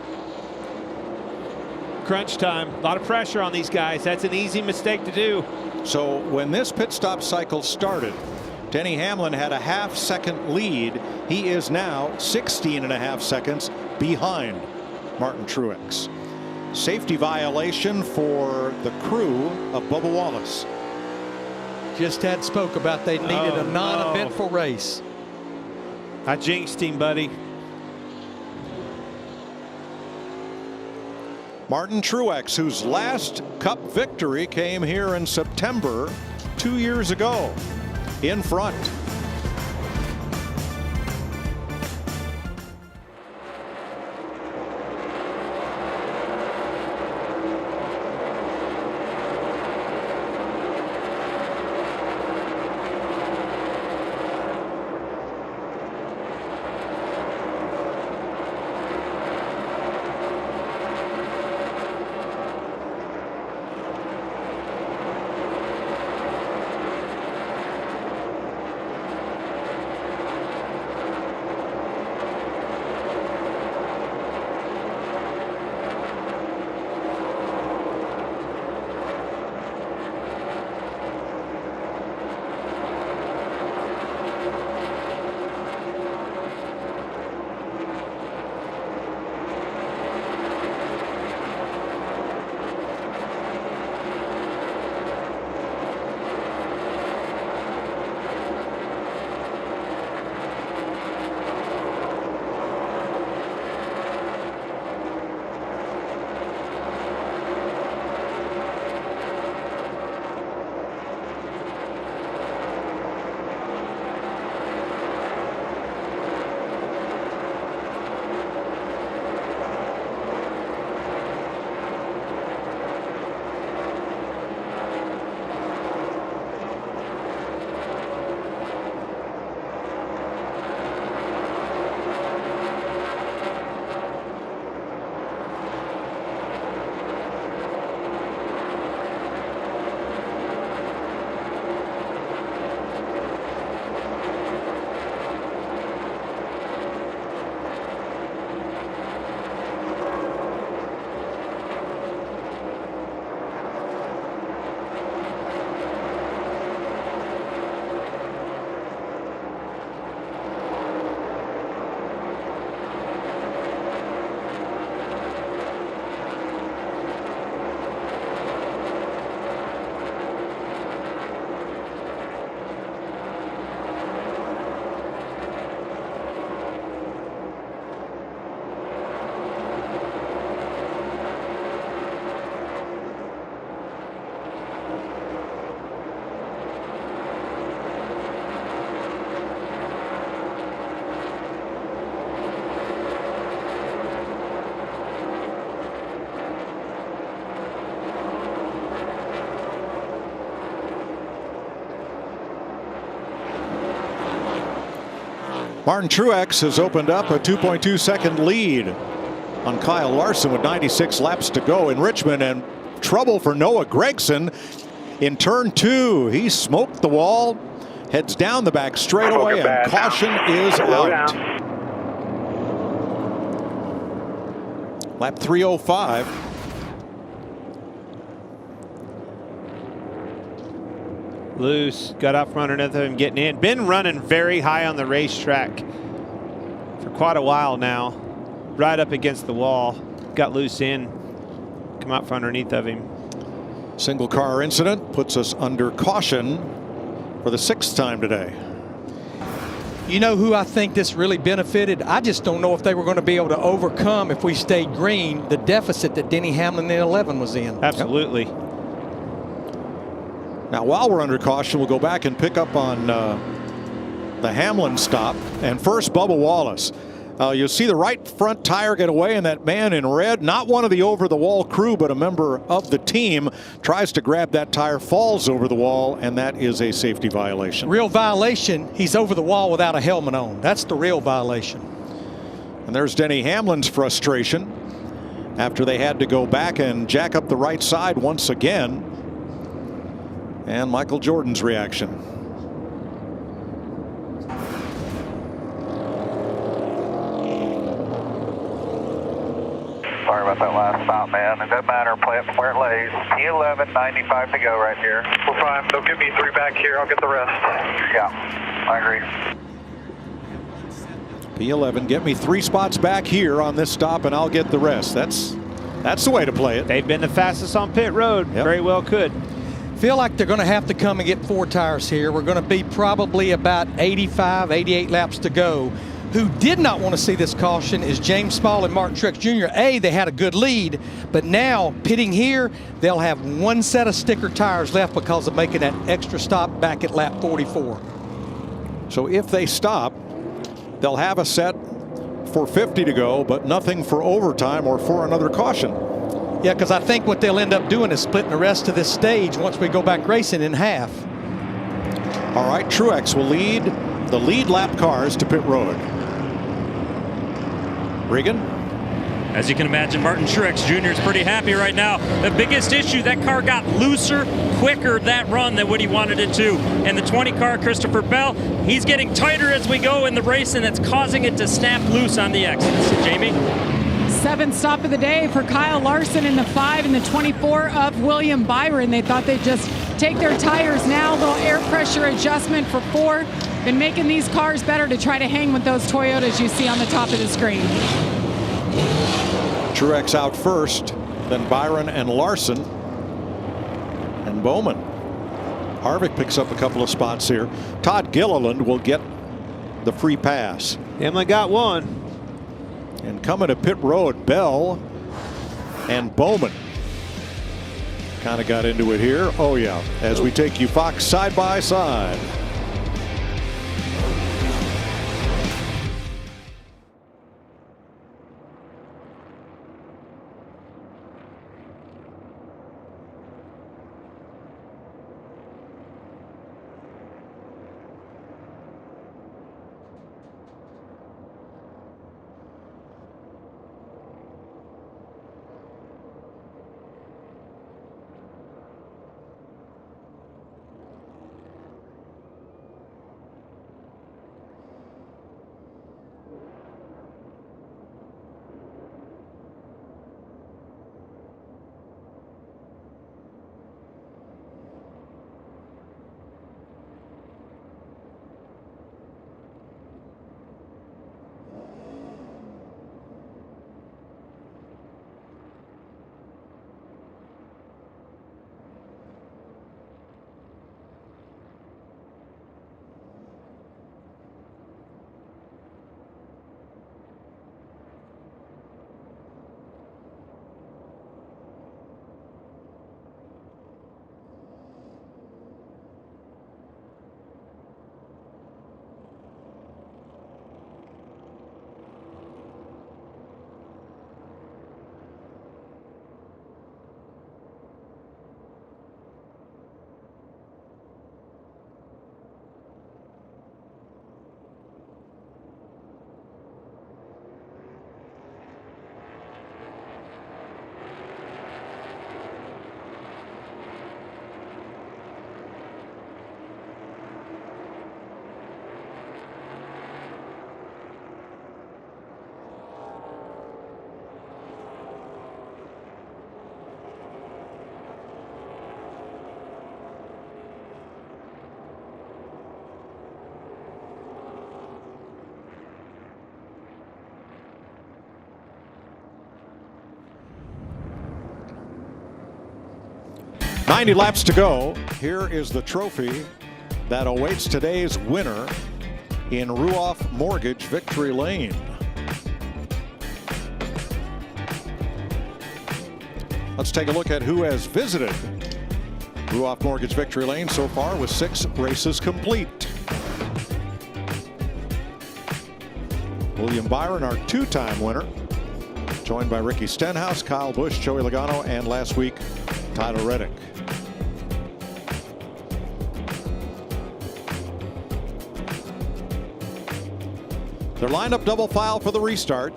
Crunch time, a lot of pressure on these guys. That's an easy mistake to do. So when this pit stop cycle started, Denny Hamlin had a half-second lead. He is now 16.5 seconds behind Martin Truex. Safety violation for the crew of Bubba Wallace. Just had spoke about they needed a non-eventful race. I jinxed him, buddy. Martin Truex, whose last Cup victory came here in September 2 years ago, in front. Martin Truex has opened up a 2.2 second lead on Kyle Larson with 96 laps to go in Richmond, and trouble for Noah Gragson in turn 2. He smoked the wall, heads down the back straightaway, and caution is out. Lap 305. Loose, got out from underneath him, getting in. Been running very high on the racetrack for quite a while now. Right up against the wall. Got loose in, come out from underneath of him. Single car incident puts us under caution for the 6th time today. You know who I think this really benefited? I just don't know if they were going to be able to overcome, if we stayed green, the deficit that Denny Hamlin in 11 was in. Absolutely. Now, while we're under caution, we'll go back and pick up on the Hamlin stop. And first, Bubba Wallace. You'll see the right front tire get away, and that man in red, not one of the over-the-wall crew, but a member of the team, tries to grab that tire, falls over the wall, and that is a safety violation. Real violation. He's over the wall without a helmet on. That's the real violation. And there's Denny Hamlin's frustration after they had to go back and jack up the right side once again. And Michael Jordan's reaction. Sorry about that last stop, man. It doesn't matter. Play it from where it lays. P11, 95 to go right here. We're fine. They'll give me 3 back here. I'll get the rest. Yeah, I agree. P11, get me 3 spots back here on this stop, and I'll get the rest. That's the way to play it. They've been the fastest on pit road. Yep. Very well could. Feel like they're going to have to come and get 4 tires here. We're going to be probably about 85, 88 laps to go. Who did not want to see this caution is James Small and Martin Truex Jr. They had a good lead, but now pitting here, they'll have 1 set of sticker tires left because of making that extra stop back at lap 44. So if they stop, they'll have a set for 50 to go, but nothing for overtime or for another caution. Yeah, because I think what they'll end up doing is splitting the rest of this stage once we go back racing in half. All right, Truex will lead the lead lap cars to pit road. Regan? As you can imagine, Martin Truex Jr. is pretty happy right now. The biggest issue, that car got looser, quicker that run than what he wanted it to. And the 20 car, Christopher Bell, he's getting tighter as we go in the race, and that's causing it to snap loose on the exits. Jamie? 7th stop of the day for Kyle Larson in the 5 and the 24 of William Byron. They thought they'd just take their tires now. Little air pressure adjustment for 4. Been making these cars better to try to hang with those Toyotas you see on the top of the screen. Truex out first, then Byron and Larson and Bowman. Harvick picks up a couple of spots here. Todd Gilliland will get the free pass. Hamlin got 1. And coming to pit road, Bell and Bowman kind of got into it here. Oh yeah, as we take you Fox side by side. 90 laps to go. Here is the trophy that awaits today's winner in Ruoff Mortgage Victory Lane. Let's take a look at who has visited Ruoff Mortgage Victory Lane so far with 6 races complete. William Byron, our 2-time winner, joined by Ricky Stenhouse, Kyle Busch, Joey Logano, and last week, Tyler Reddick. They're lined up double file for the restart.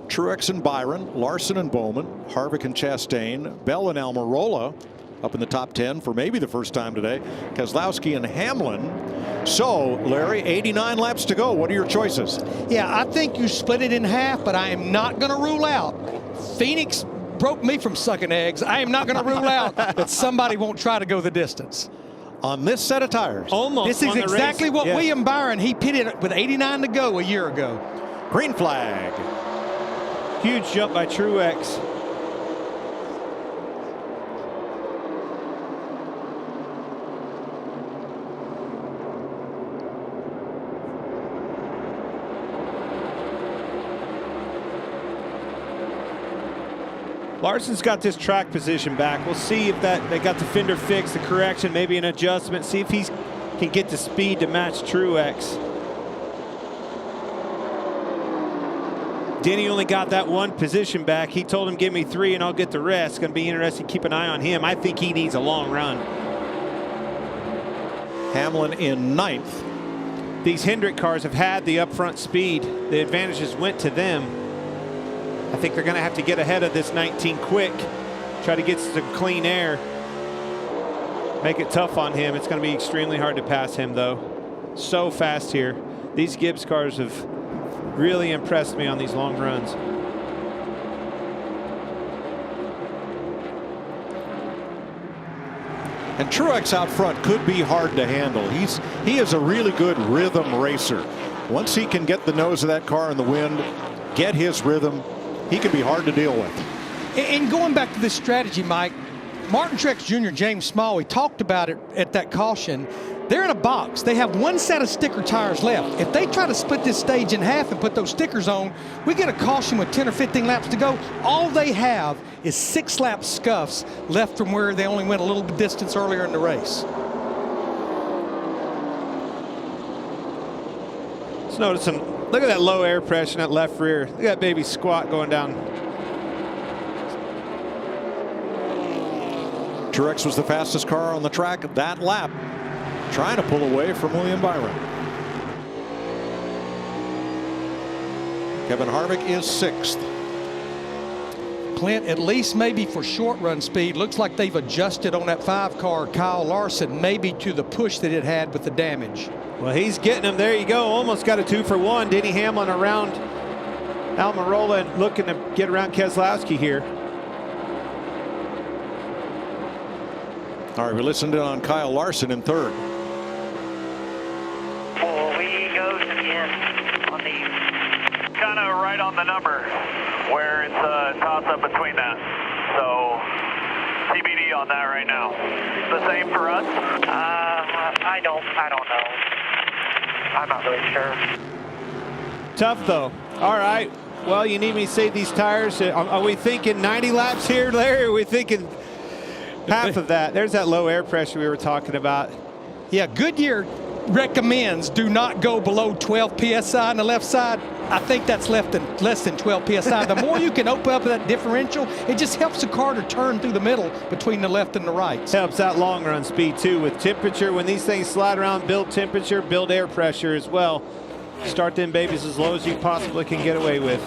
Truex and Byron, Larson and Bowman, Harvick and Chastain, Bell and Almirola up in the top 10 for maybe the first time today. Keselowski and Hamlin. So, Larry, 89 laps to go. What are your choices? Yeah, I think you split it in half, but I am not going to rule out. Phoenix broke me from sucking eggs. I am not going to rule out that somebody won't try to go the distance. On this set of tires. Almost. This is exactly what William Byron, he pitted with 89 to go a year ago. Green flag. Huge jump by Truex. Larson's got this track position back. We'll see if they got the fender fixed, the correction, maybe an adjustment. See if he can get the speed to match Truex. Denny only got that 1 position back. He told him, give me 3 and I'll get the rest. It's going to be interesting to keep an eye on him. I think he needs a long run. Hamlin in 9th. These Hendrick cars have had the upfront speed. The advantages went to them. I think they're going to have to get ahead of this 19 quick. Try to get some clean air. Make it tough on him. It's going to be extremely hard to pass him, though. So fast here. These Gibbs cars have really impressed me on these long runs. And Truex out front could be hard to handle. He is a really good rhythm racer. Once he can get the nose of that car in the wind, get his rhythm, he can be hard to deal with. And going back to this strategy, Mike, Martin Truex Jr., James Smalley talked about it at that caution. They're in a box. They have 1 set of sticker tires left. If they try to split this stage in half and put those stickers on, we get a caution with 10 or 15 laps to go. All they have is 6 lap scuffs left from where they only went a little distance earlier in the race. Just noticing, look at that low air pressure in that left rear. Look at that baby squat going down. Truex was the fastest car on the track that lap, trying to pull away from William Byron. Kevin Harvick is 6th. Clint, at least maybe for short run speed, looks like they've adjusted on that 5 car, Kyle Larson, maybe to the push that it had with the damage. Well, he's getting him. There you go. Almost got a 2 for 1. Denny Hamlin around Almirola and looking to get around Keselowski here. All right, we listened in on Kyle Larson in 3rd. Well, we go to the end on these. Kind of right on the number where it's a toss-up between that. So TBD on that right now. The same for us? I don't know. I'm not really sure. Tough, though. All right. Well, you need me to save these tires. Are we thinking 90 laps here, Larry? Or are we thinking half of that? There's that low air pressure we were talking about. Yeah, Goodyear recommends do not go below 12 PSI on the left side. I think that's less than 12 PSI. The more you can open up that differential, it just helps the car to turn through the middle between the left and the right. Helps that long run speed too with temperature. When these things slide around, build temperature, build air pressure as well. Start them babies as low as you possibly can get away with.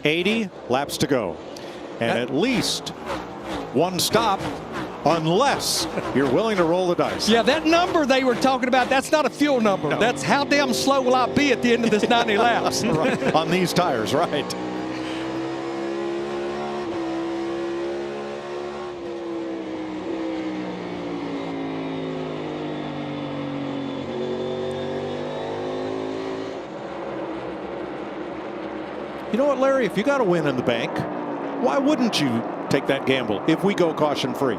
80 laps to go. And at least 1 stop, unless you're willing to roll the dice. Yeah, that number they were talking about, that's not a fuel number. No. That's how damn slow will I be at the end of this 90 laps. Right. On these tires, right. You know what, Larry? If you got a win in the bank, Why wouldn't you take that gamble if we go caution free?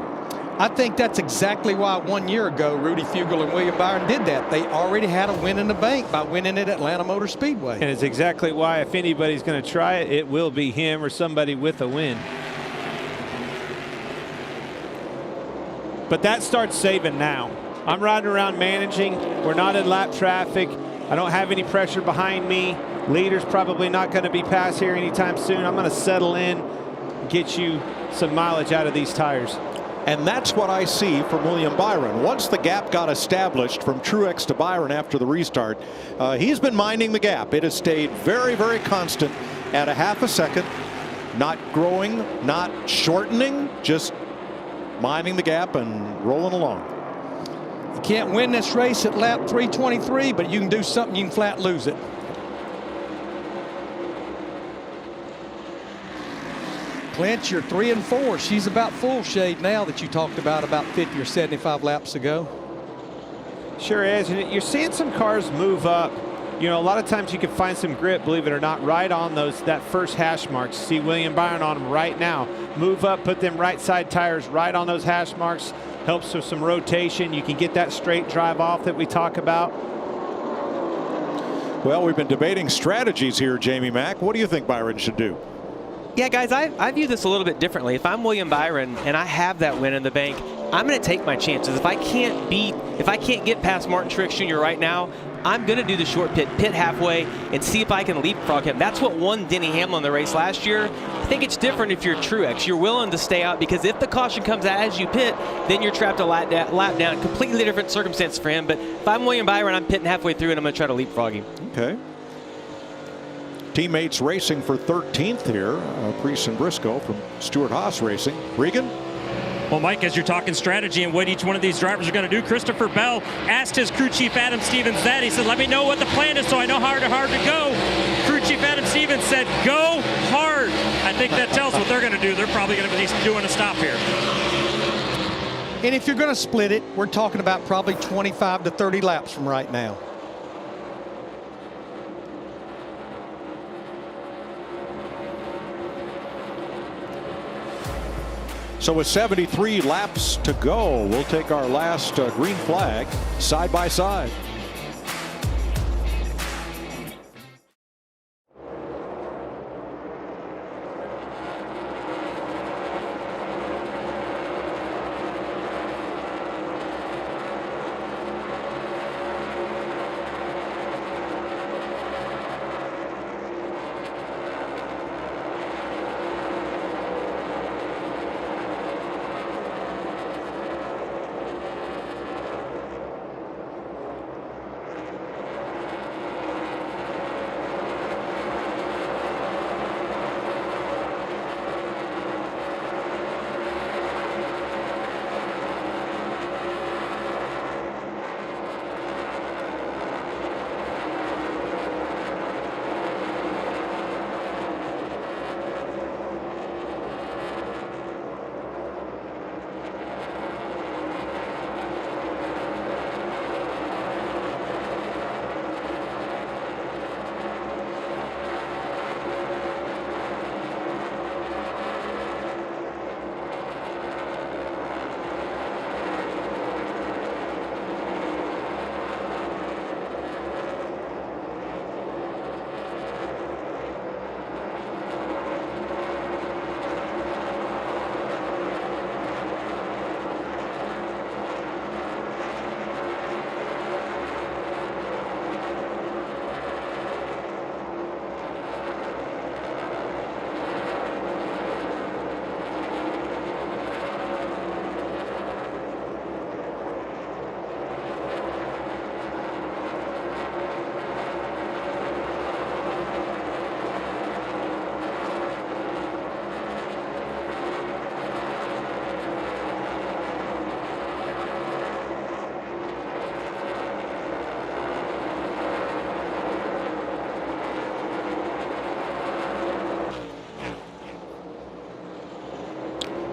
I think that's exactly why 1 year ago Rudy Fugle and William Byron did that. They already had a win in the bank by winning at Atlanta Motor Speedway. And it's exactly why if anybody's going to try it, it will be him or somebody with a win. But that starts saving now. I'm riding around managing. We're not in lap traffic. I don't have any pressure behind me. Leader's probably not going to be passed here anytime soon. I'm going to settle in, get you some mileage out of these tires. And that's what I see from William Byron. Once the gap got established from Truex to Byron after the restart, he's been minding the gap. It has stayed very, very constant at a half a second, not growing, not shortening, just minding the gap and rolling along. You can't win this race at lap 323, but you can do something, you can flat lose it. Clint, you're 3 and 4. She's about full shade now that you talked about 50 or 75 laps ago. Sure is. And you're seeing some cars move up. You know, a lot of times you can find some grip, believe it or not, right on that first hash marks. See William Byron on them right now. Move up, put them right side tires right on those hash marks. Helps with some rotation. You can get that straight drive off that we talk about. Well, we've been debating strategies here, Jamie Mack. What do you think Byron should do? Yeah, guys, I view this a little bit differently. If I'm William Byron and I have that win in the bank, I'm going to take my chances. If I can't get past Martin Truex Jr. right now, I'm going to do the short pit halfway and see if I can leapfrog him. That's what won Denny Hamlin the race last year. I think it's different if you're Truex. You're willing to stay out because if the caution comes out as you pit, then you're trapped a lap down. Completely different circumstance for him. But if I'm William Byron, I'm pitting halfway through and I'm going to try to leapfrog him. Okay. Teammates racing for 13th here. Priest and Briscoe from Stewart-Haas Racing. Regan? Well, Mike, as you're talking strategy and what each one of these drivers are going to do, Christopher Bell asked his crew chief Adam Stevens that. He said, let me know what the plan is so I know how hard to go. Crew chief Adam Stevens said, go hard. I think that tells what they're going to do. They're probably going to be doing a stop here. And if you're going to split it, we're talking about probably 25 to 30 laps from right now. So with 73 laps to go, we'll take our last green flag side by side.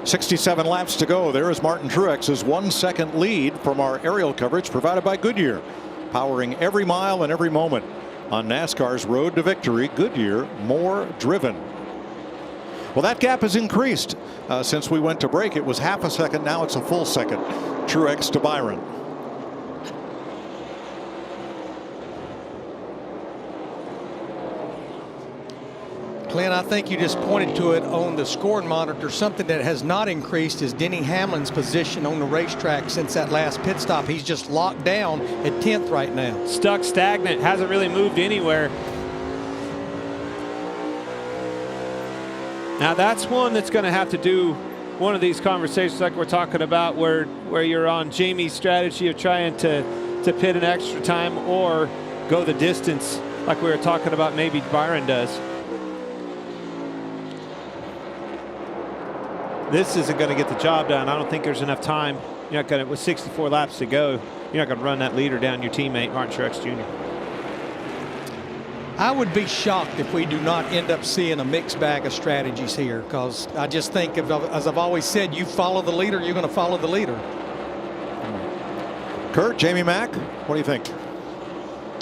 .67 laps to go. There is Martin Truex's 1 second lead from our aerial coverage provided by Goodyear, powering every mile and every moment on NASCAR's road to victory. Goodyear, more driven. Well, that gap has increased since we went to break. It was half a second. Now it's a full second. Truex to Byron. Clint, I think you just pointed to it on the scoring monitor. Something that has not increased is Denny Hamlin's position on the racetrack since that last pit stop. He's just locked down at 10th right now. Stuck stagnant, hasn't really moved anywhere. Now that's one that's going to have to do one of these conversations like we're talking about where you're on Jamie's strategy of trying to pit an extra time or go the distance like we were talking about maybe Byron does. This isn't going to get the job done. I don't think there's enough time. You're not going to, with 64 laps to go, you're not going to run that leader down your teammate, Martin Truex Jr. I would be shocked if we do not end up seeing a mixed bag of strategies here, because I just think, as I've always said, you follow the leader, you're going to follow the leader. Kurt, Jamie Mack, what do you think?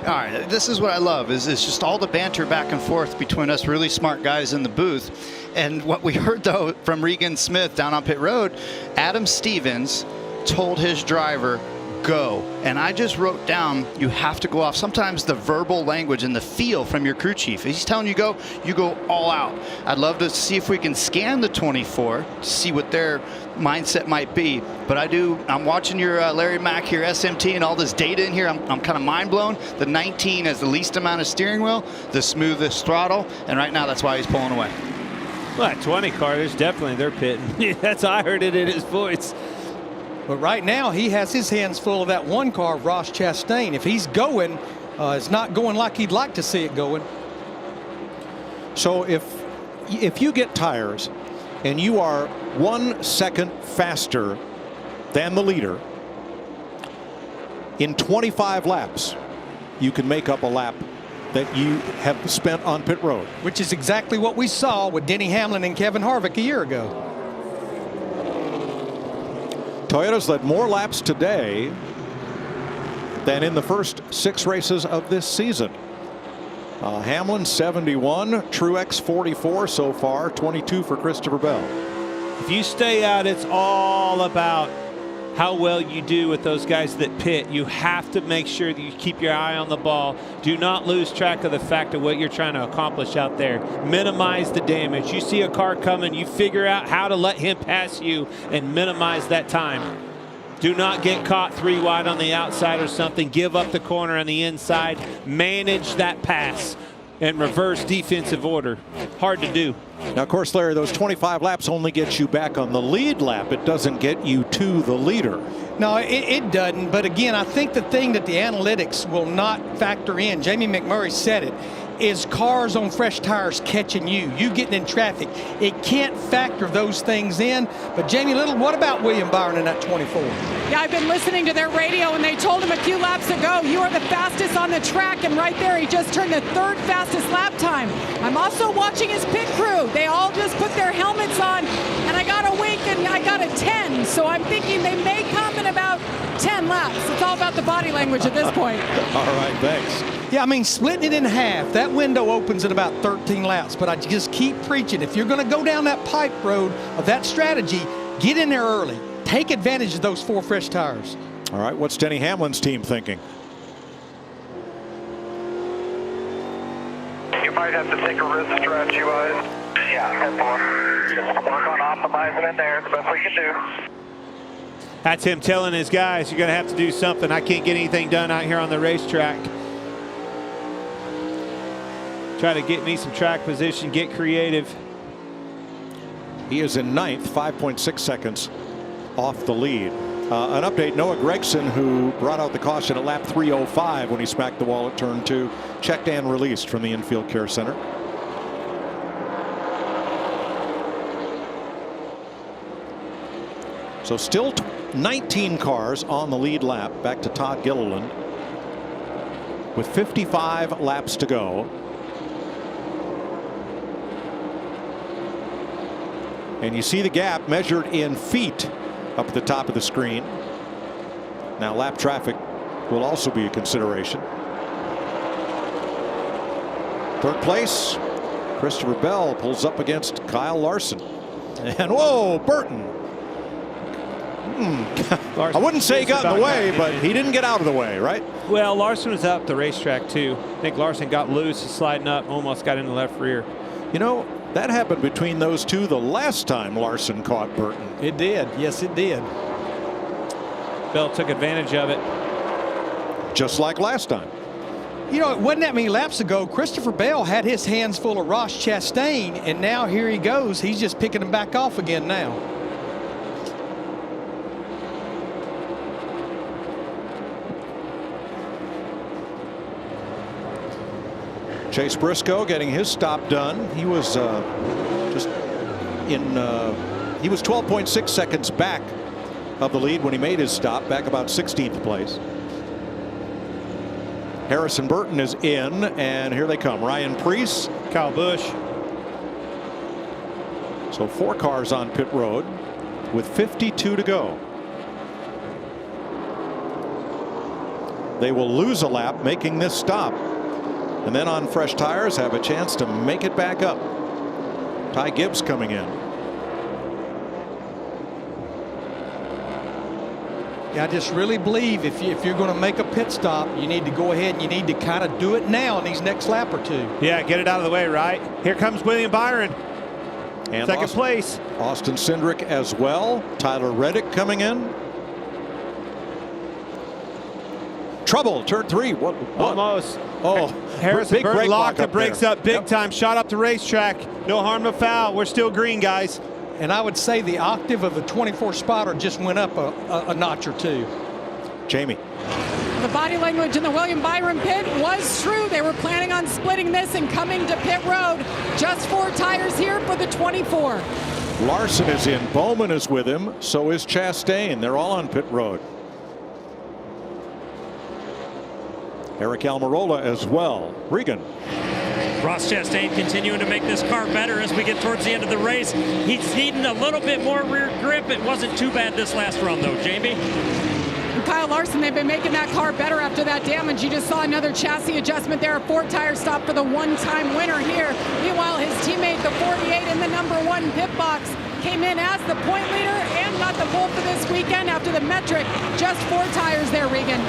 All right, this is what I love is just all the banter back and forth between us really smart guys in the booth. And what we heard, though, from Regan Smith down on pit road, Adam Stevens told his driver, go. And I just wrote down, you have to go off. Sometimes the verbal language and the feel from your crew chief. If he's telling you go all out. I'd love to see if we can scan the 24 to see what their mindset might be. But I'm watching your Larry Mack here, SMT, and all this data in here. I'm kind of mind blown. The 19 has the least amount of steering wheel, the smoothest throttle, and right now that's why he's pulling away. Well, that 20 car, they're pitting. That's how I heard it in his voice. But right now, he has his hands full of that one car, Ross Chastain. If he's going, it's not going like he'd like to see it going. So if you get tires and you are 1 second faster than the leader, in 25 laps, you can make up a lap that you have spent on pit road. Which is exactly what we saw with Denny Hamlin and Kevin Harvick a year ago. Toyota's led more laps today than in the first 6 races of this season. Hamlin 71, Truex 44 so far, 22 for Christopher Bell. If you stay out, it's all about how well you do with those guys that pit. You have to make sure that you keep your eye on the ball. Do not lose track of the fact of what you're trying to accomplish out there. Minimize the damage. You see a car coming, you figure out how to let him pass you and minimize that time. Do not get caught 3 wide on the outside or something. Give up the corner on the inside. Manage that pass and reverse defensive order. Hard to do. Now, of course, Larry, those 25 laps only get you back on the lead lap. It doesn't get you to the leader. No, it doesn't. But again, I think the thing that the analytics will not factor in, Jamie McMurray said it, is cars on fresh tires catching you getting in traffic. It can't factor those things in. But Jamie Little, what about William Byron in that 24? Yeah, I've been listening to their radio, and they told him a few laps ago, you are the fastest on the track, and right there he just turned the 3rd fastest lap time. I'm also watching his pit crew. They all just put their helmets on, and I got a wink and I got a 10. So I'm thinking they may come in about 10 laps. It's all about the body language at this point. All right, thanks. Yeah, I mean, splitting it in half, that window opens at about 13 laps. But I just keep preaching. If you're going to go down that pipe road of that strategy, get in there early. Take advantage of those 4 fresh tires. All right, what's Denny Hamlin's team thinking? You might have to take a risk strategy-wise. Yeah, 10-4. Just work on optimizing it there. The best we can do. That's him telling his guys, you're going to have to do something. I can't get anything done out here on the racetrack. Try to get me some track position, get creative. He is in 9th, 5.6 seconds off the lead. An update, Noah Gragson, who brought out the caution at lap 3:05 when he smacked the wall at turn 2, checked and released from the infield care center. So still 19 cars on the lead lap, back to Todd Gilliland with 55 laps to go. And you see the gap measured in feet up at the top of the screen. Now lap traffic will also be a consideration. 3rd place, Christopher Bell pulls up against Kyle Larson. And whoa, Burton. I wouldn't say he got in the way, but he didn't get out of the way, right? Well, Larson was out the racetrack too. I think Larson got loose, sliding up, almost got in the left rear. You know, that happened between those two the last time Larson caught Burton. It did. Yes, it did. Bell took advantage of it. Just like last time. You know, it wasn't that many laps ago. Christopher Bell had his hands full of Ross Chastain, and now here he goes. He's just picking them back off again now. Chase Briscoe getting his stop done. He was he was 12.6 seconds back of the lead when he made his stop, back about 16th place. Harrison Burton is in, and here they come. Ryan Preece, Kyle Busch. So 4 cars on pit road with 52 to go. They will lose a lap making this stop, and then on fresh tires have a chance to make it back up. Ty Gibbs coming in. Yeah, I just really believe if you're going to make a pit stop, you need to go ahead and you need to kind of do it now in these next lap or two. Yeah, get it out of the way, right? Here comes William Byron. And second place. Austin Cindric as well. Tyler Reddick coming in. Trouble, turn 3. What? Almost. Oh, Harrison big Burton brake locked the lock up brakes there. up big time. Shot up the racetrack. No harm, no foul. We're still green, guys. And I would say the octave of the 24 spotter just went up a notch or two. Jamie. The body language in the William Byron pit was true. They were planning on splitting this and coming to pit road. Just 4 tires here for the 24. Larson is in. Bowman is with him. So is Chastain. They're all on pit road. Eric Almirola as well. Regan. Ross Chastain continuing to make this car better as we get towards the end of the race. He's needing a little bit more rear grip. It wasn't too bad this last run, though. Jamie? And Kyle Larson, they've been making that car better after that damage. You just saw another chassis adjustment there, a 4-tire stop for the one-time winner here. Meanwhile, his teammate, the 48 in the #1 pit box, came in as the point leader and got the pole for this weekend after the metric. Just 4 tires there, Regan.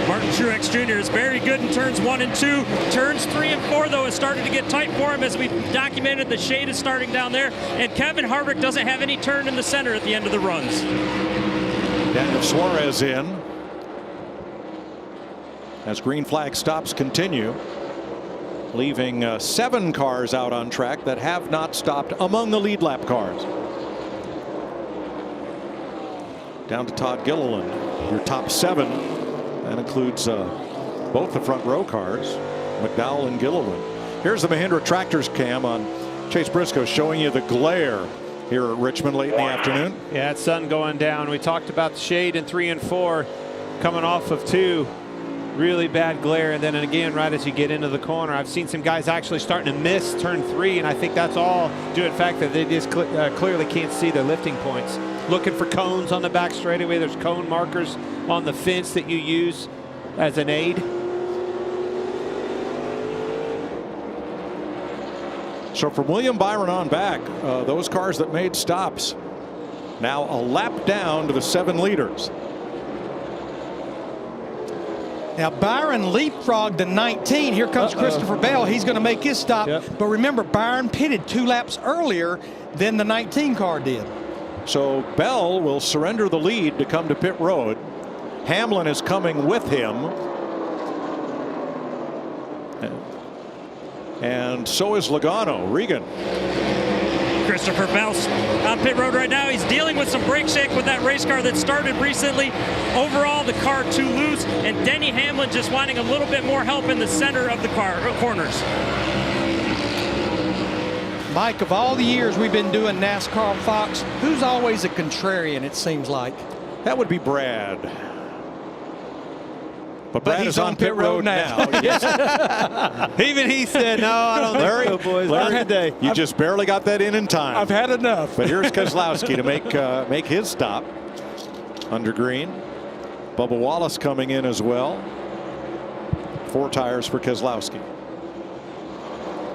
Martin Truex Jr. is very good in turns 1 and 2. Turns 3 and 4, though, is starting to get tight for him as we documented. The shade is starting down there. And Kevin Harvick doesn't have any turn in the center at the end of the runs. Daniel Suarez in. As green flag stops continue, leaving 7 cars out on track that have not stopped among the lead lap cars. Down to Todd Gilliland, your top 7. That includes both the front row cars, McDowell and Gilliland. Here's the Mahindra Tractors cam on Chase Briscoe showing you the glare here at Richmond late in the afternoon. Yeah, it's sun going down. We talked about the shade in 3 and 4 coming off of 2. Really bad glare, and then again right as you get into the corner. I've seen some guys actually starting to miss turn 3, and I think that's all due to the fact that they just clearly can't see their lifting points. Looking for cones on the back straightaway. There's cone markers on the fence that you use as an aid. So from William Byron on back, those cars that made stops now a lap down to the 7 leaders. Now Byron leapfrogged the 19. Here comes Christopher Bell. He's going to make his stop. But remember, Byron pitted 2 laps earlier than the 19 car did. So Bell will surrender the lead to come to pit road. Hamlin is coming with him. And so is Logano. Regan. Christopher Bell's on pit road right now. He's dealing with some brake shake with that race car that started recently. Overall, the car too loose, and Denny Hamlin just wanting a little bit more help in the center of the car corners. Mike, of all the years we've been doing NASCAR on Fox, who's always a contrarian, it seems like? That would be Brad. But Brad he's is on pit road now. Even he said, no, I don't think so, boys. Not today. You just barely got that in time. I've had enough. But here's Keselowski to make his stop under green. Bubba Wallace coming in as well. 4 tires for Keselowski.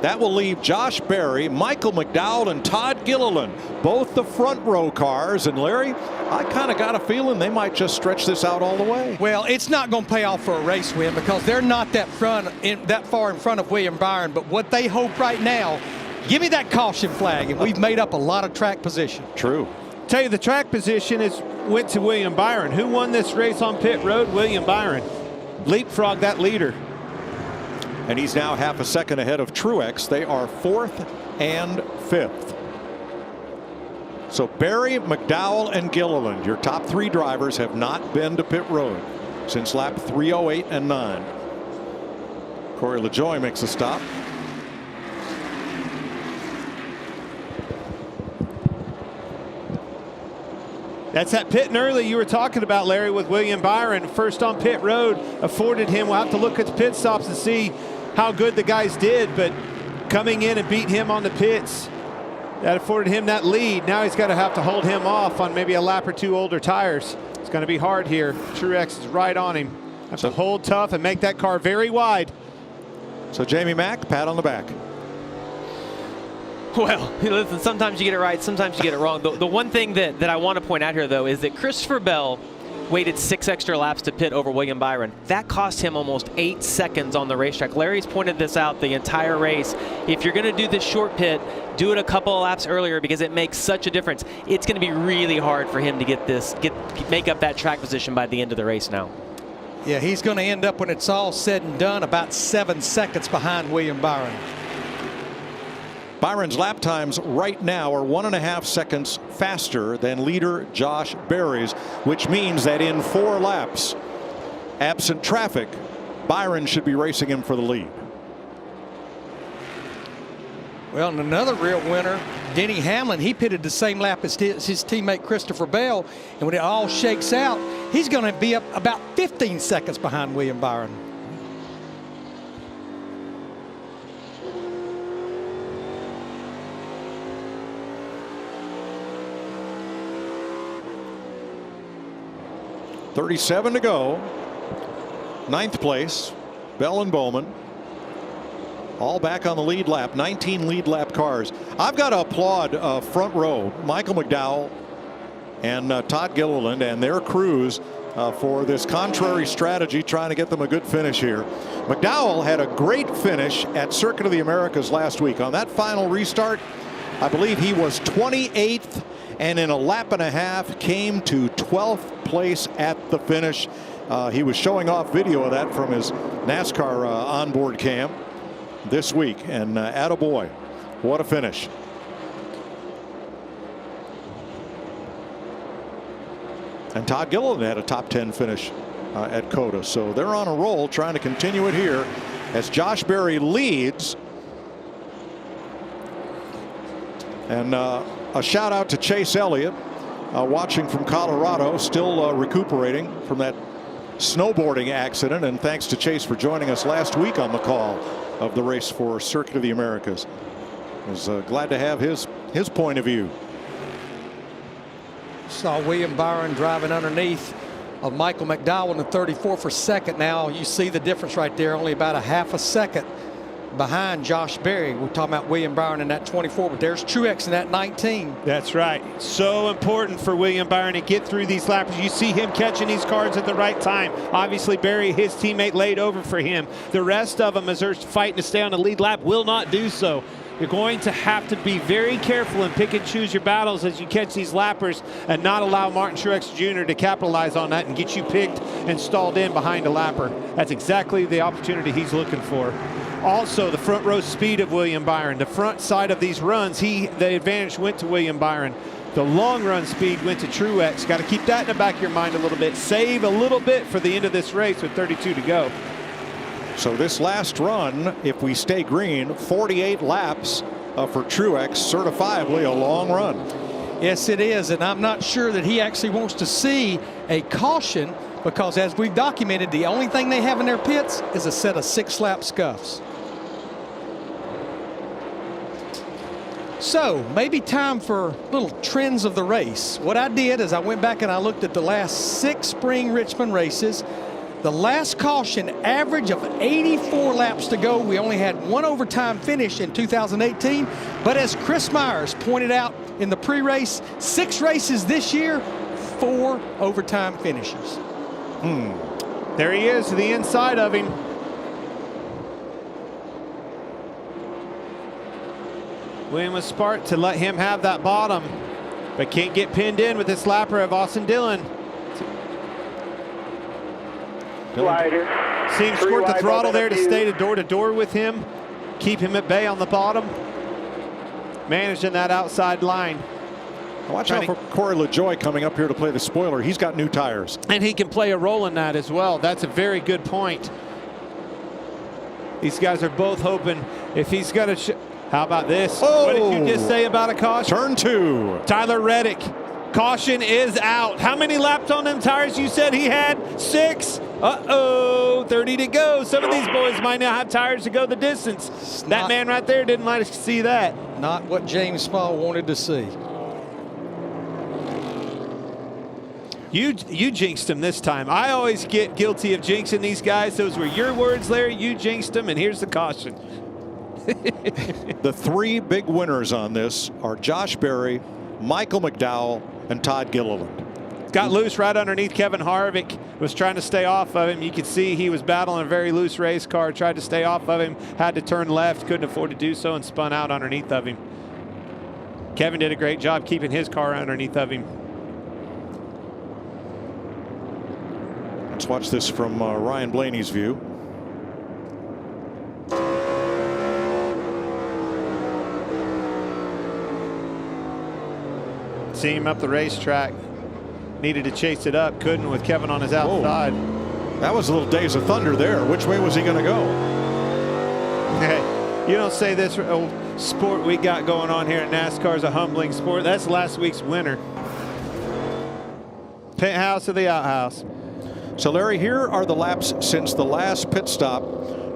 That will leave Josh Berry, Michael McDowell, and Todd Gilliland, both the front row cars. And Larry, I kind of got a feeling they might just stretch this out all the way. Well, it's not going to pay off for a race win because they're not that far in front of William Byron. But what they hope right now, give me that caution flag, and we've made up a lot of track position. True. Tell you the track position went to William Byron. Who won this race on pit road? William Byron. Leapfrog that leader. And he's now half a second ahead of Truex. They are 4th and 5th. So Berry, McDowell, and Gilliland, your top 3 drivers, have not been to pit road since lap 308 and 9. Corey LaJoie makes a stop. That's that pitting early you were talking about, Larry, with William Byron. First on pit road afforded him. We'll have to look at the pit stops and see how good the guys did, but coming in and beat him on the pits, that afforded him that lead. Now he's got to have to hold him off on maybe a lap or 2 older tires. It's going to be hard here. Truex is right on him. Have to hold tough and make that car very wide. So Jamie Mack, pat on the back. Well, listen, sometimes you get it right, sometimes you get it wrong. The one thing that I want to point out here, though, is that Christopher Bell waited 6 extra laps to pit over William Byron. That cost him almost 8 seconds on the racetrack. Larry's pointed this out the entire race. If you're going to do this short pit, do it a couple of laps earlier because it makes such a difference. It's going to be really hard for him to make up that track position by the end of the race now. Yeah, he's going to end up, when it's all said and done, about 7 seconds behind William Byron. Byron's lap times right now are 1.5 seconds faster than leader Josh Berry's, which means that in 4 laps, absent traffic, Byron should be racing him for the lead. Well, and another real winner, Denny Hamlin, he pitted the same lap as his teammate Christopher Bell, and when it all shakes out, he's going to be up about 15 seconds behind William Byron. .37 to go. 9th place, Bell and Bowman. All back on the lead lap. 19 lead lap cars. I've got to applaud front row, Michael McDowell and Todd Gilliland and their crews for this contrary strategy, trying to get them a good finish here. McDowell had a great finish at Circuit of the Americas last week. On that final restart, I believe he was 28th, and in a lap and a half came to 12th place at the finish. He was showing off video of that from his NASCAR onboard cam this week, and attaboy, what a finish. And Todd Gilliland had a top 10 finish at COTA, so they're on a roll, trying to continue it here as Josh Berry leads. And a shout out to Chase Elliott, watching from Colorado, still recuperating from that snowboarding accident. And thanks to Chase for joining us last week on the call of the race for Circuit of the Americas. I was glad to have his point of view. Saw William Byron driving underneath of Michael McDowell in the 34 for second. Now you see the difference right there, only about a half a second behind Josh Berry. We're talking about William Byron in that 24, but there's Truex in that 19. That's right. So important for William Byron to get through these laps. You see him catching these cars at the right time. Obviously, Berry, his teammate, laid over for him. The rest of them, as they're fighting to stay on the lead lap, will not do so. You're going to have to be very careful and pick and choose your battles as you catch these lappers and not allow Martin Truex Jr. to capitalize on that and get you picked and stalled in behind a lapper. That's exactly the opportunity he's looking for. Also, the front row speed of William Byron. The front side of these runs, the advantage went to William Byron. The long run speed went to Truex. Got to keep that in the back of your mind a little bit. Save a little bit for the end of this race with 32 to go. So this last run, if we stay green, 48 laps for Truex, certifiably a long run. Yes, it is, and I'm not sure that he actually wants to see a caution, because as we've documented, the only thing they have in their pits is a set of 6-lap scuffs. So maybe time for little trends of the race. What I did is I went back and I looked at the last 6 spring Richmond races. The last caution, average of 84 laps to go. We only had one overtime finish in 2018. But as Chris Myers pointed out in the pre-race, 6 races this year, 4 overtime finishes. There he is to the inside of him. William was smart to let him have that bottom, but can't get pinned in with this lapper of Austin Dillon. Seems squirt the throttle there to stay to door with him, keep him at bay on the bottom, managing that outside line. Watch out for Corey LaJoie coming up here to play the spoiler. He's got new tires. And he can play a role in that as well. That's a very good point. These guys are both hoping if he's got to... How about this? Oh, what did you just say about a caution? Turn 2. Tyler Reddick. Caution is out. How many laps on them tires you said he had? 6. Uh-oh, 30 to go. Some of these boys might not have tires to go the distance. That man right there didn't like to see that. Not what James Small wanted to see. You jinxed him this time. I always get guilty of jinxing these guys. Those were your words, Larry. You jinxed them, and here's the caution. The 3 big winners on this are Josh Berry, Michael McDowell, and Todd Gilliland. Got loose right underneath Kevin Harvick. Was trying to stay off of him. You could see he was battling a very loose race car. Tried to stay off of him. Had to turn left. Couldn't afford to do so and spun out underneath of him. Kevin did a great job keeping his car underneath of him. Let's watch this from Ryan Blaney's view. See him up the racetrack. Needed to chase it up. Couldn't with Kevin on his outside. Whoa. That was a little Days of Thunder there. Which way was he going to go? Hey, you don't say this sport we got going on here at NASCAR is a humbling sport. That's last week's winner. Penthouse of the outhouse. So, Larry, here are the laps since the last pit stop.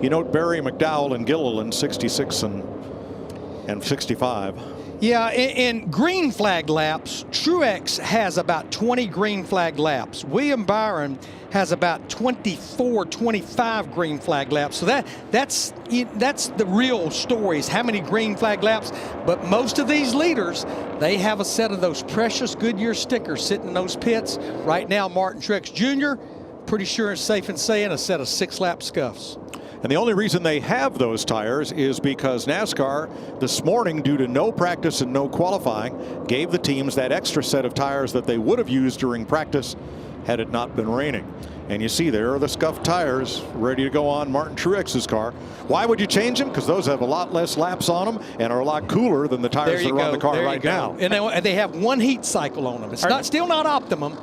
You note Barry, McDowell, and Gilliland, 66 and 65. Yeah, in green flag laps, Truex has about 20 green flag laps. William Byron has about 24, 25 green flag laps. So that's the real story, is how many green flag laps. But most of these leaders, they have a set of those precious Goodyear stickers sitting in those pits. Right now, Martin Truex Jr., pretty sure it's safe in saying a set of 6-lap scuffs. And the only reason they have those tires is because NASCAR this morning, due to no practice and no qualifying, gave the teams that extra set of tires that they would have used during practice had it not been raining. And you see there are the scuffed tires ready to go on Martin Truex's car. Why would you change them? Because those have a lot less laps on them and are a lot cooler than the tires that are on the car right now. And they have 1 heat cycle on them. It's still not optimum,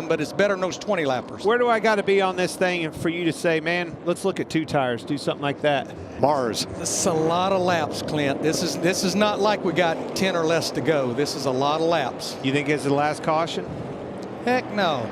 but it's better than those 20 lappers. Where do I got to be on this thing and for you to say, man, let's look at 2 tires, do something like that? Mars. This is a lot of laps, Clint. This is not like we got 10 or less to go. This is a lot of laps. You think it's the last caution? Heck no.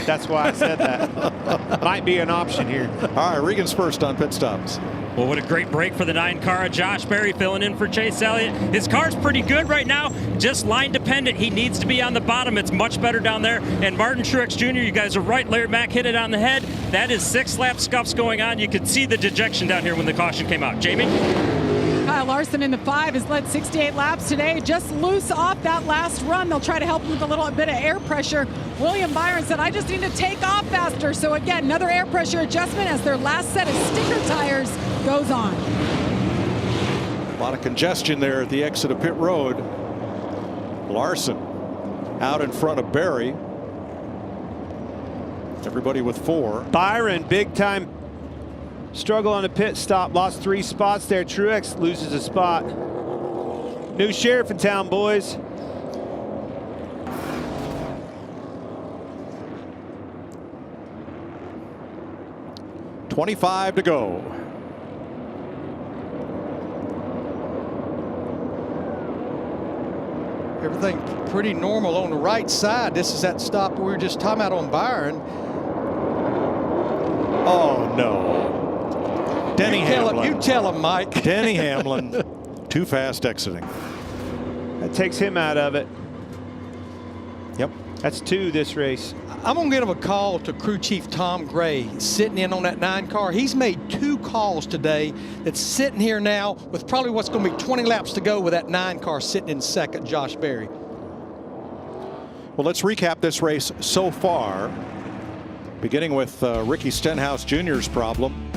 That's why I said that. Might be an option here. All right, Regan's first on pit stops. Well, what a great break for the 9 car. Josh Berry filling in for Chase Elliott. His car's pretty good right now, just line dependent. He needs to be on the bottom. It's much better down there. And Martin Truex Jr., you guys are right. Larry Mack hit it on the head. That is 6-lap scuffs going on. You could see the dejection down here when the caution came out. Jamie? Kyle Larson in the 5 has led 68 laps today, just loose off that last run. They'll try to help him with a little bit of air pressure. William Byron said, I just need to take off faster. So again, another air pressure adjustment as their last set of sticker tires goes on. A lot of congestion there at the exit of pit road. Larson out in front of Berry. Everybody with 4. Byron, big time struggle on the pit stop, lost 3 spots there. Truex loses a spot. New sheriff in town, boys. .25 to go. Everything pretty normal on the right side. This is that stop we were just talking about on Byron. Oh, no. Denny Hamlin. You tell him, Mike. Denny Hamlin, too fast exiting. That takes him out of it. Yep. That's 2 this race. I'm going to give a call to crew chief Tom Gray, sitting in on that 9 car. He's made 2 calls today that's sitting here now with probably what's going to be 20 laps to go with that 9 car sitting in second, Josh Berry. Well, let's recap this race so far, beginning with Ricky Stenhouse Jr.'s problem.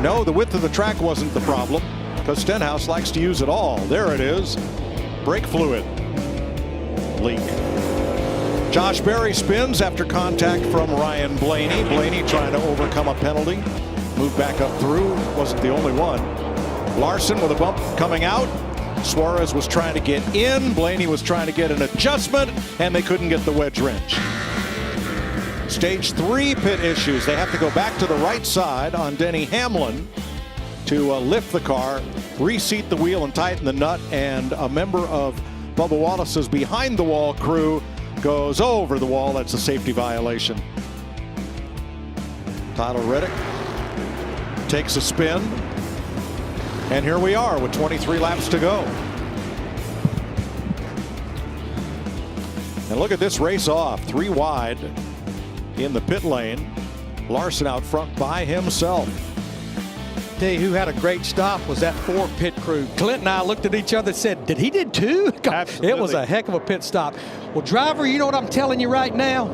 No, the width of the track wasn't the problem, because Stenhouse likes to use it all. There it is. Brake fluid leak. Josh Berry spins after contact from Ryan Blaney. Blaney trying to overcome a penalty. Moved back up through. Wasn't the only one. Larson with a bump coming out. Suarez was trying to get in. Blaney was trying to get an adjustment, and they couldn't get the wedge wrench. Stage 3 pit issues. They have to go back to the right side on Denny Hamlin to lift the car, reseat the wheel, and tighten the nut. And a member of Bubba Wallace's behind the wall crew goes over the wall. That's a safety violation. Tyler Reddick takes a spin. And here we are with 23 laps to go. And look at this race off. 3 wide in the pit lane. Larson out front by himself. Tell you who had a great stop was that 4 pit crew. Clint and I looked at each other and said, did he did 2? Absolutely. It was a heck of a pit stop. Well, driver, you know what I'm telling you right now?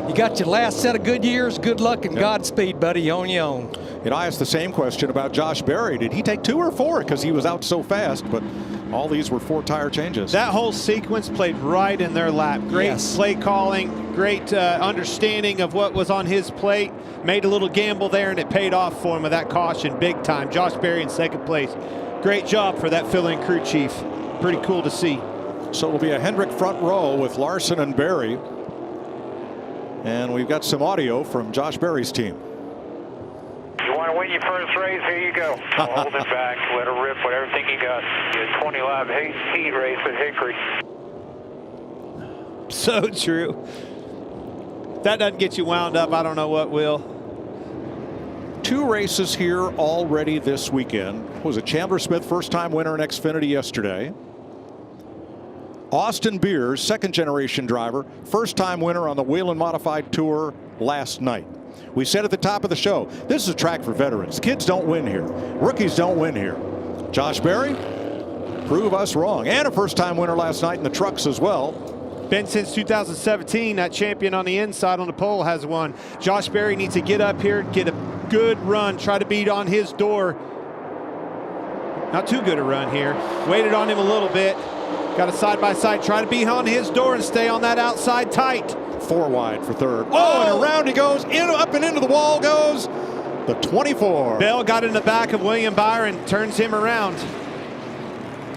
You got your last set of good years. Good luck and Godspeed, buddy. You on your own. You know, I asked the same question about Josh Berry. Did he take 2 or 4? Because he was out so fast, but all these were 4 tire changes. That whole sequence played right in their lap. Great play calling, great understanding of what was on his plate. Made a little gamble there, and it paid off for him with that caution big time. Josh Berry in second place. Great job for that fill-in crew chief. Pretty cool to see. So it'll be a Hendrick front row with Larson and Berry. And we've got some audio from Josh Berry's team. You want to win your first race? Here you go. Hold it back. Let her rip with everything you got. You 20 lap heat race at Hickory. So true. If that doesn't get you wound up, I don't know what will. 2 races here already this weekend. Was it Chandler Smith, first-time winner in Xfinity yesterday? Austin Beers, second-generation driver, first-time winner on the Whelen Modified Tour last night. We said at the top of the show, this is a track for veterans. Kids don't win here. Rookies don't win here. Josh Berry, prove us wrong. And a first-time winner last night in the trucks as well. Been since 2017, that champion on the inside on the pole has won. Josh Berry needs to get up here, get a good run, try to beat on his door. Not too good a run here. Waited on him a little bit. Got a side-by-side, try to beat on his door and stay on that outside tight. 4 wide for third. Oh, and around he goes, up and into the wall goes the 24. Bell got in the back of William Byron, turns him around.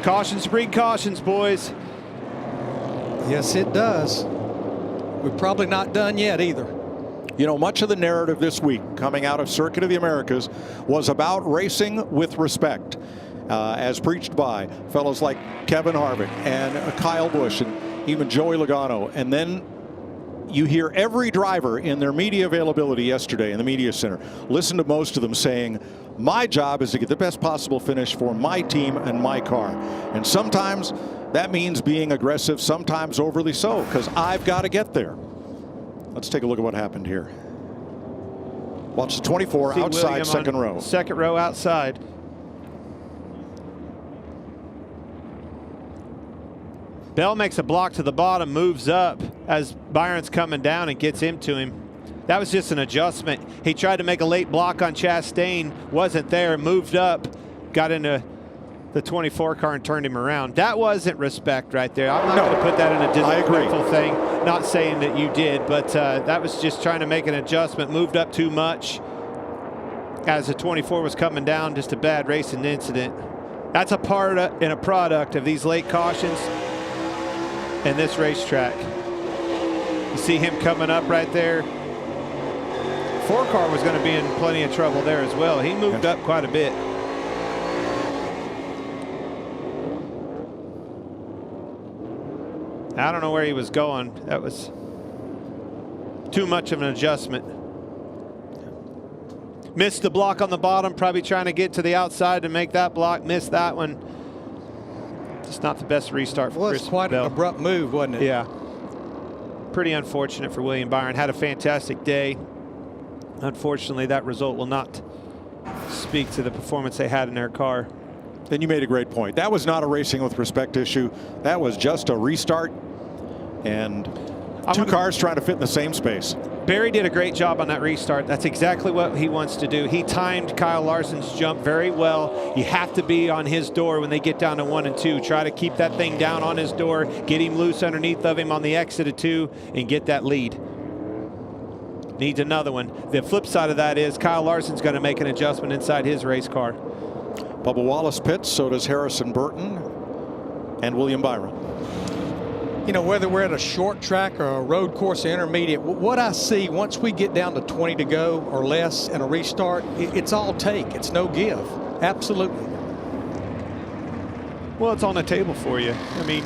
Cautions breed cautions, boys. Yes, it does. We're probably not done yet either. You know, much of the narrative this week coming out of Circuit of the Americas was about racing with respect, as preached by fellows like Kevin Harvick and Kyle Busch and even Joey Logano. And then you hear every driver in their media availability yesterday in the media center, listen to most of them saying, my job is to get the best possible finish for my team and my car. And sometimes that means being aggressive, sometimes overly so, because I've got to get there. Let's take a look at what happened here. Watch the 24 outside, William second row. Second row outside. Bell makes a block to the bottom, moves up as Byron's coming down and gets into him. That was just an adjustment. He tried to make a late block on Chastain, wasn't there, moved up, got into the 24 car and turned him around. That wasn't respect right there. I'm not going to put that in a disrespectful thing. Not saying that you did, but that was just trying to make an adjustment. Moved up too much as the 24 was coming down. Just a bad racing incident. That's a part and a product of these late cautions and this racetrack. You see him coming up right there. 4 car was going to be in plenty of trouble there as well. He moved up quite a bit. I don't know where he was going. That was too much of an adjustment. Missed the block on the bottom, probably trying to get to the outside to make that block. Missed that one. Just not the best restart for Chris Bell. Quite an abrupt move, wasn't it? Yeah. pretty unfortunate for William Byron. Had a fantastic day. Unfortunately, that result will not speak to the performance they had in their car. Then you made a great point. That was not a racing with respect issue. That was just a restart and two cars trying to fit in the same space. Barry did a great job on that restart. That's exactly what he wants to do. He timed Kyle Larson's jump very well. You have to be on his door when they get down to 1 and 2. Try to keep that thing down on his door, get him loose underneath of him on the exit of 2, and get that lead. Needs another one. The flip side of that is Kyle Larson's going to make an adjustment inside his race car. Bubba Wallace pits, so does Harrison Burton and William Byron. You know, whether we're at a short track or a road course or intermediate, what I see once we get down to 20 to go or less and a restart, it's all take. It's no give. Absolutely. Well, it's on the table for you. I mean,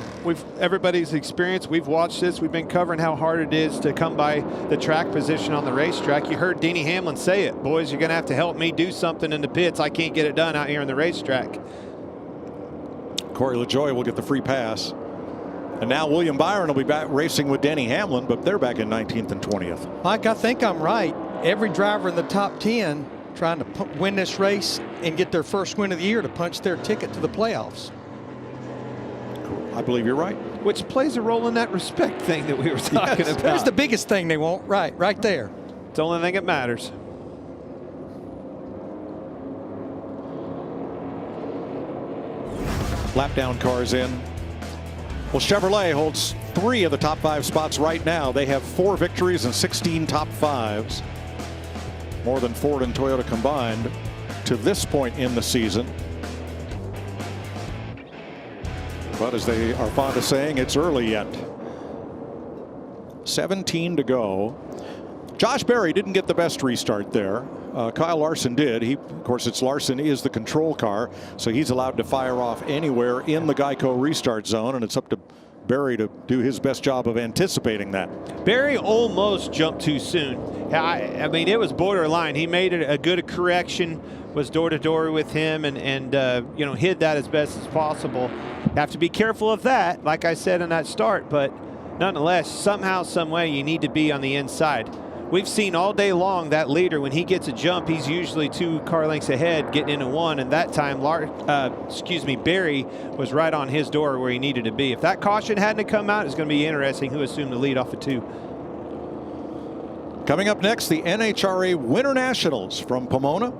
everybody's experienced. We've watched this. We've been covering how hard it is to come by the track position on the racetrack. You heard Denny Hamlin say it. Boys, you're going to have to help me do something in the pits. I can't get it done out here on the racetrack. Corey LaJoie will get the free pass. And now William Byron will be back racing with Denny Hamlin, but they're back in 19th and 20th. Mike, I think I'm right. Every driver in the top 10 trying to win this race and get their first win of the year to punch their ticket to the playoffs. I believe you're right. Which plays a role in that respect thing that we were talking about. There's the biggest thing they want, right there. It's the only thing that matters. Lap down cars in. Well, Chevrolet holds 3 of the top 5 spots right now. They have 4 victories and 16 top 5s. More than Ford and Toyota combined to this point in the season. But as they are fond of saying, it's early yet. 17 to go. Josh Berry didn't get the best restart there. Kyle Larson did. Of course, Larson is the control car, so he's allowed to fire off anywhere in the Geico restart zone, and it's up to Berry to do his best job of anticipating that. Berry almost jumped too soon. I mean, it was borderline. He made it a good correction, was door to door with him, and you know, hid that as best as possible. Have to be careful of that, like I said in that start, but nonetheless, somehow, some way, you need to be on the inside. We've seen all day long that leader, when he gets a jump, he's usually 2 car lengths ahead, getting into 1, and that time, Berry was right on his door where he needed to be. If that caution hadn't come out, it's going to be interesting who assumed the lead off of 2. Coming up next, the NHRA Winter Nationals from Pomona.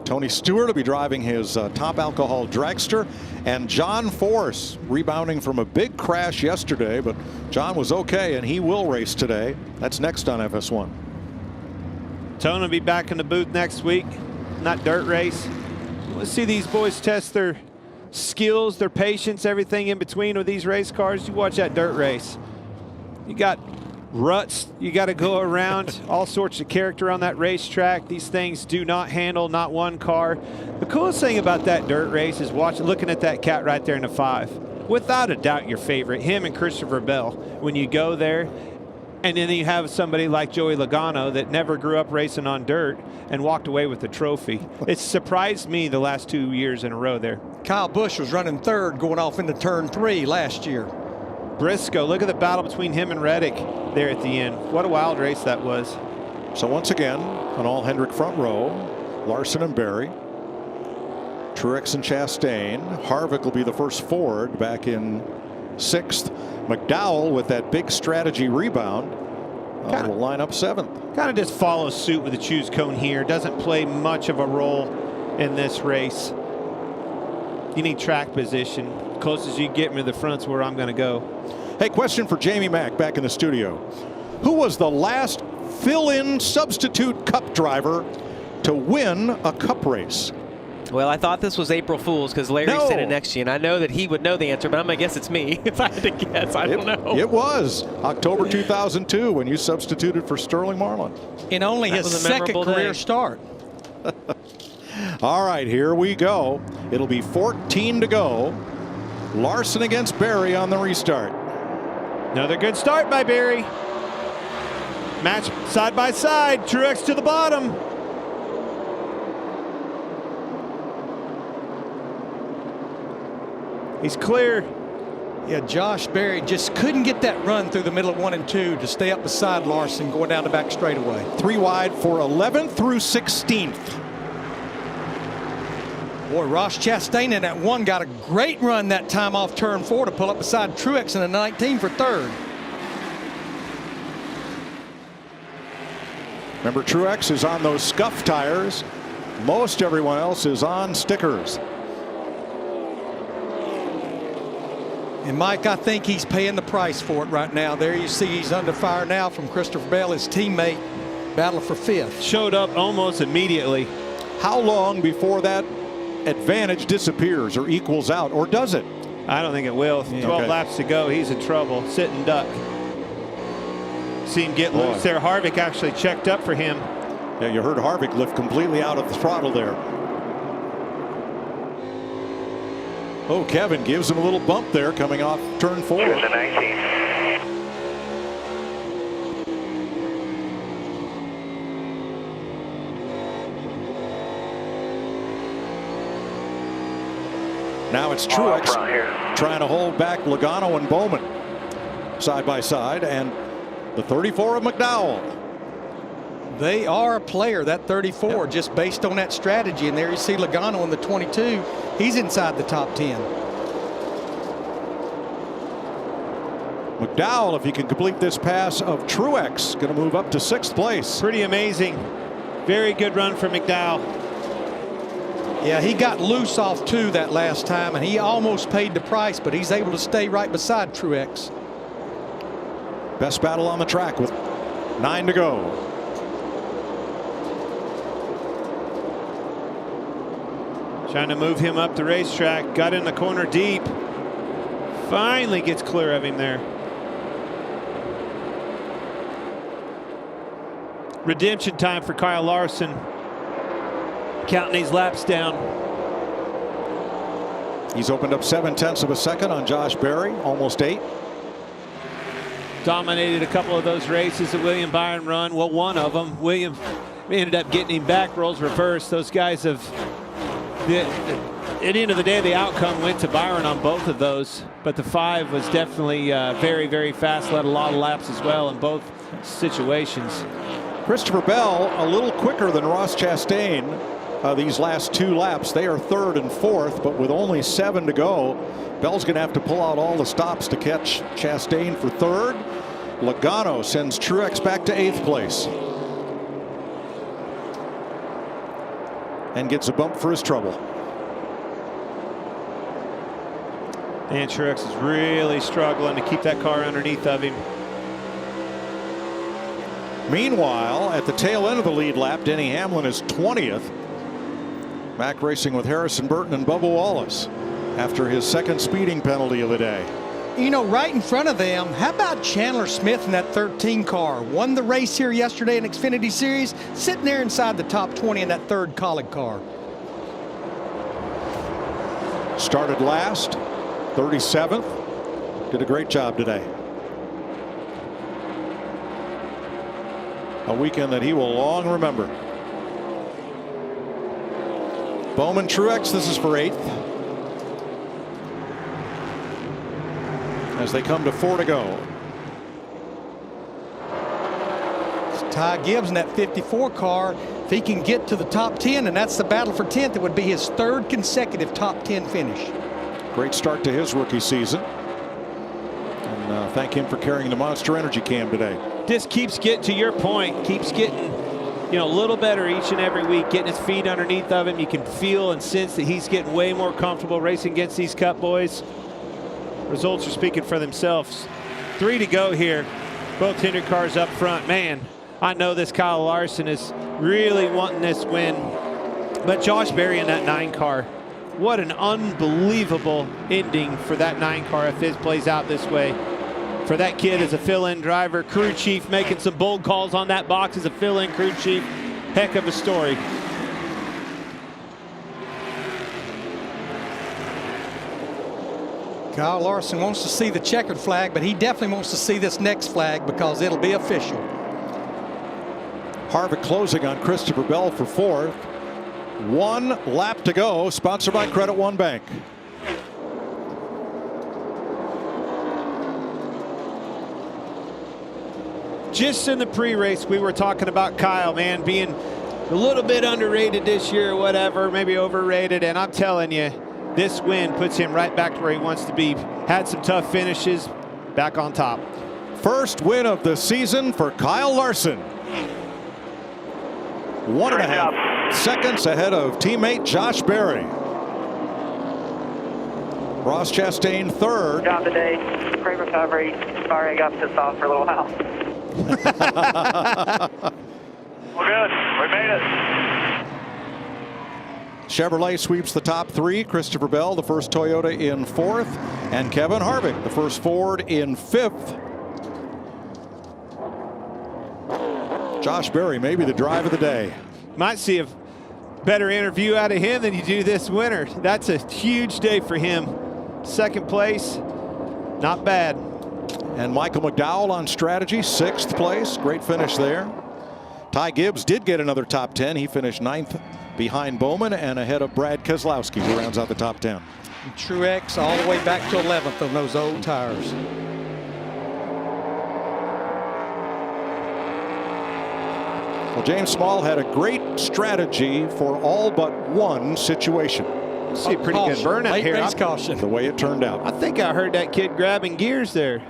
Tony Stewart will be driving his top alcohol dragster, and John Force rebounding from a big crash yesterday, but John was okay and he will race today. That's next on FS1. Tony will be back in the booth next week. Not dirt race. Let's see these boys test their skills, their patience, everything in between with these race cars. You watch that dirt race. You got ruts you got to go around, all sorts of character on that racetrack. These things do not handle not one car. The coolest thing about that dirt race is looking at that cat right there in the 5. Without a doubt your favorite, him and Christopher Bell. When you go there, and then you have somebody like Joey Logano that never grew up racing on dirt and walked away with the trophy. It surprised me the last 2 years in a row there. Kyle Busch was running 3rd going off into turn 3 last year. Briscoe, look at the battle between him and Reddick there at the end. What a wild race that was. So once again, an all Hendrick front row, Larson and Berry, Truex and Chastain. Harvick will be the first Ford back in 6th. McDowell with that big strategy rebound will line up 7th. Kind of just follows suit with the choose cone here. Doesn't play much of a role in this race. You need track position. Closest you get me to the front's where I'm going to go. Hey, question for Jamie Mack back in the studio. Who was the last fill-in substitute cup driver to win a cup race? Well, I thought this was April Fool's because Larry's sitting next to you, and I know that he would know the answer, but I'm going to guess it's me if I had to guess. I don't know. It was October 2002 when you substituted for Sterling Marlin. In only his 2nd career start. All right, here we go. It'll be 14 to go. Larson against Berry on the restart. Another good start by Berry. Match side by side. Truex to the bottom. He's clear. Yeah, Josh Berry just couldn't get that run through the middle of 1 and 2 to stay up beside Larson going down the back straightaway. 3 wide for 11th through 16th. Boy, Ross Chastain in that one got a great run that time off turn 4 to pull up beside Truex in the 19 for 3rd. Remember, Truex is on those scuff tires. Most everyone else is on stickers. And Mike, I think he's paying the price for it right now. There you see he's under fire now from Christopher Bell, his teammate, battling for 5th. Showed up almost immediately. How long before that advantage disappears or equals out, or does it? I don't think it will. 12 laps to go. He's in trouble. Sit and duck. See him get loose there. Harvick actually checked up for him. Yeah, you heard Harvick lift completely out of the throttle there. Oh, Kevin gives him a little bump there coming off turn 4. Here's the 19. Now it's Truex trying to hold back Logano and Bowman side by side, and the 34 of McDowell. They are a player, that 34, just based on that strategy. And there you see Logano in the 22. He's inside the top 10. McDowell, if he can complete this pass of Truex, going to move up to 6th place. Pretty amazing. Very good run for McDowell. Yeah, he got loose off 2 that last time, and he almost paid the price, but he's able to stay right beside Truex. Best battle on the track with 9 to go. Trying to move him up the racetrack. Got in the corner deep. Finally gets clear of him there. Redemption time for Kyle Larson. Counting these laps down. He's opened up 7/10 of a second on Josh Berry, almost 8. Dominated a couple of those races that William Byron run. Well, one of them. William ended up getting him back, roles reversed. Those guys have, at the end of the day, the outcome went to Byron on both of those. But the 5 was definitely very, very fast. Led a lot of laps as well in both situations. Christopher Bell a little quicker than Ross Chastain these last 2 laps. They are 3rd and 4th, but with only 7 to go, Bell's going to have to pull out all the stops to catch Chastain for 3rd. Logano sends Truex back to 8th place and gets a bump for his trouble. And Truex is really struggling to keep that car underneath of him. Meanwhile, at the tail end of the lead lap, Denny Hamlin is 20th. Back racing with Harrison Burton and Bubba Wallace after his 2nd speeding penalty of the day. You know, right in front of them, how about Chandler Smith in that 13 car? Won the race here yesterday in Xfinity Series, sitting there inside the top 20 in that 3rd Colleague car. Started last, 37th. Did a great job today. A weekend that he will long remember. Bowman, Truex, this is for 8th. As they come to 4 to go. It's Ty Gibbs in that 54 car. If he can get to the top 10, and that's the battle for 10th, it would be his 3rd consecutive top 10 finish. Great start to his rookie season. And thank him for carrying the Monster Energy cam today. This keeps getting, to your point, keeps getting, you know, a little better each and every week, getting his feet underneath of him. You can feel and sense that he's getting way more comfortable racing against these Cup boys. Results are speaking for themselves. 3 to go here. Both Hendrick cars up front. Man, I know this Kyle Larson is really wanting this win. But Josh Berry in that 9 car. What an unbelievable ending for that 9 car if this plays out this way. For that kid as a fill-in driver, crew chief making some bold calls on that box as a fill-in crew chief. Heck of a story. Kyle Larson wants to see the checkered flag, but he definitely wants to see this next flag because it'll be official. Harvick closing on Christopher Bell for 4th. 1 lap to go, sponsored by Credit One Bank. Just in the pre-race, we were talking about Kyle, man, being a little bit underrated this year or whatever, maybe overrated. And I'm telling you, this win puts him right back to where he wants to be. Had some tough finishes, back on top. First win of the season for Kyle Larson. 1.5 seconds ahead of teammate Josh Berry. Ross Chastain third. Job today. Great recovery. Sorry I got pissed off for a little while. We're good. We made it. Chevrolet sweeps the top three. Christopher Bell, the first Toyota, in fourth. And Kevin Harvick, the first Ford, in fifth. Josh Berry, maybe the drive of the day. Might see a better interview out of him than you do this winter. That's a huge day for him. Second place, not bad. And Michael McDowell on strategy, sixth place. Great finish there. Ty Gibbs did get another top 10. He finished ninth behind Bowman and ahead of Brad Keselowski, who rounds out the top 10. Truex all the way back to 11th on those old tires. Well, James Small had a great strategy for all but one situation. See a pretty good burnout late here. Race caution. The way it turned out. I think I heard that kid grabbing gears there.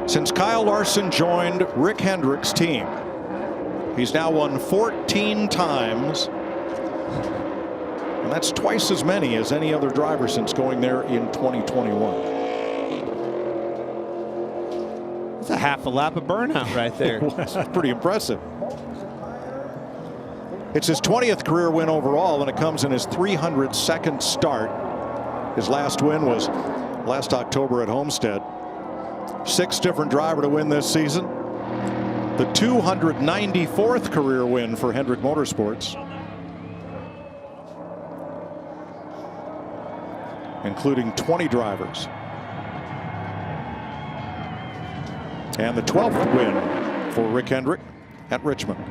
Since Kyle Larson joined Rick Hendrick's team, he's now won 14 times. And that's twice as many as any other driver since going there in 2021. That's a half a lap of burnout right there. That's pretty impressive. It's his 20th career win overall, and it comes in his 302nd start. His last win was last October at Homestead. Sixth different driver to win this season. The 294th career win for Hendrick Motorsports, including 20 drivers. And the 12th win for Rick Hendrick at Richmond.